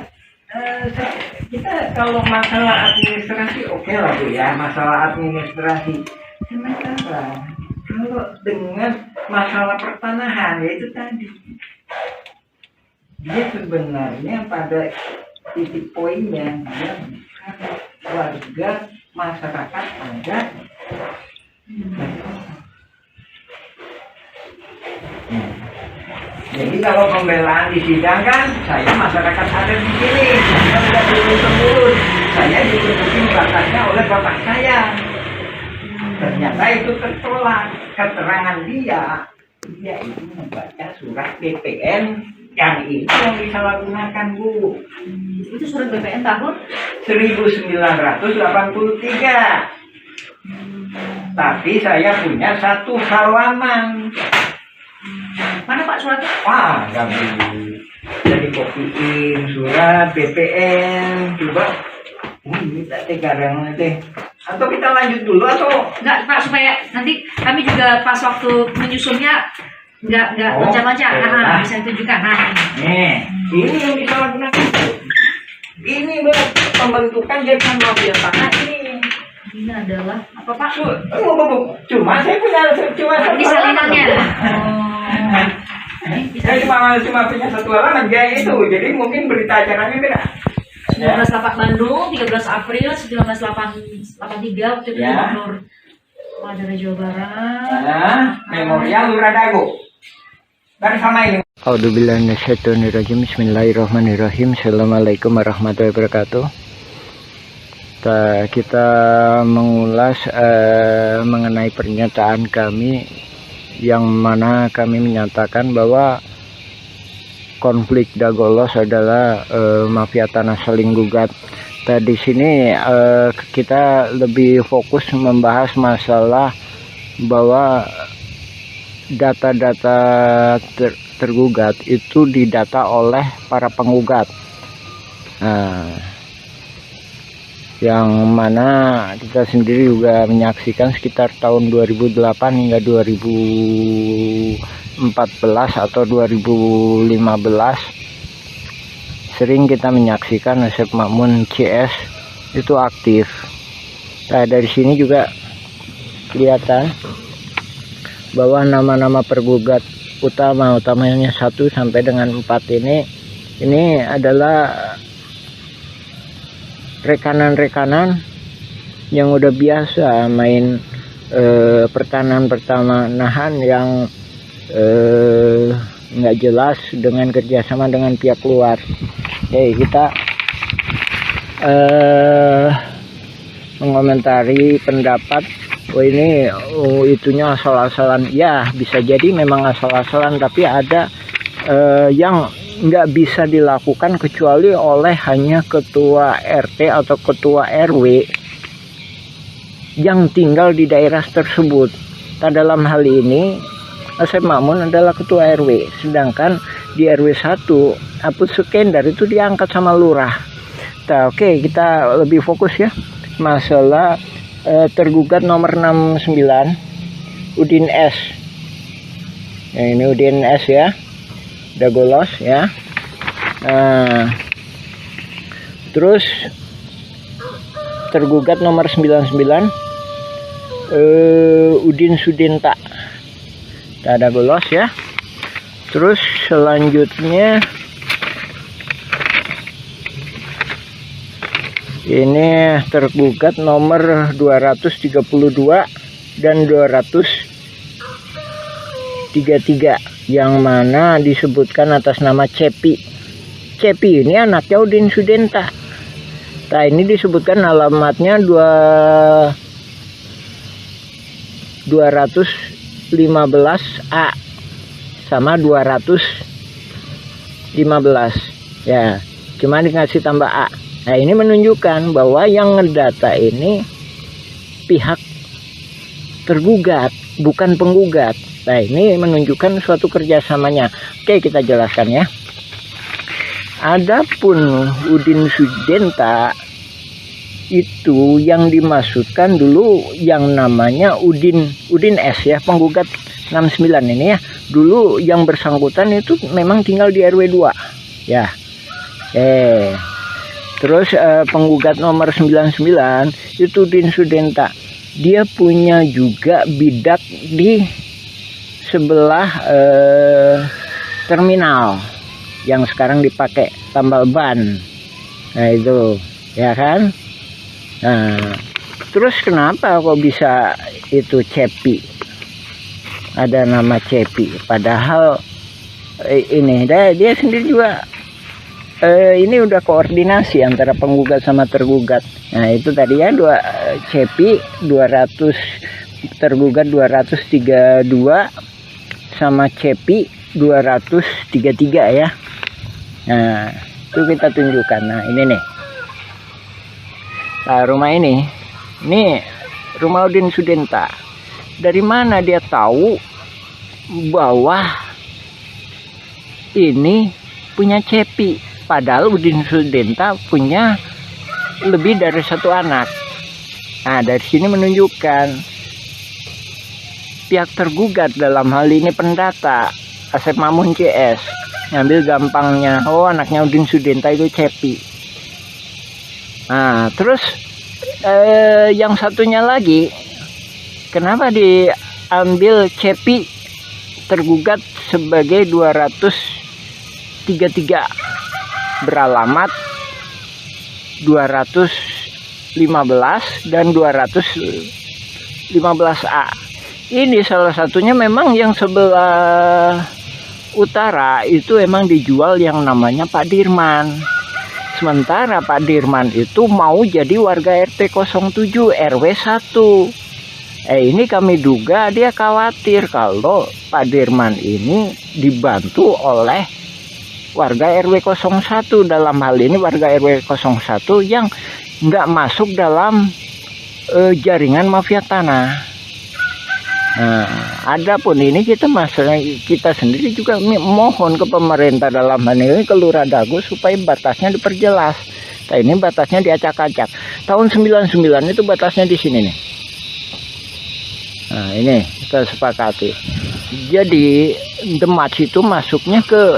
Speaker 10: kita kalau masalah administrasi oke lah Bu ya, masalah administrasi. Sementara kalau dengan masalah pertanahan yaitu tadi dia sebenarnya pada titik poinnya dia warga masyarakat ada. Jadi kalau pembelaan disidangkan, saya masyarakat ada di sini, saya tidak turun-temurun, saya ditutupi batasnya oleh bapak saya. Ternyata itu tertolak, keterangan dia itu membaca surat BPN yang itu yang disalahgunakan Bu.
Speaker 9: Itu surat BPN tahun
Speaker 10: 1983. Tapi saya punya satu halaman.
Speaker 9: mana Pak suratnya?
Speaker 10: Wah, nggak bisa. Jadi kopiin surat BPN, coba. Ini tadi kadang nanti. Atau kita lanjut dulu atau?
Speaker 9: Enggak Pak, supaya nanti kami juga pas waktu menyusunnya Nggak
Speaker 10: Oh,
Speaker 9: macam-macam.
Speaker 10: oke.
Speaker 9: Nah,
Speaker 10: Nah.
Speaker 9: bisa ditunjukkan. Nah,
Speaker 10: Ini yang disalahgunakan. Ini buat pembentukan jaringan mafia tanah ini.
Speaker 9: ini adalah apa Pak?
Speaker 10: Cuma saya punya cuma satu
Speaker 9: Ini salinannya.
Speaker 10: halaman.
Speaker 9: Oh.
Speaker 10: Saya cuma punya satu halaman kayak itu. Jadi mungkin berita acaranya beda.
Speaker 9: 1908 Bandung, 13 April 1983 waktu itu
Speaker 10: Ya.
Speaker 9: Gubernur Daerah Jawa Barat.
Speaker 10: Nah, Memorial Lurah Dago. Dan sama ini.
Speaker 1: A'udzubillahiminasyaitonirrajim. Bismillahirrahmanirrahim. Assalamualaikum warahmatullahi wabarakatuh. Kita mengulas mengenai pernyataan kami yang mana kami menyatakan bahwa konflik Dagolos adalah mafia tanah saling gugat. Di sini kita lebih fokus membahas masalah bahwa data-data tergugat itu didata oleh para penggugat. Yang mana kita sendiri juga menyaksikan sekitar tahun 2008 hingga 2014 atau 2015 sering kita menyaksikan Asep Makmun CS itu aktif. Nah, dari sini juga kelihatan bahwa nama-nama pergugat utamanya 1 sampai dengan 4 ini adalah rekanan-rekanan yang udah biasa main pertanahan yang nggak jelas dengan kerjasama dengan pihak luar. Kita mengomentari pendapat ini itunya asal-asalan. Ya, bisa jadi memang asal-asalan, tapi ada yang nggak bisa dilakukan kecuali oleh hanya ketua RT atau ketua RW yang tinggal di daerah tersebut. Nah, dalam hal ini Asep Makmun adalah ketua RW, sedangkan di RW 1 Apus Sukendar itu diangkat sama lurah. Nah, oke, kita lebih fokus ya masalah tergugat nomor 69 Udin S. Ya, ini Udin S ya, Dagolos ya. Nah, terus tergugat nomor 99 Udin Sudinta, Dagolos ya. Terus selanjutnya ini tergugat nomor 232 dan 233 yang mana disebutkan atas nama Cepi. Cepi ini anaknya Udin Sudinta. Nah, ini disebutkan alamatnya 215A sama 215 ya, cuma dikasih tambah A. Nah, ini menunjukkan bahwa yang ngedata ini pihak tergugat, bukan penggugat. Nah, ini menunjukkan suatu kerjasamanya. Oke, kita jelaskan ya. Adapun Udin Sudinta itu yang dimaksudkan dulu yang namanya Udin S ya, penggugat 69 ini ya. Dulu yang bersangkutan itu memang tinggal di RW 2 ya. Terus penggugat nomor 99 itu Udin Sudinta. Dia punya juga bidak di sebelah terminal yang sekarang dipakai tambal ban. Nah, itu ya kan. Nah, terus kenapa kok bisa itu Cepi, ada nama Cepi, padahal ini dia sendiri juga ini udah koordinasi antara penggugat sama tergugat. Nah, itu tadi ya, Cepi 200 tergugat 232 sama Cepi 233 ya. Nah, itu kita tunjukkan. Nah, ini nih. Nah, rumah ini rumah Udin Sudinta. Dari mana dia tahu bahwa ini punya Cepi? Padahal Udin Sudinta punya lebih dari 1 anak. Nah, dari sini menunjukkan pihak tergugat dalam hal ini pendata Asep Mamun CS ngambil gampangnya, oh anaknya Udin Sudenta itu Cepi. Nah terus yang satunya lagi, kenapa diambil Cepi tergugat sebagai 233 beralamat 215 dan 215A. Ini salah satunya memang yang sebelah utara itu emang dijual yang namanya Pak Dirman. Sementara Pak Dirman itu mau jadi warga RT 07 RW 1. Ini kami duga dia khawatir kalau Pak Dirman ini dibantu oleh warga RW 01, dalam hal ini warga RW 01 yang nggak masuk dalam jaringan mafia tanah. Nah, adapun ini kita sendiri juga mohon ke pemerintah dalam hal ini ke Lurah Dago supaya batasnya diperjelas. Nah, ini batasnya diacak-acak. Tahun 99 itu batasnya di sini nih. Nah, ini kita sepakati. Jadi Demak itu masuknya ke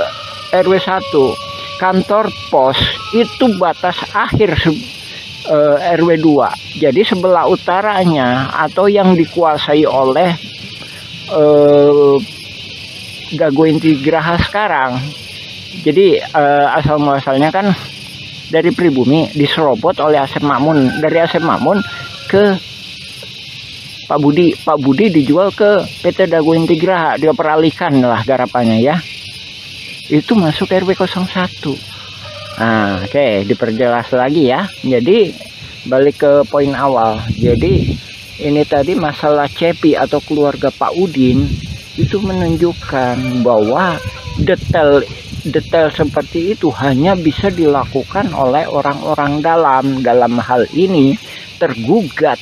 Speaker 1: RW 1. Kantor pos itu batas akhir RW 2. Jadi sebelah utaranya atau yang dikuasai oleh Dago Inti Graha sekarang. Jadi asal muasalnya kan dari pribumi diserobot oleh Asep Mamun, dari Asep Mamun ke Pak Budi. Pak Budi dijual ke PT Dago Inti Graha, dia peralihkan lah garapannya ya. Itu masuk RW 01. Nah, oke, diperjelas lagi ya. Jadi balik ke poin awal. Jadi ini tadi masalah Cepi atau keluarga Pak Udin itu menunjukkan bahwa detail seperti itu hanya bisa dilakukan oleh orang-orang dalam hal ini tergugat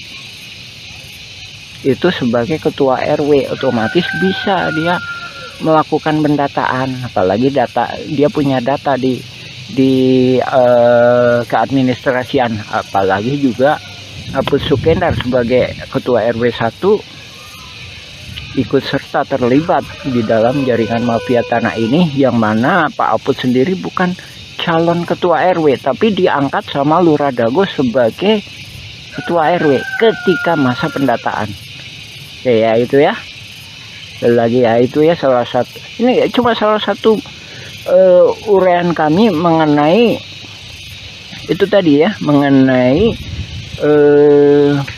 Speaker 1: itu sebagai ketua RW, otomatis bisa dia melakukan pendataan, apalagi dia punya data di keadministrasian, apalagi juga Aput Sukendar sebagai ketua RW 1 ikut serta terlibat di dalam jaringan mafia tanah ini, yang mana Pak Aput sendiri bukan calon ketua RW tapi diangkat sama Lurah Dago sebagai ketua RW ketika masa pendataan. Oke ya, itu ya. Lagi ya, itu ya salah satu, ini cuma salah satu uraian kami mengenai itu tadi ya, mengenai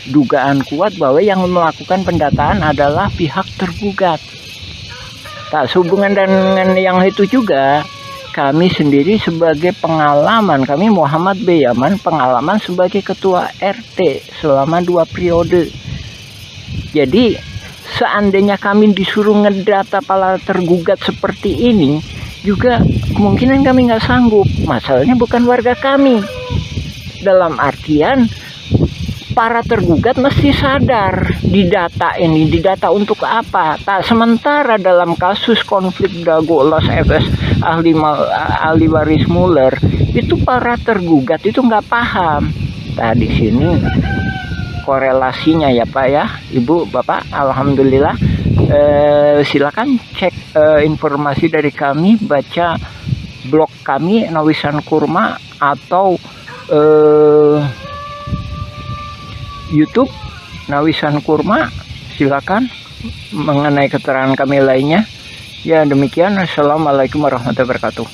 Speaker 1: dugaan kuat bahwa yang melakukan pendataan adalah pihak tergugat. Tak sehubungan dengan yang itu juga, kami sendiri sebagai pengalaman, kami Muhammad B. Yaman pengalaman sebagai ketua RT selama 2 periode. Jadi seandainya kami disuruh ngedata para tergugat seperti ini, juga kemungkinan kami nggak sanggup. Masalahnya bukan warga kami. Dalam artian para tergugat mesti sadar didata ini, didata untuk apa? Tak sementara dalam kasus konflik Dago Los FS ahli waris Muller itu para tergugat itu nggak paham. Nah di sini korelasinya ya Pak ya, Ibu, Bapak, alhamdulillah. Silakan cek informasi dari kami, baca blog kami Nawisan Kurma atau YouTube Nawisan Kurma, silakan mengenai keterangan kami lainnya. Ya demikian, assalamualaikum warahmatullahi wabarakatuh.